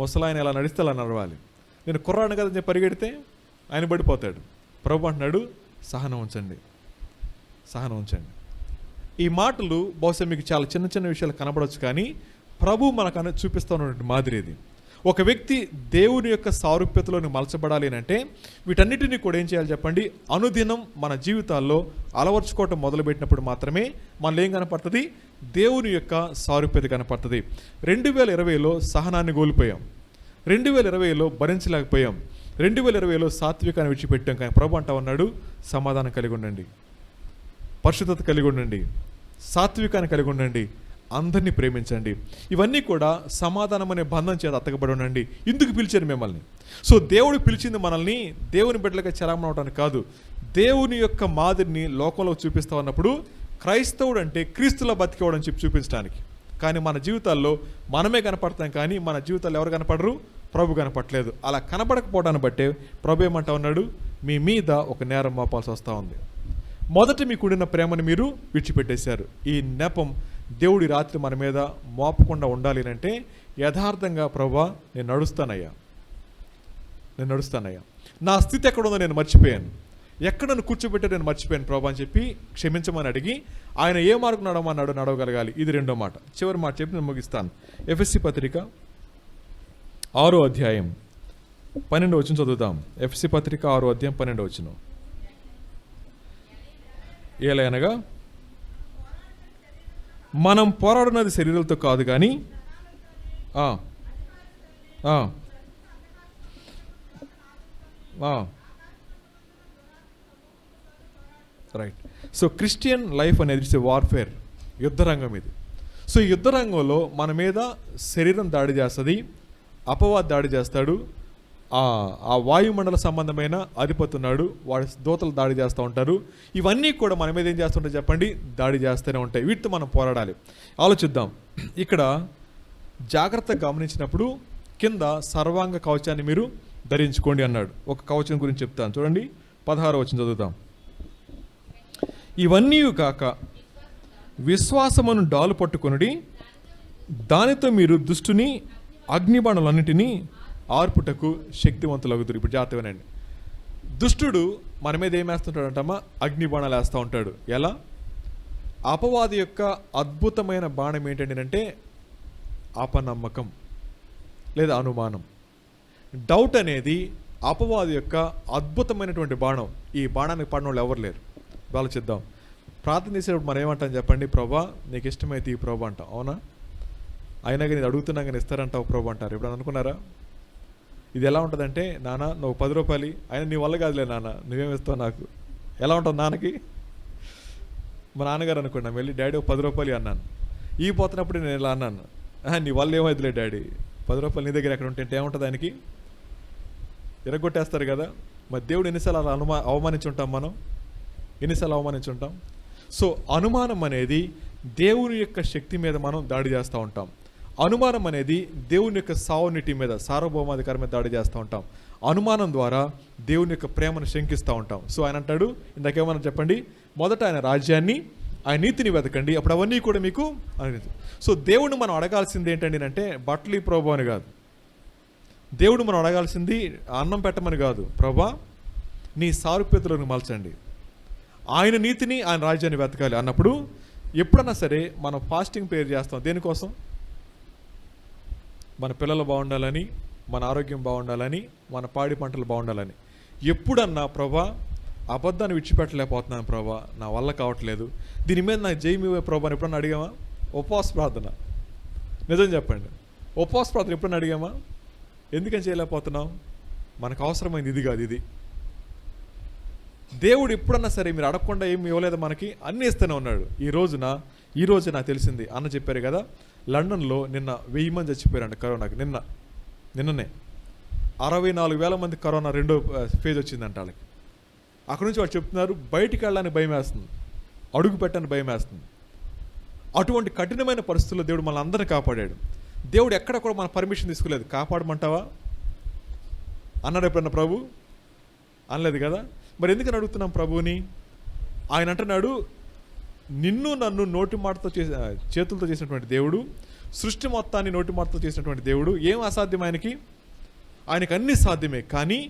ముసలాయన ఎలా నడిస్తే అలా నడవాలి. నేను కుర్రాడిని కదా చెప్పి పరిగెడితే ఆయన పడిపోతాడు. ప్రభు అంటున్నాడు, సహనం ఉంచండి, సహనం ఉంచండి. ఈ మాటలు బహుశా మీకు చాలా చిన్న చిన్న విషయాలు కనబడవచ్చు, కానీ ప్రభు మనకు చూపిస్తూ ఉన్నటువంటి మాదిరి ఇది. ఒక వ్యక్తి దేవుని యొక్క సారూప్యతలోని మలచబడాలి అంటే వీటన్నిటినీ కూడా ఏం చేయాలి చెప్పండి? అనుదినం మన జీవితాల్లో అలవర్చుకోవటం మొదలుపెట్టినప్పుడు మాత్రమే మనలో ఏం కనపడుతుంది? దేవుని యొక్క సారూప్యత కనపడుతుంది. 2020లో సహనాన్ని కోల్పోయాం, 2020లో భరించలేకపోయాం, 2020లో సాత్వికాన్ని విడిచిపెట్టాం. కానీ ప్రభు అంటా ఉన్నాడు, సమాధానం కలిగి ఉండండి, పరిశుద్ధత కలిగి ఉండండి, సాత్వికాన్ని కలిగి ఉండండి, అందరినీ ప్రేమించండి. ఇవన్నీ కూడా సమాధానం అనే బంధం చేత అతకబడి ఉండండి. ఇందుకు పిలిచారు మిమ్మల్ని. సో దేవుడు పిలిచింది మనల్ని దేవుని బిడ్డలుగా చలామణి అవడానికి కాదు, దేవుని యొక్క మాదిరిని లోకంలో చూపిస్తా ఉన్నప్పుడు క్రైస్తవుడు అంటే క్రీస్తులా బతికేవాడు అని చెప్పి చూపించడానికి. కానీ మన జీవితాల్లో మనమే కనపడతాం, కానీ మన జీవితాల్లో ఎవరు కనపడరు? ప్రభు కనపడలేదు. అలా కనపడకపోవడాన్ని బట్టే ప్రభు ఏమంటా ఉన్నాడు, మీ మీద ఒక నేరం మోపాల్సి వస్తూ ఉంది. మొదట మీకుడిన ప్రేమను మీరు విడిచిపెట్టేశారు. ఈ నెపం దేవుడి రాత్రి మన మీద మోపకుండా ఉండాలి అంటే యథార్థంగా ప్రభువా నేను నడుస్తానయ్యా, నా స్థితి ఎక్కడుందో నేను మర్చిపోయాను, ఎక్కడ నన్ను కూర్చోబెట్టారో నేను మర్చిపోయాను ప్రభు అని చెప్పి క్షమించమని అడిగి ఆయన ఏ మార్గం నడవమన్నాడో నడవగలగాలి. ఇది 2వ మాట. చివరి మాట చెప్పి నేను ముగిస్తాను. ఎఫెసీ పత్రిక 6వ అధ్యాయం 12వ వచనం చదువుతాం. ఎఫెసీ పత్రిక 6వ అధ్యాయం 12వ వచనం. ఏలయనగా మనం పోరాడున్నది శరీరాలతో కాదు కానీ రైట్. సో క్రిస్టియన్ లైఫ్ అనేది ఇట్స్ ఏ వార్ఫేర్, యుద్ధరంగం ఇది. సో ఈ యుద్ధరంగంలో మన మీద శరీరం దాడి చేస్తుంది, అపవాది దాడి చేస్తాడు, ఆ వాయుమండల సంబంధమైన అధిపతి ఉన్నాడు, వాడి దూతలు దాడి చేస్తూ ఉంటారు. ఇవన్నీ కూడా మన మీద ఏం చేస్తుంటాయి చెప్పండి? దాడి చేస్తూనే ఉంటాయి. వీటితో మనం పోరాడాలి. ఆలోచిద్దాం. ఇక్కడ జాగ్రత్తగా గమనించినప్పుడు కింద సర్వాంగ కవచాన్ని మీరు ధరించుకోండి అన్నాడు. ఒక కవచం గురించి చెప్తాను చూడండి. 16వ వచనం చదువుతాం. ఇవన్నీ కాక విశ్వాసమును డాలు పట్టుకొనుడి, దానితో మీరు దుష్టుని అగ్నిబాణులన్నింటినీ ఆర్పుటకు శక్తివంతులగుతారు. ఇప్పుడు జాగ్రత్త వినండి. దుష్టుడు మన మీద ఏం వేస్తుంటాడంటమ్మా? అగ్నిబాణాలు వేస్తూ ఉంటాడు. ఎలా? అపవాది యొక్క అద్భుతమైన బాణం ఏంటంటే అంటే అపనమ్మకం లేదా అనుమానం. డౌట్ అనేది అపవాది యొక్క అద్భుతమైనటువంటి బాణం. ఈ బాణానికి పడిన వాళ్ళు ఎవరు లేరు. ఆలోచిద్దాం. ప్రార్థన చేసేటప్పుడు మనం ఏమంటాం చెప్పండి? ప్రభా నీకు ఇష్టమైతే ఈ ప్రభు అంటాం, అవునా? అయినా కానీ అడుగుతున్నా కానీ ఇస్తారంటావు ప్రభు అంటారు. ఎప్పుడన్నా అనుకున్నారా? ఇది ఎలా ఉంటుందంటే, నాన్న నువ్వు 10 రూపాయలు అయినా నీ వల్ల కాదులే నాన్న, నువ్వేమి ఇస్తావు నాకు. ఎలా ఉంటుంది నాన్నకి? మా నాన్నగారు అనుకున్నాం వెళ్ళి డాడీ 10 రూపాయలు అన్నాను. ఈ పోతున్నప్పుడు నేను ఇలా అన్నాను, నీ వల్ల ఏమైందిలే డాడీ, 10 రూపాయలు నీ దగ్గర ఎక్కడ ఉంటే ఏముంటుంది ఆయనకి? ఎరగొట్టేస్తారు కదా. మరి దేవుడు ఎన్నిసార్లు అలా అవమానించుంటాం మనం? ఎన్నిసార్లు అవమానించుంటాం? సో అనుమానం అనేది దేవుని యొక్క శక్తి మీద మనం దాడి చేస్తూ ఉంటాం. అనుమానం అనేది దేవుని యొక్క సావునిటి మీద, సార్వభౌమాధికారం మీద దాడి చేస్తూ ఉంటాం. అనుమానం ద్వారా దేవుని యొక్క ప్రేమను శంకిస్తూ ఉంటాం. సో ఆయన అంటాడు, ఇందాకేమన్నా చెప్పండి, మొదట ఆయన రాజ్యాన్ని, ఆయన నీతిని వెతకండి, అప్పుడు అవన్నీ కూడా మీకు. సో దేవుడిని మనం అడగాల్సింది ఏంటండి అంటే బట్టలు ప్రభు అని కాదు. దేవుడు మనం అడగాల్సింది అన్నం పెట్టమని కాదు. ప్రభా నీ సారూప్యతలను మలచండి, ఆయన నీతిని, ఆయన రాజ్యాన్ని వెతకాలి అన్నప్పుడు ఎప్పుడన్నా సరే మనం ఫాస్టింగ్ ప్రేయర్ చేస్తాం. దేనికోసం? మన పిల్లలు బాగుండాలని, మన ఆరోగ్యం బాగుండాలని, మన పాడి పంటలు బాగుండాలని. ఎప్పుడన్నా ప్రభా అబద్ధాన్ని విడిచిపెట్టలేకపోతున్నాను ప్రభా, నా వల్ల కావట్లేదు, దీని మీద నా జయమివే ప్రభా అని ఎప్పుడన్నా అడిగామా? ఉపవాస ప్రార్థన, నిజం చెప్పండి, ఉపవాస ప్రార్థన ఎప్పుడన్నా అడిగామా? ఎందుకని చేయలేకపోతున్నాం? మనకు అవసరమైంది ఇది కాదు, ఇది. దేవుడు ఎప్పుడన్నా సరే మీరు అడగకుండా ఏమి ఇవ్వలేదు, మనకి అన్నీ ఇస్తూనే ఉన్నాడు. ఈ రోజు నాకు తెలిసింది, అన్న చెప్పారు కదా, లండన్లో నిన్న 1000 మంది చచ్చిపోయారంట కరోనాకి. నిన్ననే 64,000 మంది కరోనా రెండో ఫేజ్ వచ్చిందంట వాళ్ళకి. అక్కడ నుంచి వాళ్ళు చెప్తున్నారు బయటికి వెళ్ళడానికి భయం వేస్తుంది, అడుగు పెట్టడానికి భయం వేస్తుంది. అటువంటి కఠినమైన పరిస్థితుల్లో దేవుడు మనల్ని అందరినీ కాపాడాడు. దేవుడు ఎక్కడ కూడా మన పర్మిషన్ తీసుకోలేదు. కాపాడమంటావా అన్నాడు ఎప్పుడన్నా ప్రభు? అనలేదు కదా. మరి ఎందుకని అడుగుతున్నాం ప్రభువుని? ఆయన అంటున్నాడు, నిన్ను నన్ను నోటి మాటతో చేతులతో చేసినటువంటి దేవుడు, సృష్టి మొత్తాన్ని నోటి మాటతో చేసినటువంటి దేవుడు. ఏం అసాధ్యం ఆయనకి? ఆయనకి అన్నీ సాధ్యమే. కానీ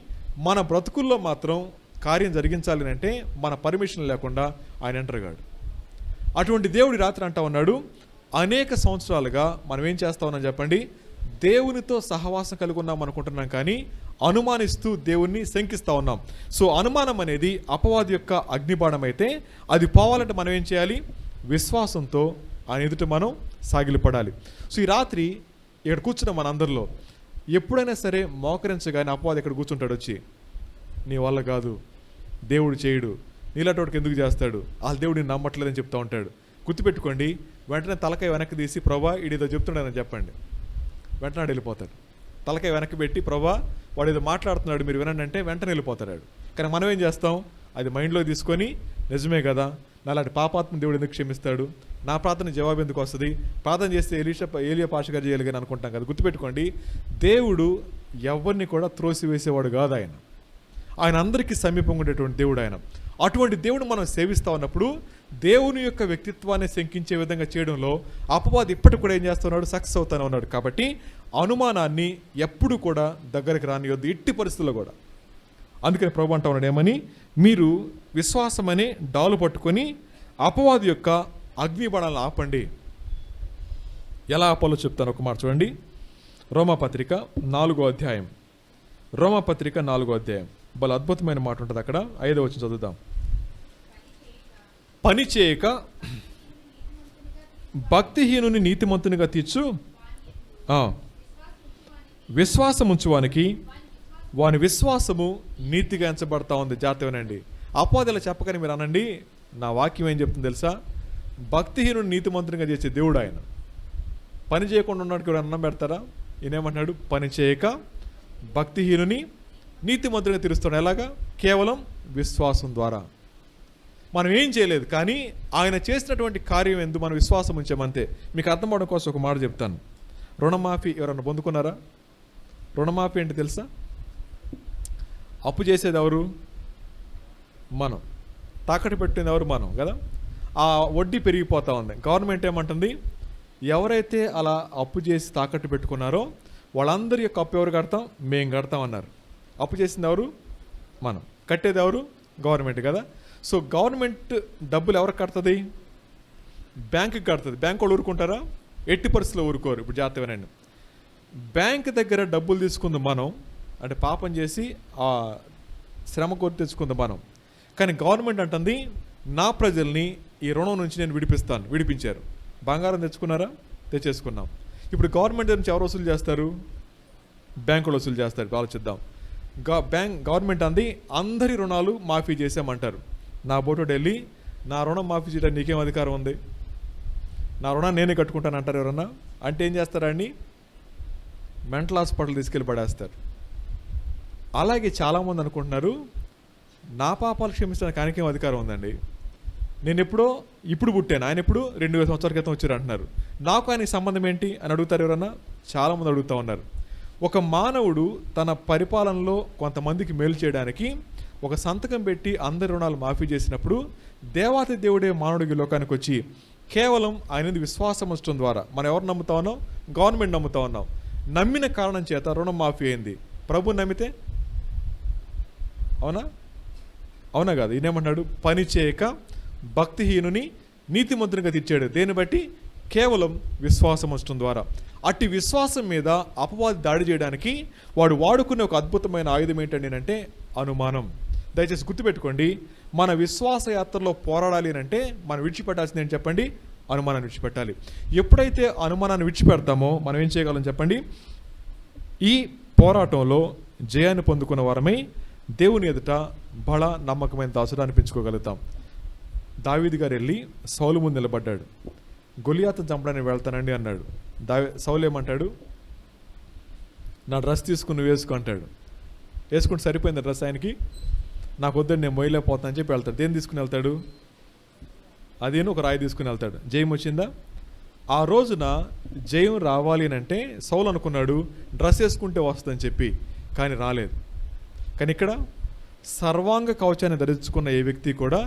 మన బ్రతుకుల్లో మాత్రం కార్యం జరిగించాలి అంటే మన పర్మిషన్ లేకుండా ఆయన ఎంటర్ కాడు. అటువంటి దేవుడి రాత్రి అంటా ఉన్నాడు, అనేక సంవత్సరాలుగా మనం ఏం చేస్తా ఉన్నాం చెప్పండి? దేవునితో సహవాసం కలిగి ఉన్నాం అనుకుంటున్నాం, కానీ అనుమానిస్తూ దేవుణ్ణి శంకిస్తూ ఉన్నాం. సో అనుమానం అనేది అపవాది యొక్క అగ్నిబాణం అయితే, అది పోవాలంటే మనం ఏం చేయాలి? విశ్వాసంతో ఆయన ఎదుట మనం సాగిలపడాలి. సో ఈ రాత్రి ఇక్కడ కూర్చున్న మన అందరిలో ఎప్పుడైనా సరే మోకరించగానే అపవాది ఇక్కడ కూర్చుంటాడు వచ్చి, నీ వల్ల కాదు, దేవుడు చేయడు, నీలాంటి ఎందుకు చేస్తాడు, ఆ దేవుడిని నమ్మట్లేదని చెప్తూ ఉంటాడు. గుర్తుపెట్టుకోండి, వెంటనే తలకాయ వెనక్కి తీసి ప్రభా ఈడేదో చెప్తున్నాడని చెప్పండి. వెంటనే వెళ్ళిపోతాడు. తలకాయ వెనక్కి పెట్టి ప్రభా వాడు ఏదో మాట్లాడుతున్నాడు మీరు వినండి అంటే వెంటనే వెళ్ళిపోతాడు. కానీ మనం ఏం చేస్తాం? అది మైండ్లో తీసుకొని నిజమే కదా, నాలాంటి పాపాత్మ దేవుడు ఎందుకు క్షమిస్తాడు, నా ప్రార్థన జవాబు ఎందుకు వస్తుంది, ప్రార్థన చేస్తే ఏలియా పాష గారు చేయాలి కానీ అనుకుంటాం కదా. గుర్తుపెట్టుకోండి, దేవుడు ఎవరిని కూడా త్రోసివేసేవాడు కాదు. ఆయన అందరికీ సమీపంగా ఉండేటువంటి దేవుడు ఆయన. అటువంటి దేవుడు మనం సేవిస్తూ ఉన్నప్పుడు దేవుని యొక్క వ్యక్తిత్వాన్ని శంకించే విధంగా చేయడంలో అపవాది ఇప్పటికి కూడా ఏం చేస్తున్నాడు? సక్సెస్ అవుతానే ఉన్నాడు. కాబట్టి అనుమానాన్ని ఎప్పుడు కూడా దగ్గరికి రానియొద్దు, ఎట్టి పరిస్థితుల్లో కూడా. అందుకని ప్రభు అంటా ఉన్నాడు ఏమని? మీరు విశ్వాసం అనే డాలు పట్టుకొని అపవాది యొక్క అగ్నిబాణాలను ఆపండి. ఎలా ఆపాలో చెప్తాను, ఒక మాట చూడండి. రోమాపత్రిక 4వ అధ్యాయం. రోమాపత్రిక 4వ అధ్యాయం బల అద్భుతమైన మాట ఉంటుంది అక్కడ. 5వ వచనం చదువుదాం. పని చేయక భక్తిహీనుని నీతిమంతునిగా తీర్చు విశ్వాసం ఉంచువానికి వాని విశ్వాసము నీతిగా ఎంచబడతా ఉంది. జాగ్రత్తగానండి. అపవాదిలా చెప్పకని మీరు అనండి, నా వాక్యం ఏం చెప్తుంది తెలుసా? భక్తిహీనుని నీతిమంతునిగా చేసే దేవుడు ఆయన. పని చేయకుండా ఉన్నాడు కూడా అన్నం పెడతారా? ఈయనేమంటున్నాడు? పని చేయక భక్తిహీనుని నీతిమంతునిగా తీరుస్తాడు. ఎలాగా? కేవలం విశ్వాసం ద్వారా. మనం ఏం చేయలేదు, కానీ ఆయన చేసినటువంటి కార్యం ఎందుకు మనం విశ్వాసం ఉంచామంతే. మీకు అర్థం అవడం కోసం ఒక మాట చెప్తాను. రుణమాఫీ ఎవరన్నా పొందుకున్నారా? రుణమాఫీ ఏంటి తెలుసా? అప్పు చేసేది ఎవరు? మనం. తాకట్టు పెట్టింది ఎవరు? మనం కదా. ఆ వడ్డీ పెరిగిపోతూ ఉంది. గవర్నమెంట్ ఏమంటుంది? ఎవరైతే అలా అప్పు చేసి తాకట్టు పెట్టుకున్నారో వాళ్ళందరి యొక్క అప్పు ఎవరు కడతాం? మేము కడతాం అన్నారు. అప్పు చేసింది ఎవరు? మనం. కట్టేది ఎవరు? గవర్నమెంట్ కదా. సో గవర్నమెంట్ డబ్బులు ఎవరికి కడుతుంది? బ్యాంకుకి కడుతుంది. బ్యాంకు వాళ్ళు ఊరుకుంటారా? ఎట్టి పరిస్థితుల్లో ఊరుకోరు. ఇప్పుడు జాగ్రత్తగానండి. బ్యాంక్ దగ్గర డబ్బులు తీసుకుంది మనం, అంటే పాపం చేసి ఆ శ్రమ కోరి తెచ్చుకుంది మనం. కానీ గవర్నమెంట్ అంటుంది, నా ప్రజల్ని ఈ రుణం నుంచి నేను విడిపిస్తాను. విడిపించారు. బంగారం తెచ్చుకున్నారా? తెచ్చేసుకున్నాం. ఇప్పుడు గవర్నమెంట్ నుంచి ఎవరు వసూలు చేస్తారు? బ్యాంకులు వసూలు చేస్తారు. ఆలోచిద్దాం. గవర్నమెంట్ అంది అందరి రుణాలు మాఫీ చేసామంటారు. నా బోటోడు వెళ్ళి నా రుణం మాఫీ చేయడానికి నీకేం అధికారం ఉంది, నా రుణాన్ని నేనే కట్టుకుంటాను అంటారు ఎవరన్నా? అంటే ఏం చేస్తారండి? మెంటల్ హాస్పిటల్ తీసుకెళ్ళి పడేస్తారు. అలాగే చాలామంది అనుకుంటున్నారు నా పాపాలు క్షమించడానికి ఆయనకేం అధికారం ఉందండి, నేను ఎప్పుడో ఇప్పుడు పుట్టాను, ఆయన ఎప్పుడు 2000 సంవత్సరాల క్రితం వచ్చారు అంటున్నారు. నాకు ఆయనకి సంబంధం ఏంటి అని అడుగుతారు ఎవరన్నా? చాలామంది అడుగుతూ ఉన్నారు. ఒక మానవుడు తన పరిపాలనలో కొంతమందికి మేలు చేయడానికి ఒక సంతకం పెట్టి అందరి రుణాలు మాఫీ చేసినప్పుడు దేవాతి దేవుడే మానవుడికి లోకానికి వచ్చి కేవలం ఆయన విశ్వాసం ఉంచడం ద్వారా మనం ఎవరు నమ్ముతా ఉన్నాం? గవర్నమెంట్ నమ్ముతా ఉన్నాం. నమ్మిన కారణం చేత రుణం మాఫీ అయింది. ప్రభు నమ్మితే అవునా? అవునా కాదు? ఈయనేమంటున్నాడు? పని చేయక భక్తిహీనుని నీతిమంతునిగా తీర్చాడు. దేన్ని బట్టి? కేవలం విశ్వాసం ఉంచడం ద్వారా. అట్టి విశ్వాసం మీద అపవాది దాడి చేయడానికి వాడు వాడుకునే ఒక అద్భుతమైన ఆయుధం ఏంటండి అంటే అనుమానం. దయచేసి గుర్తుపెట్టుకోండి, మన విశ్వాస యాత్రలో పోరాడాలి అంటే మనం విడిచిపెట్టాల్సింది ఏంటి చెప్పండి? అనుమానాన్ని విడిచిపెట్టాలి. ఎప్పుడైతే అనుమానాన్ని విడిచిపెడతామో మనం ఏం చేయగలం చెప్పండి? ఈ పోరాటంలో జయాన్ని పొందుకున్న వారమై దేవుని ఎదుట బల నమ్మకమైన దాసుడు అనిపించుకోగలుగుతాం. దావీదు గారు వెళ్ళి సౌలు ముందు నిలబడ్డాడు. గొలియాతను చంపడానికి వెళ్తానండి అన్నాడు. సౌలు ఏమంటాడు, నా డ్రెస్ తీసుకుని నువ్వు వేసుకో అంటాడు. వేసుకుంటే సరిపోయింది డ్రెస్ ఆయనకి, నాకు వద్దండి నేను మొయ్యలేకపోతానని చెప్పి వెళ్తాడు. దేన్ని తీసుకుని వెళ్తాడు, అదేను ఒక రాయి తీసుకుని వెళ్తాడు. జయం వచ్చిందా? ఆ రోజున జయం రావాలి అని అంటే సౌలు అనుకున్నాడు డ్రెస్ వేసుకుంటే వస్తుందని చెప్పి, కానీ రాలేదు. కానీ ఇక్కడ సర్వాంగ కవచాన్ని ధరించుకున్న ఏ వ్యక్తి కూడా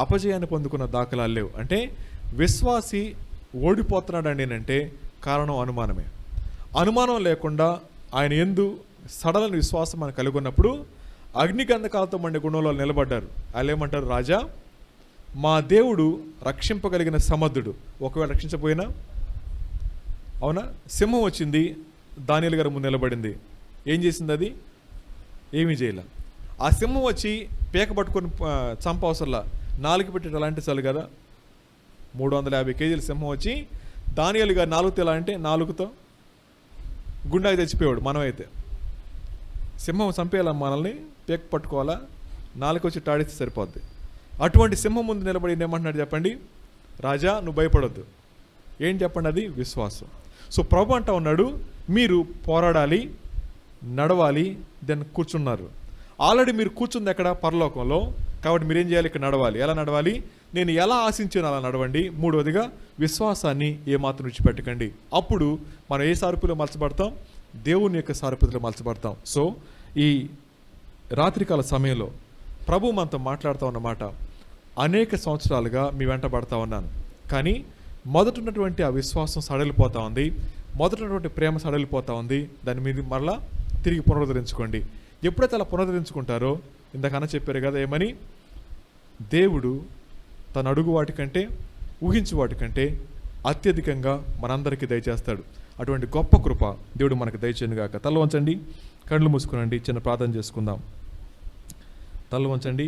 అపజయాన్ని పొందుకున్న దాఖలాలు లేవు. అంటే విశ్వాసి ఓడిపోతున్నాడు అండి అంటే కారణం అనుమానమే. అనుమానం లేకుండా ఆయన యందు సడలని విశ్వాసం మనం కలిగి ఉన్నప్పుడు అగ్నిగంధకాలతో మండే గుణంలో నిలబడ్డారు. వాళ్ళు ఏమంటారు, రాజా మా దేవుడు రక్షింపగలిగిన సమర్థుడు, ఒకవేళ రక్షించపోయినా. అవునా, సింహం వచ్చింది, దానియేలు గారి ముందు నిలబడింది. ఏం చేసింది అది? ఏమీ చేయలే. ఆ సింహం వచ్చి పీక పట్టుకొని చంపవసరంలా, నాలుగు పెట్టి అలాంటి చాలు కదా. 350 కేజీల సింహం వచ్చి దానియేలు గారు నాలుగుతో ఎలా అంటే నాలుగుతో గుండాకి తెచ్చిపోయాడు. మనమైతే సింహం చంపేయాలా, మనల్ని పీక పట్టుకోవాలా, నాలుగు వచ్చి టాడిస్తే సరిపోద్ది. అటువంటి సింహం ముందు నిలబడి ఏమంటున్నాడు చెప్పండి, రాజా నువ్వు భయపడొద్దు. ఏం చెప్పండి, అది విశ్వాసం. సో ప్రభు అంటా ఉన్నాడు, మీరు పోరాడాలి, నడవాలి, దాన్ని కూర్చున్నారు. ఆల్రెడీ మీరు కూర్చుంది ఎక్కడ? పరలోకంలో. కాబట్టి మీరేం చేయాలి? ఇక్కడ నడవాలి. ఎలా నడవాలి? నేను ఎలా ఆశించాను అలా నడవండి. మూడవదిగా విశ్వాసాన్ని ఏమాత్రం విడిచిపెట్టకండి. అప్పుడు మనం ఏ సారూప్యలో మలచబడతాం? దేవుని యొక్క సారూప్యతలో మలచబడతాం. సో ఈ రాత్రికాల సమయంలో ప్రభు మనతో మాట్లాడుతూ ఉన్నమాట, అనేక సంవత్సరాలుగా మీ వెంట పడతా ఉన్నాను, కానీ మొదట ఉన్నటువంటి ఆ విశ్వాసం సడలిపోతూ ఉంది, మొదట ఉన్నటువంటి ప్రేమ సడలిపోతూ ఉంది. దాన్ని మీరు మరలా తిరిగి పునరుద్ధరించుకోండి. ఎప్పుడైతే అలా పునరుద్ధరించుకుంటారో, ఇందాకన్నా చెప్పారు కదా ఏమని, దేవుడు తన అడుగు వాటికంటే ఊహించు వాటికంటే అత్యధికంగా మనందరికీ దయచేస్తాడు. అటువంటి గొప్ప కృప దేవుడు మనకు దయచేయనుగాక. తల వంచండి, కళ్ళు మూసుకునండి, చిన్న ప్రార్థన చేసుకుందాం. తల వంచండి,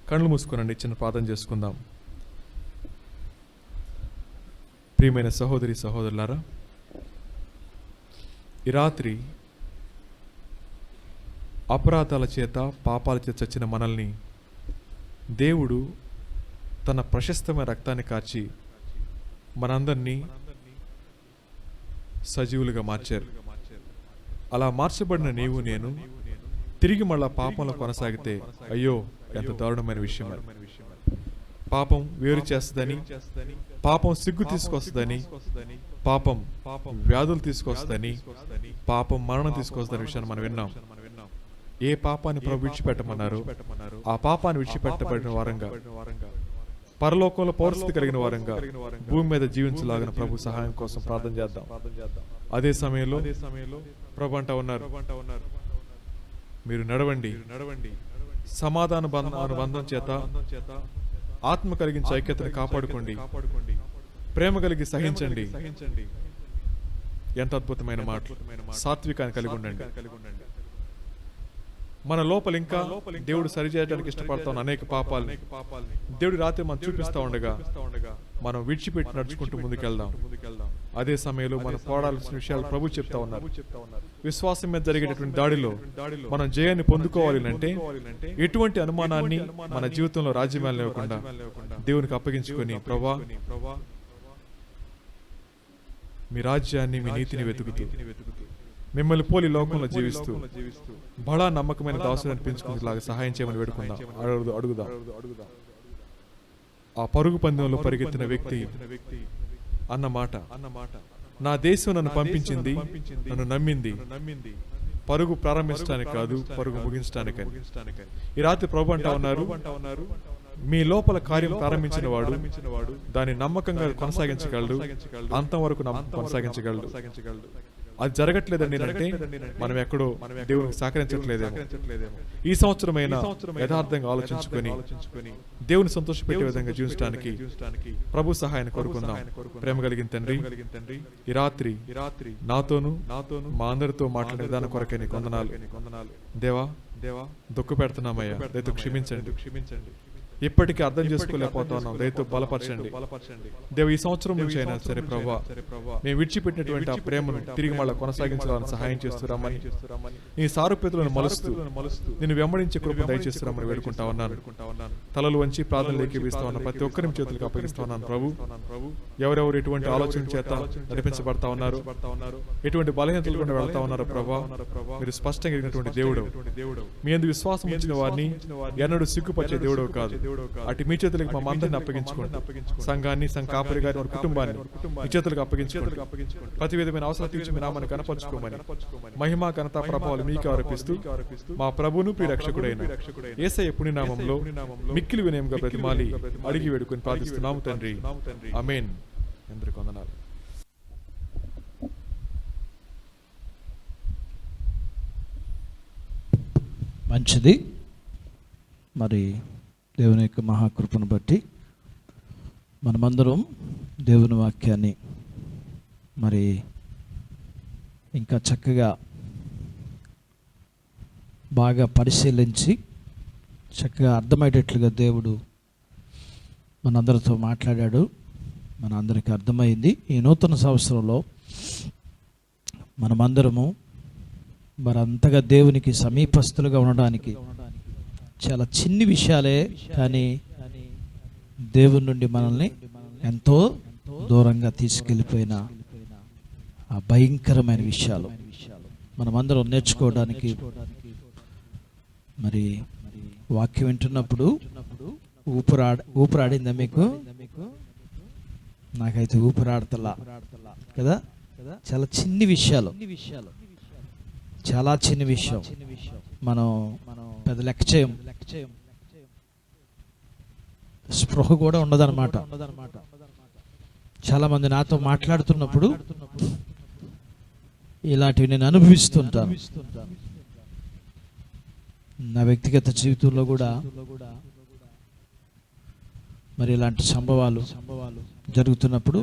కళ్ళు మూసుకునండి, చిన్న ప్రార్థన చేసుకుందాం. ప్రియమైన సహోదరి సహోదరులారా, ఈ రాత్రి అపరాధాల చేత పాపాల చేత చచ్చిన మనల్ని దేవుడు తన ప్రశస్తమైన రక్తాన్ని కార్చి మనందరినీ సజీవులుగా మార్చారు. అలా మార్చబడిన నీవు నేను తిరిగి మళ్ళా పాపంలో కొనసాగితే అయ్యో ఎంత దారుణమైన విషయం. పాపం వేరు చేస్తుందని, పాపం సిగ్గు తీసుకొస్తుందని, పాపం వ్యాధులు తీసుకొస్తుందని, పాపం మరణం తీసుకొస్తుందని విషయాన్ని మనం విన్నాం. ఏ పాపాన్ని ప్రభు విడిచిపెట్టమన్నారు, ఆ పాపాన్ని విడిచిపెట్టబడిన వారంగా, పరలోకంలో పౌరస్థితి కలిగిన వారంగా భూమి మీద జీవించలాగిన ప్రభు సహాయం కోసం ప్రార్థన చేద్దాం. అదే సమయంలో ప్రభు అంటా ఉన్నారు, మీరు నడవండి, సమాధాన అనుబంధం చేత ఆత్మ కలిగించే ఐక్యతను కాపాడుకోండి, ప్రేమ కలిగి సహించండి. ఎంత అద్భుతమైన మాట. సాత్వికాన్ని కలిగి ఉండండి. మన లోపల ఇంకా దేవుడు సరిచేయడానికి ఇష్టపడతాం అనేక పాపాలని దేవుడు రాత్రి మనం చూపిస్తూ ఉండగా మనం విడిచిపెట్టి నడుచుకుంటూ ముందుకెళ్దాం. అదే సమయంలో మనం పోరాడాల్సిన విషయాలు ప్రభు చెప్తా ఉన్నారు. విశ్వాసం మీద జరిగేటటువంటి దాడిలో మనం జయాన్ని పొందుకోవాలి అంటే ఎటువంటి అనుమానాన్ని మన జీవితంలో రాజ్యమేళ లేకుండా దేవునికి అప్పగించుకొని, ప్రభా మీ రాజ్యాన్ని, మీ నీతిని వెతుకుతూ, మిమ్మల్ని పోలి లోకంలో జీవిస్తూ బడా నమ్మకమైన దాసులు అనిపించుకునేలాగా సహాయం చేయమని వేడుకుందాం, అడుగుదాం. ఆ పరుగు పందెంలో పరిగెత్తిన వ్యక్తి అన్న మాట, నా దేశం నన్ను పంపించింది, నన్ను నమ్మింది, పరుగు ప్రారంభించడానికి కాదు, పరుగు ముగించడానికని. ఈ రాత్రి ప్రభు అంటా ఉన్నారు, మీ లోపల కార్యం ప్రారంభించిన వాడు దాన్ని నమ్మకంగా కొనసాగించగలడు, అంతం వరకు కొనసాగించగలడు. అది జరగట్లేదండి అంటే మనం ఎక్కడో దేవునికి సహకరించట్లేదేమో. ఈ సంవత్సరమైనా యథార్థంగా ఆలోచించుకొని దేవుని సంతోషపెట్టే విధంగా జీవించడానికి ప్రభు సహాయాన్ని కోరుకుందాం. ప్రేమ కలిగిన తండ్రి, ఈ రాత్రి నాతోను మా అందరితో మాట్లాడే విధానం కొరకే నీకు వందనాలు. దేవా దుఃఖ పెడుతున్నామయ్యా, దయతో క్షమించండి. ఇప్పటికీ అర్థం చేసుకోలేకపోతా ఉన్నాం. దయతో బలపరచండి దేవ. ఈ సంవత్సరం నుంచి అయినా సరే ప్రభువా, మేము విడిచిపెట్టినటువంటి ఆ ప్రేమను తిరిగి మళ్ళీ కొనసాగించాలని సహాయం చేస్తున్నామని, నీ సారూప్యతలను మలుస్తూ నేను వెంబడించే కృప దయచేస్తున్నామని వేడుకుంటా ఉన్నాను. తలలు వంచి ప్రార్థనలు ఏకీపిస్తా ఉన్నాను. ప్రతి ఒక్కరి చేతులకు అప్పగిస్తా ఉన్నాను ప్రభు. ఎవరెవరు ఎటువంటి ఆలోచన చేత నడిపించబడతా ఉన్నారు, ఎటువంటి బలహీనతలు కూడా వెళ్తా ఉన్నారు ప్రభా, మీరు స్పష్టంగా ఎరిగినటువంటి దేవుడు. మీ యందు విశ్వాసం ఉంచిన వారిని ఎన్నడూ సిగ్గుపరిచే దేవుడు కాదు. అటు మీ చేతులకు మా అందరిని అప్పగించుకోండి. సంఘాన్ని, సంఘ కాపరి గారి వారి కుటుంబాన్ని మీ చేతులకు అప్పగించుకోండి. ప్రతి విధమైన అవసరం తీర్చి మీ నామాన్ని కనపరుచుకోమని మహిమ ఘనత ప్రభావాలు మీకు ఆరోపిస్తూ మా ప్రభువును ప్రియ రక్షకుడైన యేసయ్య పుణ్యనామంలో మిక్కిలి వినయంగా బ్రతిమాలి అడిగి వేడుకొని ప్రార్థిస్తున్నాము తండ్రి. ఆమేన్. అందరికీ వందనాలు. మంచిది. మరి దేవుని యొక్క మహాకృపను బట్టి మనమందరం దేవుని వాక్యాన్ని మరి ఇంకా చక్కగా బాగా పరిశీలించి చక్కగా అర్థమయ్యేటట్లుగా దేవుడు మనందరితో మాట్లాడాడు. మన అందరికీ అర్థమైంది. ఈ నూతన సంవత్సరంలో మనమందరము మరి అంతగా దేవునికి సమీపస్తులుగా ఉండడానికి చాలా చిన్ని విషయాలే, కానీ దేవుని నుండి మనల్ని ఎంతో దూరంగా తీసుకెళ్ళిపోయిన ఆ భయంకరమైన విషయాలు మనమందరం నేర్చుకోవడానికి మరి వాక్యం వింటున్నప్పుడు ఊపిరాడిందా మీకు? నాకైతే ఊపిరాడతలా కదా. చాలా చిన్ని విషయాలు, చాలా చిన్న విషయం మనం పెద్ద లెక్క చేయం. స్పృహ కూడా ఉండదన్నమాట. చాలా మంది నాతో మాట్లాడుతున్నప్పుడు ఇలాంటివి నేను అనుభవిస్తుంటాను. నా వ్యక్తిగత జీవితంలో కూడా మరి ఇలాంటి సంభవాలు జరుగుతున్నప్పుడు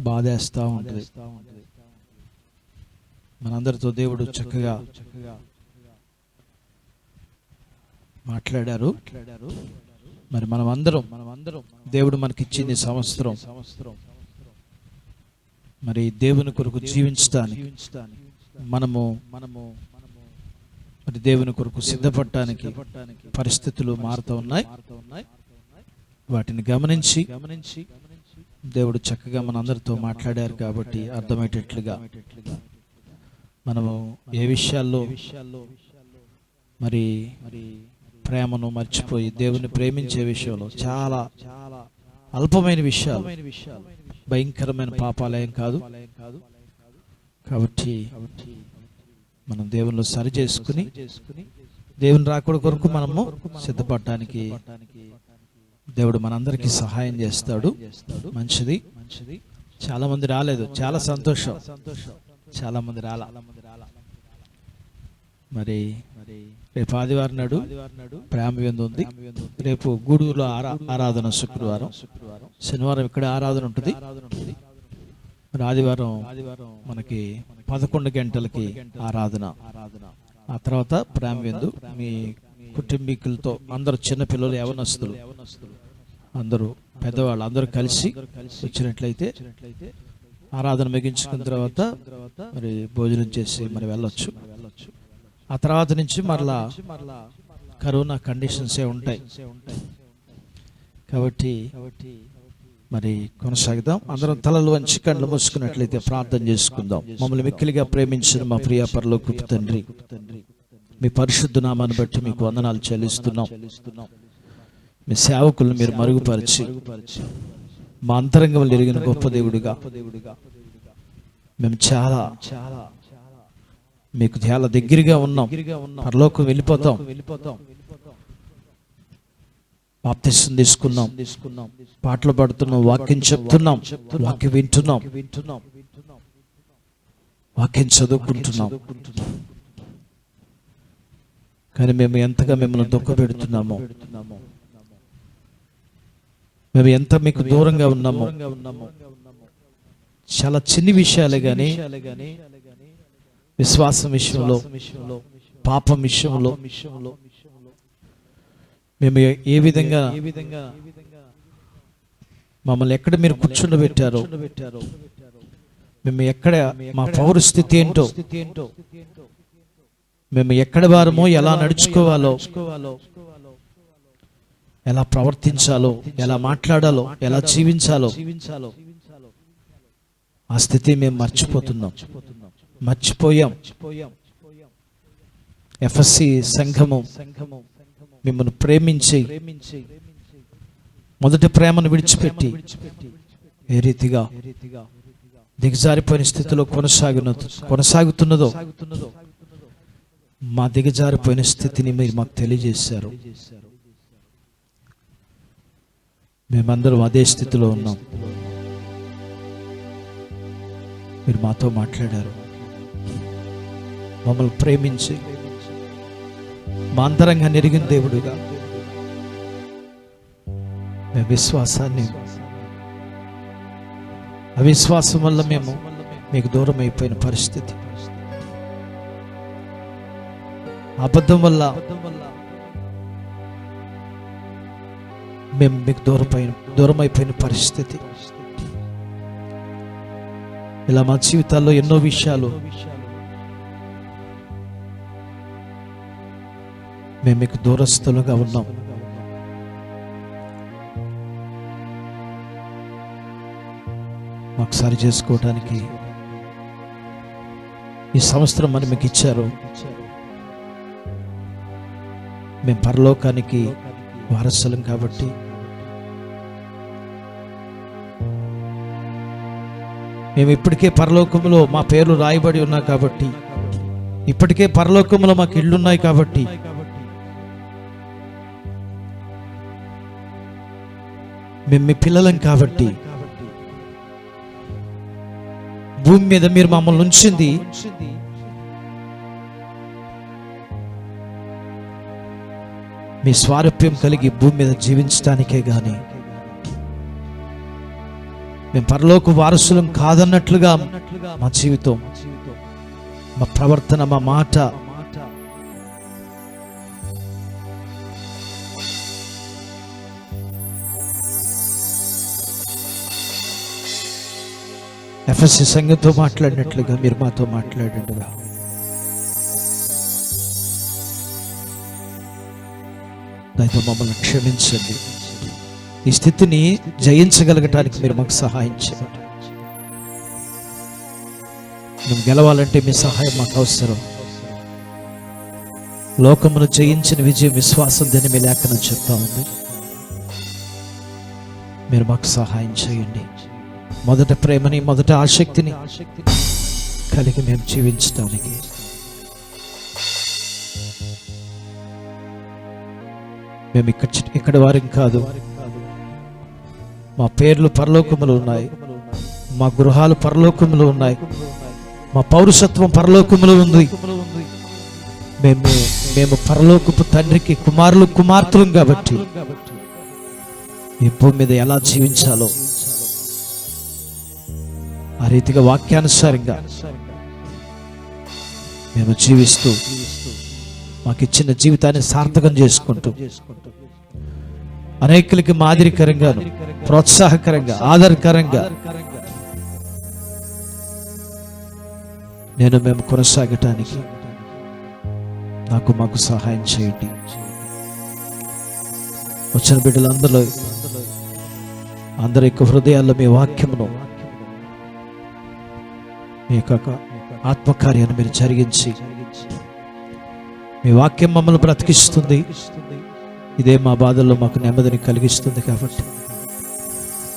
బాధేస్తూ ఉంటుంది. మనందరితో దేవుడు చక్కగా మాట్లాడారు. మరి మనమందరం దేవుడు మనకిచ్చింది సంవత్సరం మరి దేవుని కొరకు జీవించడానికి, మనము మరి దేవుని కొరకు సిద్ధపడటానికి పరిస్థితులు మారుతూ ఉన్నాయి. వాటిని గమనించి దేవుడు చక్కగా మనందరితో మాట్లాడారు. కాబట్టి అర్థమయ్యేటట్లుగా మనము ఏ విషయాల్లో మరి ప్రేమను మర్చిపోయి దేవుని ప్రేమించే విషయంలో చాలా అల్పమైన విషయాలు, భయంకరమైన పాపాలయం కాదు. కాబట్టి మనం దేవునిలో సరి చేసుకుని దేవుని రాకడ కొరకు మనము సిద్ధపడటానికి దేవుడు మనందరికీ సహాయం చేస్తాడు. మంచిది. చాలా మంది రాలేదు, చాలా సంతోషం. చాలా మంది రాలా. మరి రేపు ఆదివారం నాడు ప్రేమ విందు ఉంది. రేపు గూడూరులో ఆరాధన శుక్రవారం, శనివారం ఇక్కడ ఆరాధన ఉంటుంది. మరి ఆదివారం మనకి 11 గంటలకి ఆరాధన. ఆ తర్వాత ప్రేమ విందు. మీ కుటుంబీకులతో అందరూ, చిన్నపిల్లలు, యవనస్తులు, అందరూ పెద్దవాళ్ళు అందరూ కలిసి వచ్చినట్లయితే ఆరాధన ముగించుకున్న తర్వాత మరి భోజనం చేసి మరి వెళ్ళొచ్చు. ఆ తర్వాత నుంచి మరలా కరోనా కండిషన్సే ఉంటాయి. కాబట్టి మరి కొనసాగుదాం. అందరం తలలు వంచి కళ్ళు మూసుకున్నట్లయితే ప్రార్థన చేసుకుందాం. మమ్మల్ని మిక్కిలిగా ప్రేమించిన మా ప్రియ పరలోకపు తండ్రి, మీ పరిశుద్ధ నామాన్ని బట్టి మీకు వందనాలు చెల్లిస్తున్నాం. మీ సేవకులను మీరు మరుగుపరిచి మా అంతరంగం ఎరిగిన గొప్ప దేవుడిగా మేము చాలా మీకు చాలా దగ్గరగా ఉన్నాం. పరలోకం వెళ్ళిపోతాం. బాప్తిసం తీసుకున్నాం, పాటలు పాడుతున్నాం, వాక్యం చెప్తున్నాం, వాక్యం వింటున్నాం, వాక్యం చదువుకుంటున్నాం. కానీ మేము ఎంతగా మిమ్మల్ని దుఃఖపెడుతున్నామో, మేము ఎంత మీకు దూరంగా ఉన్నామో, చాలా చిన్ని విషయాలే కానీ విశ్వాసం విషయంలో, పాపం విషయంలో మేము ఏ విధంగా మమ్మల్ని ఎక్కడ మీరు కూర్చుండబెట్టారో, మేము ఎక్కడ మా పౌరస్థితి ఏంటో, మేము ఎక్కడ వారమో, ఎలా నడుచుకోవాలో, ఎలా ప్రవర్తించాలో, ఎలా మాట్లాడాలో, ఎలా జీవించాలో ఆ స్థితి మేము మర్చిపోయాం. ఎఫ్ఎస్సి సంఘము మిమ్మల్ని ప్రేమించి మొదటి ప్రేమను విడిచిపెట్టి ఏ రీతిగా దిగజారిపోయిన స్థితిలో కొనసాగుతున్నదో మా దిగజారిపోయిన స్థితిని మీరు మాకు తెలియజేశారు. మేమందరం అదే స్థితిలో ఉన్నాం. మీరు మాతో మాట్లాడారు, మమ్మల్ని ప్రేమించి మా అంతరంగా నెరిగిన దేవుడుగా మేము విశ్వాసాన్ని, అవిశ్వాసం వల్ల మేము మీకు దూరం అయిపోయిన పరిస్థితి, అబద్ధం వల్ల మేము మీకు దూరం అయిపోయిన పరిస్థితి, ఇలా మా జీవితాల్లో ఎన్నో విషయాలు మేము మీకు దూరస్తులుగా ఉన్నాం. మాకు సరి చేసుకోవడానికి ఈ సంవత్సరం మరి మీకు ఇచ్చారు. మేము పరలోకానికి వారసులం కాబట్టి మేము ఇప్పటికే పరలోకంలో మా పేర్లు రాయబడి ఉన్నాయి కాబట్టి, ఇప్పటికే పరలోకంలో మాకు ఇళ్ళున్నాయి కాబట్టి, మేము మీ పిల్లలం కాబట్టి, భూమి మీద మీరు మమ్మల్ని ఉంచింది మీ స్వారూప్యం కలిగి భూమి మీద జీవించడానికే గాని మేము పరలోక వారసులం కాదన్నట్లుగా మా జీవితం, మా ప్రవర్తన, మా మాట ఎఫ్ఎస్సి సంఘంతో మాట్లాడినట్లుగా మీరు మాతో మాట్లాడండిగా. దయతో మమ్మల్ని క్షమించండి. ఈ స్థితిని జయించగలగటానికి మీరు మాకు సహాయం చేయండి. మేము గెలవాలంటే మీ సహాయం మాకు అవసరం. లోకమును జయించిన విజయం విశ్వాసం దీని మీ లేఖనం చెప్తా ఉంది. మీరు మాకు సహాయం చేయండి. మొదట ప్రేమని, మొదట ఆసక్తిని కలిగి మేము జీవించడానికి మేము ఇక్కడ వారికి కాదు. మా పేర్లు పరలోకములు ఉన్నాయి, మా గృహాలు పరలోకములు ఉన్నాయి, మా పౌరుషత్వం పరలోకములు ఉంది. మేము పరలోకపు తండ్రికి కుమారులు కుమార్తెలం కాబట్టి ఈ భూమి మీద ఎలా జీవించాలో ఆ రీతిగా వాక్యానుసారంగా మేము జీవిస్తూ మాకిచ్చిన జీవితాన్ని సార్థకం చేసుకుంటూ అనేకులకి మాదిరికరంగా, ప్రోత్సాహకరంగా, ఆదరకరంగా మేము కొనసాగటానికి మాకు సహాయం చేయండి. వచ్చిన బిడ్డలందరూ అందరి యొక్క హృదయాల్లో మీ వాక్యమును, మీ యొక్క ఆత్మకార్యాన్ని మీరు జరిగించి, మీ వాక్యం మమ్మల్ని బ్రతికిస్తుంది. ఇదే మా బాధల్లో మాకు నెమ్మదిని కలిగిస్తుంది కాబట్టి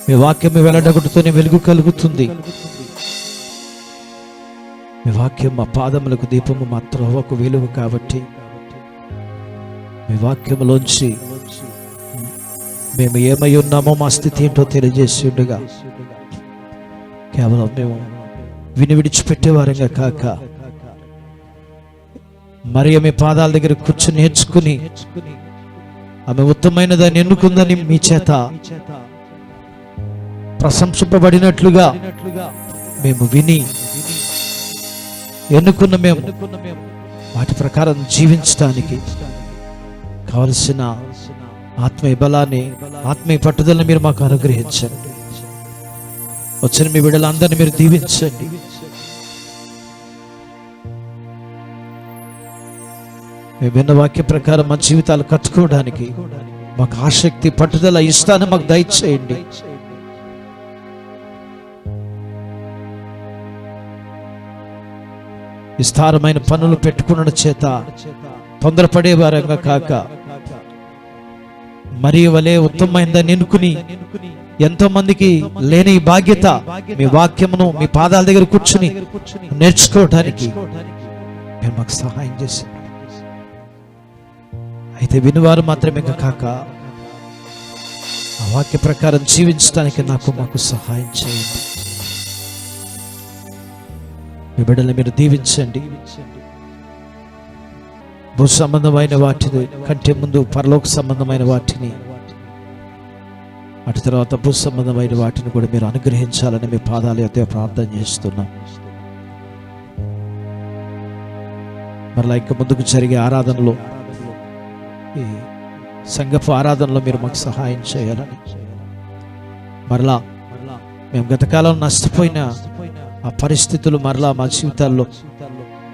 మీ వాక్యం వెల్లడగొట్టుతూనే వెలుగు కలుగుతుంది. మీ వాక్యం మా పాదములకు దీపము, మా త్రోవకు వెలుగు కాబట్టి మీ వాక్యములోంచి మేము ఏమై ఉన్నామో మా స్థితి ఏంటో తెలియజేసి ఉండగా కేవలం మేము విడిచిపెట్టేవారంగా కాక మరి మీ పాదాల దగ్గర కూర్చొని నేర్చుకుని ఆమె ఉత్తమైన దాన్ని ఎన్నుకుందని మీ చేత ప్రశంసింపబడినట్లుగా మేము విని ఎన్నుకున్న మేము వాటి ప్రకారం జీవించడానికి కావలసిన ఆత్మీయ బలాన్ని, ఆత్మీయ పట్టుదలని మీరు మాకు అనుగ్రహించండి. వచ్చిన మీ బిడ్డలందరినీ మీరు దీవించండి. మీ విన్న వాక్య ప్రకారం మా జీవితాలు కట్టుకోవడానికి మాకు ఆసక్తి, పట్టుదల, ఇష్టాన్ని మాకు దయచేయండి. విస్తారమైన పనులు పెట్టుకున్న చేత తొందరపడే వారంగా కాక మరి వలె ఉత్తమమైందని ఎన్నుకుని ఎంతో మందికి లేని ఈ బాధ్యత మీ వాక్యమును మీ పాదాల దగ్గర కూర్చుని నేర్చుకోవడానికి మీరు మాకు సహాయం చేసి, అయితే వినివారు మాత్రమే కాక ఆ వాక్య ప్రకారం జీవించడానికి మాకు సహాయం చేయండి. మీ బిడ్డల్ని మీరు దీవించండి. భూ సంబంధమైన వాటిని కంటే ముందు పరలోక సంబంధమైన వాటిని, అటు తర్వాత భూ సంబంధమైన వాటిని కూడా మీరు అనుగ్రహించాలని మీ పాదాల యొద్ద ప్రార్థన చేస్తున్నాం. మరలా ఇంకా ముందుకు జరిగే ఆరాధనలో, ఈ సంఘపు ఆరాధనలో మీరు మాకు సహాయం చేయాలని, మరలా మేము గతకాలం నష్టపోయిన ఆ పరిస్థితులు మరలా మా జీవితాల్లో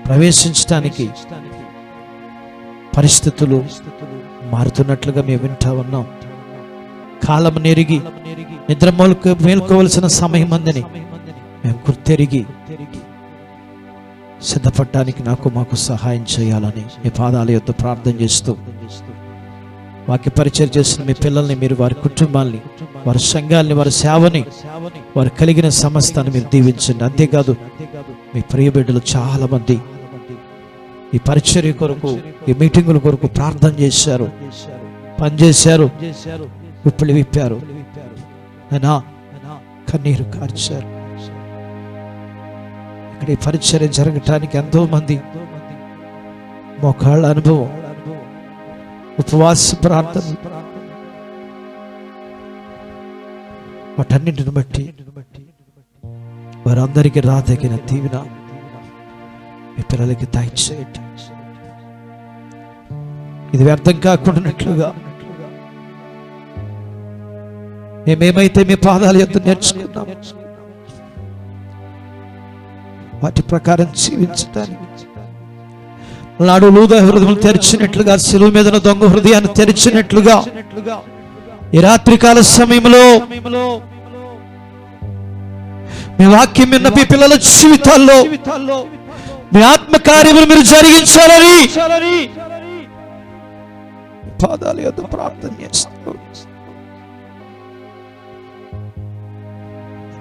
ప్రవేశించడానికి పరిస్థితులు మారుతున్నట్లుగా మేము వింటా ఉన్నాం. కాలం నెరిగి నిద్ర మేల్కోవలసిన సమయం అందని మేము గుర్తెరిగి సిద్ధపడటానికి మాకు సహాయం చేయాలని మీ పాదాల యొద్ద ప్రార్థన చేస్తూ, వాక్య పరిచయం చేసిన మీ పిల్లల్ని మీరు, వారి కుటుంబాల్ని, వారి సంఘాలని, వారి సేవని, వారు కలిగిన సమస్తాన్ని మీరు దీవించండి. అంతేకాదు మీ ప్రియ బిడ్డలు చాలా మంది ఈ పరిచర్య కొరకు, ఈ మీటింగుల కొరకు ప్రార్థన చేశారు, పనిచేశారు, విప్పులు విప్పారు, అయినా కన్నీరు కార్చారు. ఇక్కడ ఈ పరిచర్య జరగటానికి ఎంతో మంది మోకాళ్ళ అనుభవం, ఉపవాస ప్రార్థన, వాటన్నింటిని బట్టి వారందరికీ రాదగిన దీవెన మీ పిల్లలకి దయచేయండి. ఇది వ్యర్థం కాకుండానట్లుగా మేమేమైతే మీ పాదాల యొద్ద నేర్చుకున్నాం వాటి ప్రకారం జీవించడానికి, నాడు లూదా హృదయం తెరిచినట్లుగా, శిలువ మీద దొంగ హృదయాన్ని తెరిచినట్లుగా ఈ రాత్రికాల సమయంలో మీ వాక్యం విన్న మీ పిల్లల జీవితాల్లో మీ ఆత్మ కార్యములు మీరు జరిగించాలని పాదాల యొద్ద ప్రార్థన చేస్తాం.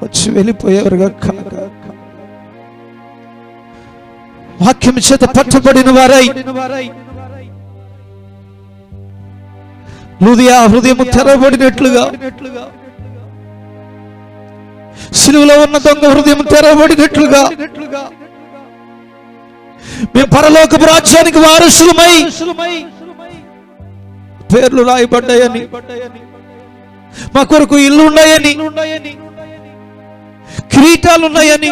వచ్చి వెళ్ళిపోయేవారుగా కాక వాక్యం చేత పట్టబడిన వారై లూదియా హృదయము తెరవబడినట్లుగా, సిలువలో ఉన్న దొంగ హృదయం తెరవబడినట్లుగా మేము పరలోకపు రాజ్యానికి వారసులమై పేర్లు రాయబడ్డాయని, మా కొరకు ఇల్లు ఉన్నాయని, కిరీటాలు ఉన్నాయని,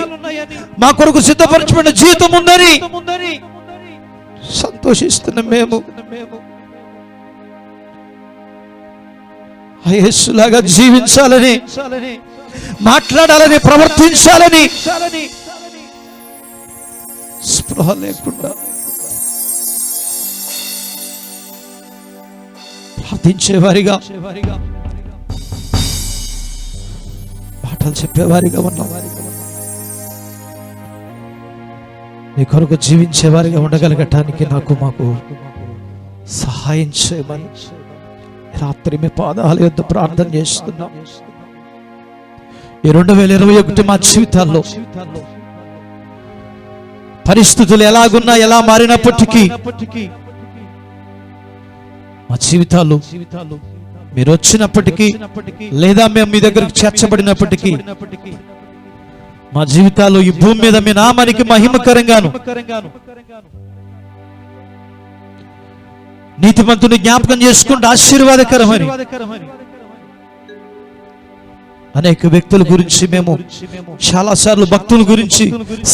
మా కొరకు సిద్ధపరచబడిన జీవితం ఉందని సంతోషిస్తున్న మేము యేసులాగా జీవించాలని, మాట్లాడాలని, ప్రవర్తించాలని స్పృహ లేకుండా ప్రార్థించేవారిగా, మాటలు చెప్పేవారిగా ఉన్నాం. నీ కొరకు జీవించేవారిగా ఉండగలగటానికి మాకు సహాయం చేయమని రాత్రి మీ పాదాల యొద్ద ప్రార్థన చేస్తున్నాం. ఈ 2021 మా జీవితాల్లో పరిస్థితులు ఎలాగున్నా, ఎలా మారినప్పటికీ మా జీవితాలు మీరు వచ్చినప్పటికీ, లేదా మేము మీ దగ్గరకు చేర్చబడినప్పటికీ, మా జీవితాలు ఈ భూమి మీద మీ నామానికి మహిమకరంగాను, నీతిమంతుని జ్ఞాపకం చేసుకుంటూ ఆశీర్వాదకరమని అనేక వ్యక్తుల గురించి మేము చాలా సార్లు భక్తుల గురించి,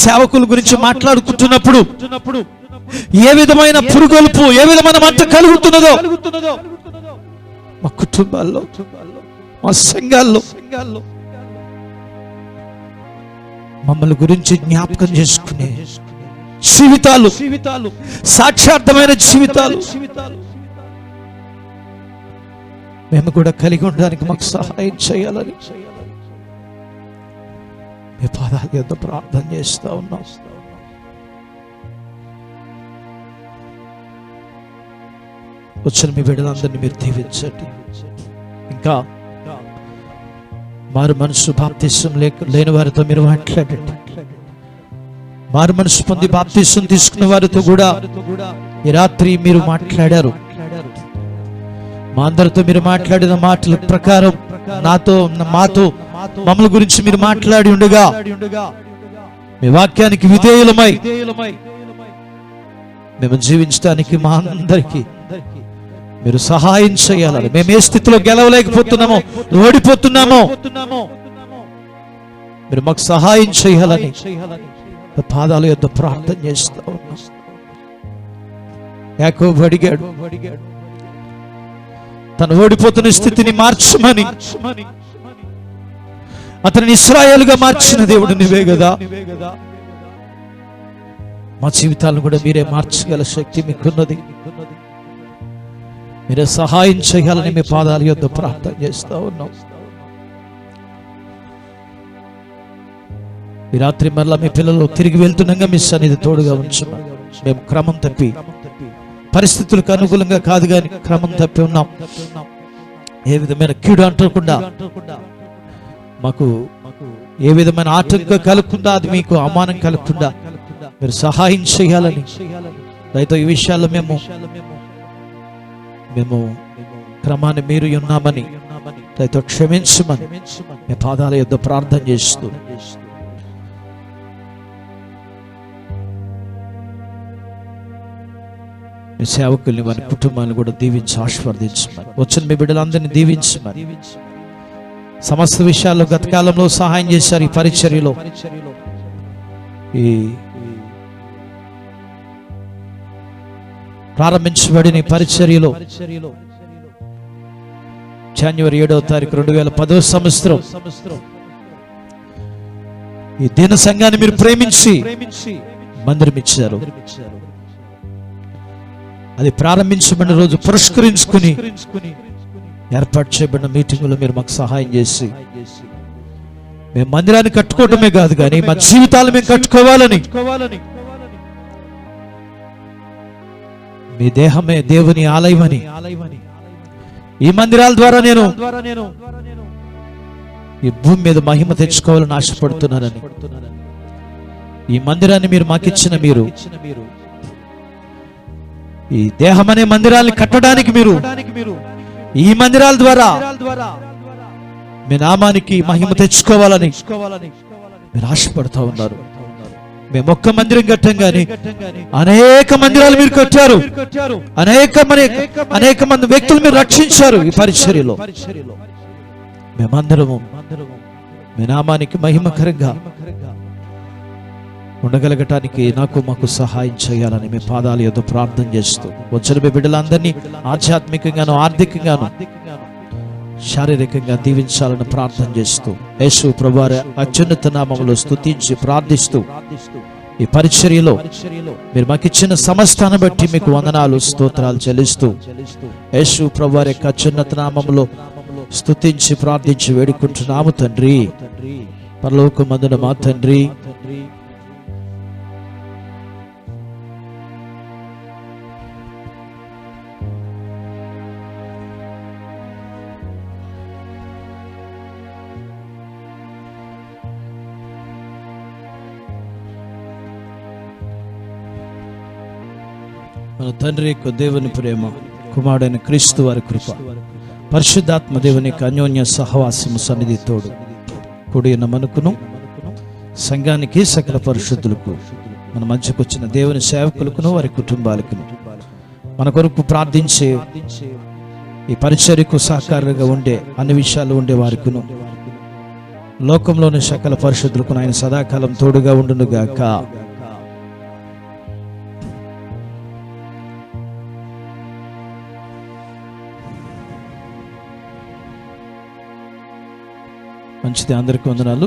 సేవకుల గురించి మాట్లాడుకుంటున్నప్పుడు ఏ విధమైన పురుగొల్పు, ఏ విధమైన మంట కలుగుతున్నదో మా కుటుంబాల్లో, మా సంఘాల్లో మమ్మల్ని గురించి జ్ఞాపకం చేసుకునే జీవితాలు, సాక్షార్థమైన జీవితాలు మేము కూడా కలిగి ఉండడానికి మాకు సహాయం చేయాలని మీ పాదాల యొద్ద ప్రార్థన చేస్తా ఉన్నాం. వచ్చిన మీ బిడ్డలందరినీ మీరు దీవించండి. ఇంకా మారు మనసు బాప్తిసం లేని వారితో మీరు మాట్లాడండి. మారు మనసు పొంది బాప్తిసం తీసుకున్న వారితో కూడా ఈ రాత్రి మీరు మాట్లాడారు. మా అందరితో మీరు మాట్లాడిన మాటల ప్రకారం మాతో మమ్మల్ని గురించి మీరు మాట్లాడి ఉండగా మీ వాక్యానికి విధేయులమై మేము జీవించడానికి మా అందరికీ మీరు సహాయం చేయాలని, మేము ఏ స్థితిలో గెలవలేకపోతున్నామో, ఓడిపోతున్నామో మీరు మాకు సహాయం చేయాలని పాదాల యొద్ద ప్రార్థన చేస్తా ఉన్నాం. యాకోబు అడిగాడు, తను ఓడిపోతున్న స్థితిని మార్చమని. అతనిని ఇశ్రాయేలుగా మార్చిన దేవుడు నీవే కదా. మా జీవితాలను కూడా మీరే మార్చగల శక్తి మీకున్నది. మీరే సహాయం చేయాలని మీ పాదాల యొద్ద ప్రార్థన చేస్తా ఉన్నాం. ఈ రాత్రి మరలా మీ పిల్లలు తిరిగి వెళ్తుండగా మీ సన్నిధి తోడుగా ఉంచమని. మేము క్రమం తప్పి, పరిస్థితులకు అనుకూలంగా కాదు కానీ క్రమం తప్పి ఉన్నాం. ఏ విధమైన కీడు అంటకుండా, మాకు ఏ విధమైన ఆటంకం కలగకుండా, అది మీకు అవమానం కలగకుండా మీరు సహాయం చేయాలని, దయతో ఈ విషయాల్లో మేము క్రమాన్ని మీరు ఉన్నామని దయతో క్షమించమని మీ పాదాల యొద్ద ప్రార్థన చేస్తూ మీ సేవకుల్ని, వారి కుటుంబాన్ని కూడా దీవించి ఆశీర్వదించమని, వచ్చిన మీ బిడ్డలందరినీ దీవించమని, సమస్త విషయాల్లో గత కాలంలో సహాయం చేశారు. ఈ పరిచర్యలో, ఈ ప్రారంభించబడిన ఈ పరిచర్యలో జనవరి 7వ తారీఖు 2010వ సంవత్సరం ఈ దీన సంఘాన్ని మీరు ప్రేమించి మందిరం ఇచ్చారు. అది ప్రారంభించబడిన రోజు పురస్కరించుకుని ఏర్పాటు చేయబడిన మీటింగులో మీరు మాకు సహాయం చేసి, మేము మందిరాన్ని కట్టుకోవటమే కాదు కానీ మా జీవితాలు మేము కట్టుకోవాలని, మీ దేహమే దేవుని ఆలయమని, ఈ మందిరాల ద్వారా నేను ఈ భూమి మీద మహిమ తెచ్చుకోవాలని ఆశపడుతున్నానని, ఈ మందిరాన్ని మీరు మాకిచ్చిన మీరు ఈ దేహం అనే మందిరాన్ని కట్టడానికి మీరు ఈ మందిరాల ద్వారా మీ నామానికి మహిమ తెచ్చుకోవాలని మీరు ఆశపడుతూ ఉన్నారు. మేము ఒక్క మందిరం కట్టాం కానీ అనేక మందిరాలు మీరు కట్టారు. అనేక మంది వ్యక్తులు మీరు రక్షించారు. ఈ పరిచర్యలో మేమందరము మీ నామానికి మహిమకరంగా ఉండగలగటానికి మాకు సహాయం చేయాలని మీ పాదాల యొద్ద ప్రార్థన చేస్తూ, వచ్చిన మీ బిడ్డలందరినీ ఆధ్యాత్మికంగాను, ఆర్థికంగాను, శారీరకంగా దీవించాలని ప్రార్థన చేస్తూ, యేసు ప్రభువారి అత్యున్నత నామములో స్తుతించి ప్రార్థిస్తూ, ఈ పరిచర్యలో మీరు మాకు ఇచ్చిన సమస్తాన్ని బట్టి మీకు వందనాలు, స్తోత్రాలు చెల్లిస్తూ, యేసు ప్రభువారి యొక్క అత్యున్నత నామములో స్తుతించి ప్రార్థించి వేడుకుంటున్నాము తండ్రి. పరలోకమందున మా తండ్రి, మన తండ్రి యొక్క దేవుని ప్రేమ, కుమారుడైన క్రీస్తు వారి కృప, పరిశుద్ధాత్మ దేవుని యొక్క అన్యోన్య సహవాసము సన్నిధి తోడు కూడిన మనకును, సంఘానికి, సకల పరిశుద్ధులకు, మన మధ్యకు వచ్చిన దేవుని సేవకులకును, వారి కుటుంబాలకును, మన కొరకు ప్రార్థించే ఈ పరిచర్యకు సహకారులుగా ఉండే అన్ని విషయాలు ఉండే వారికును, లోకంలోని సకల పరిశుద్ధులకు ఆయన సదాకాలం తోడుగా ఉండునుగాక. మంచిది, అందరికీ వందనాలు.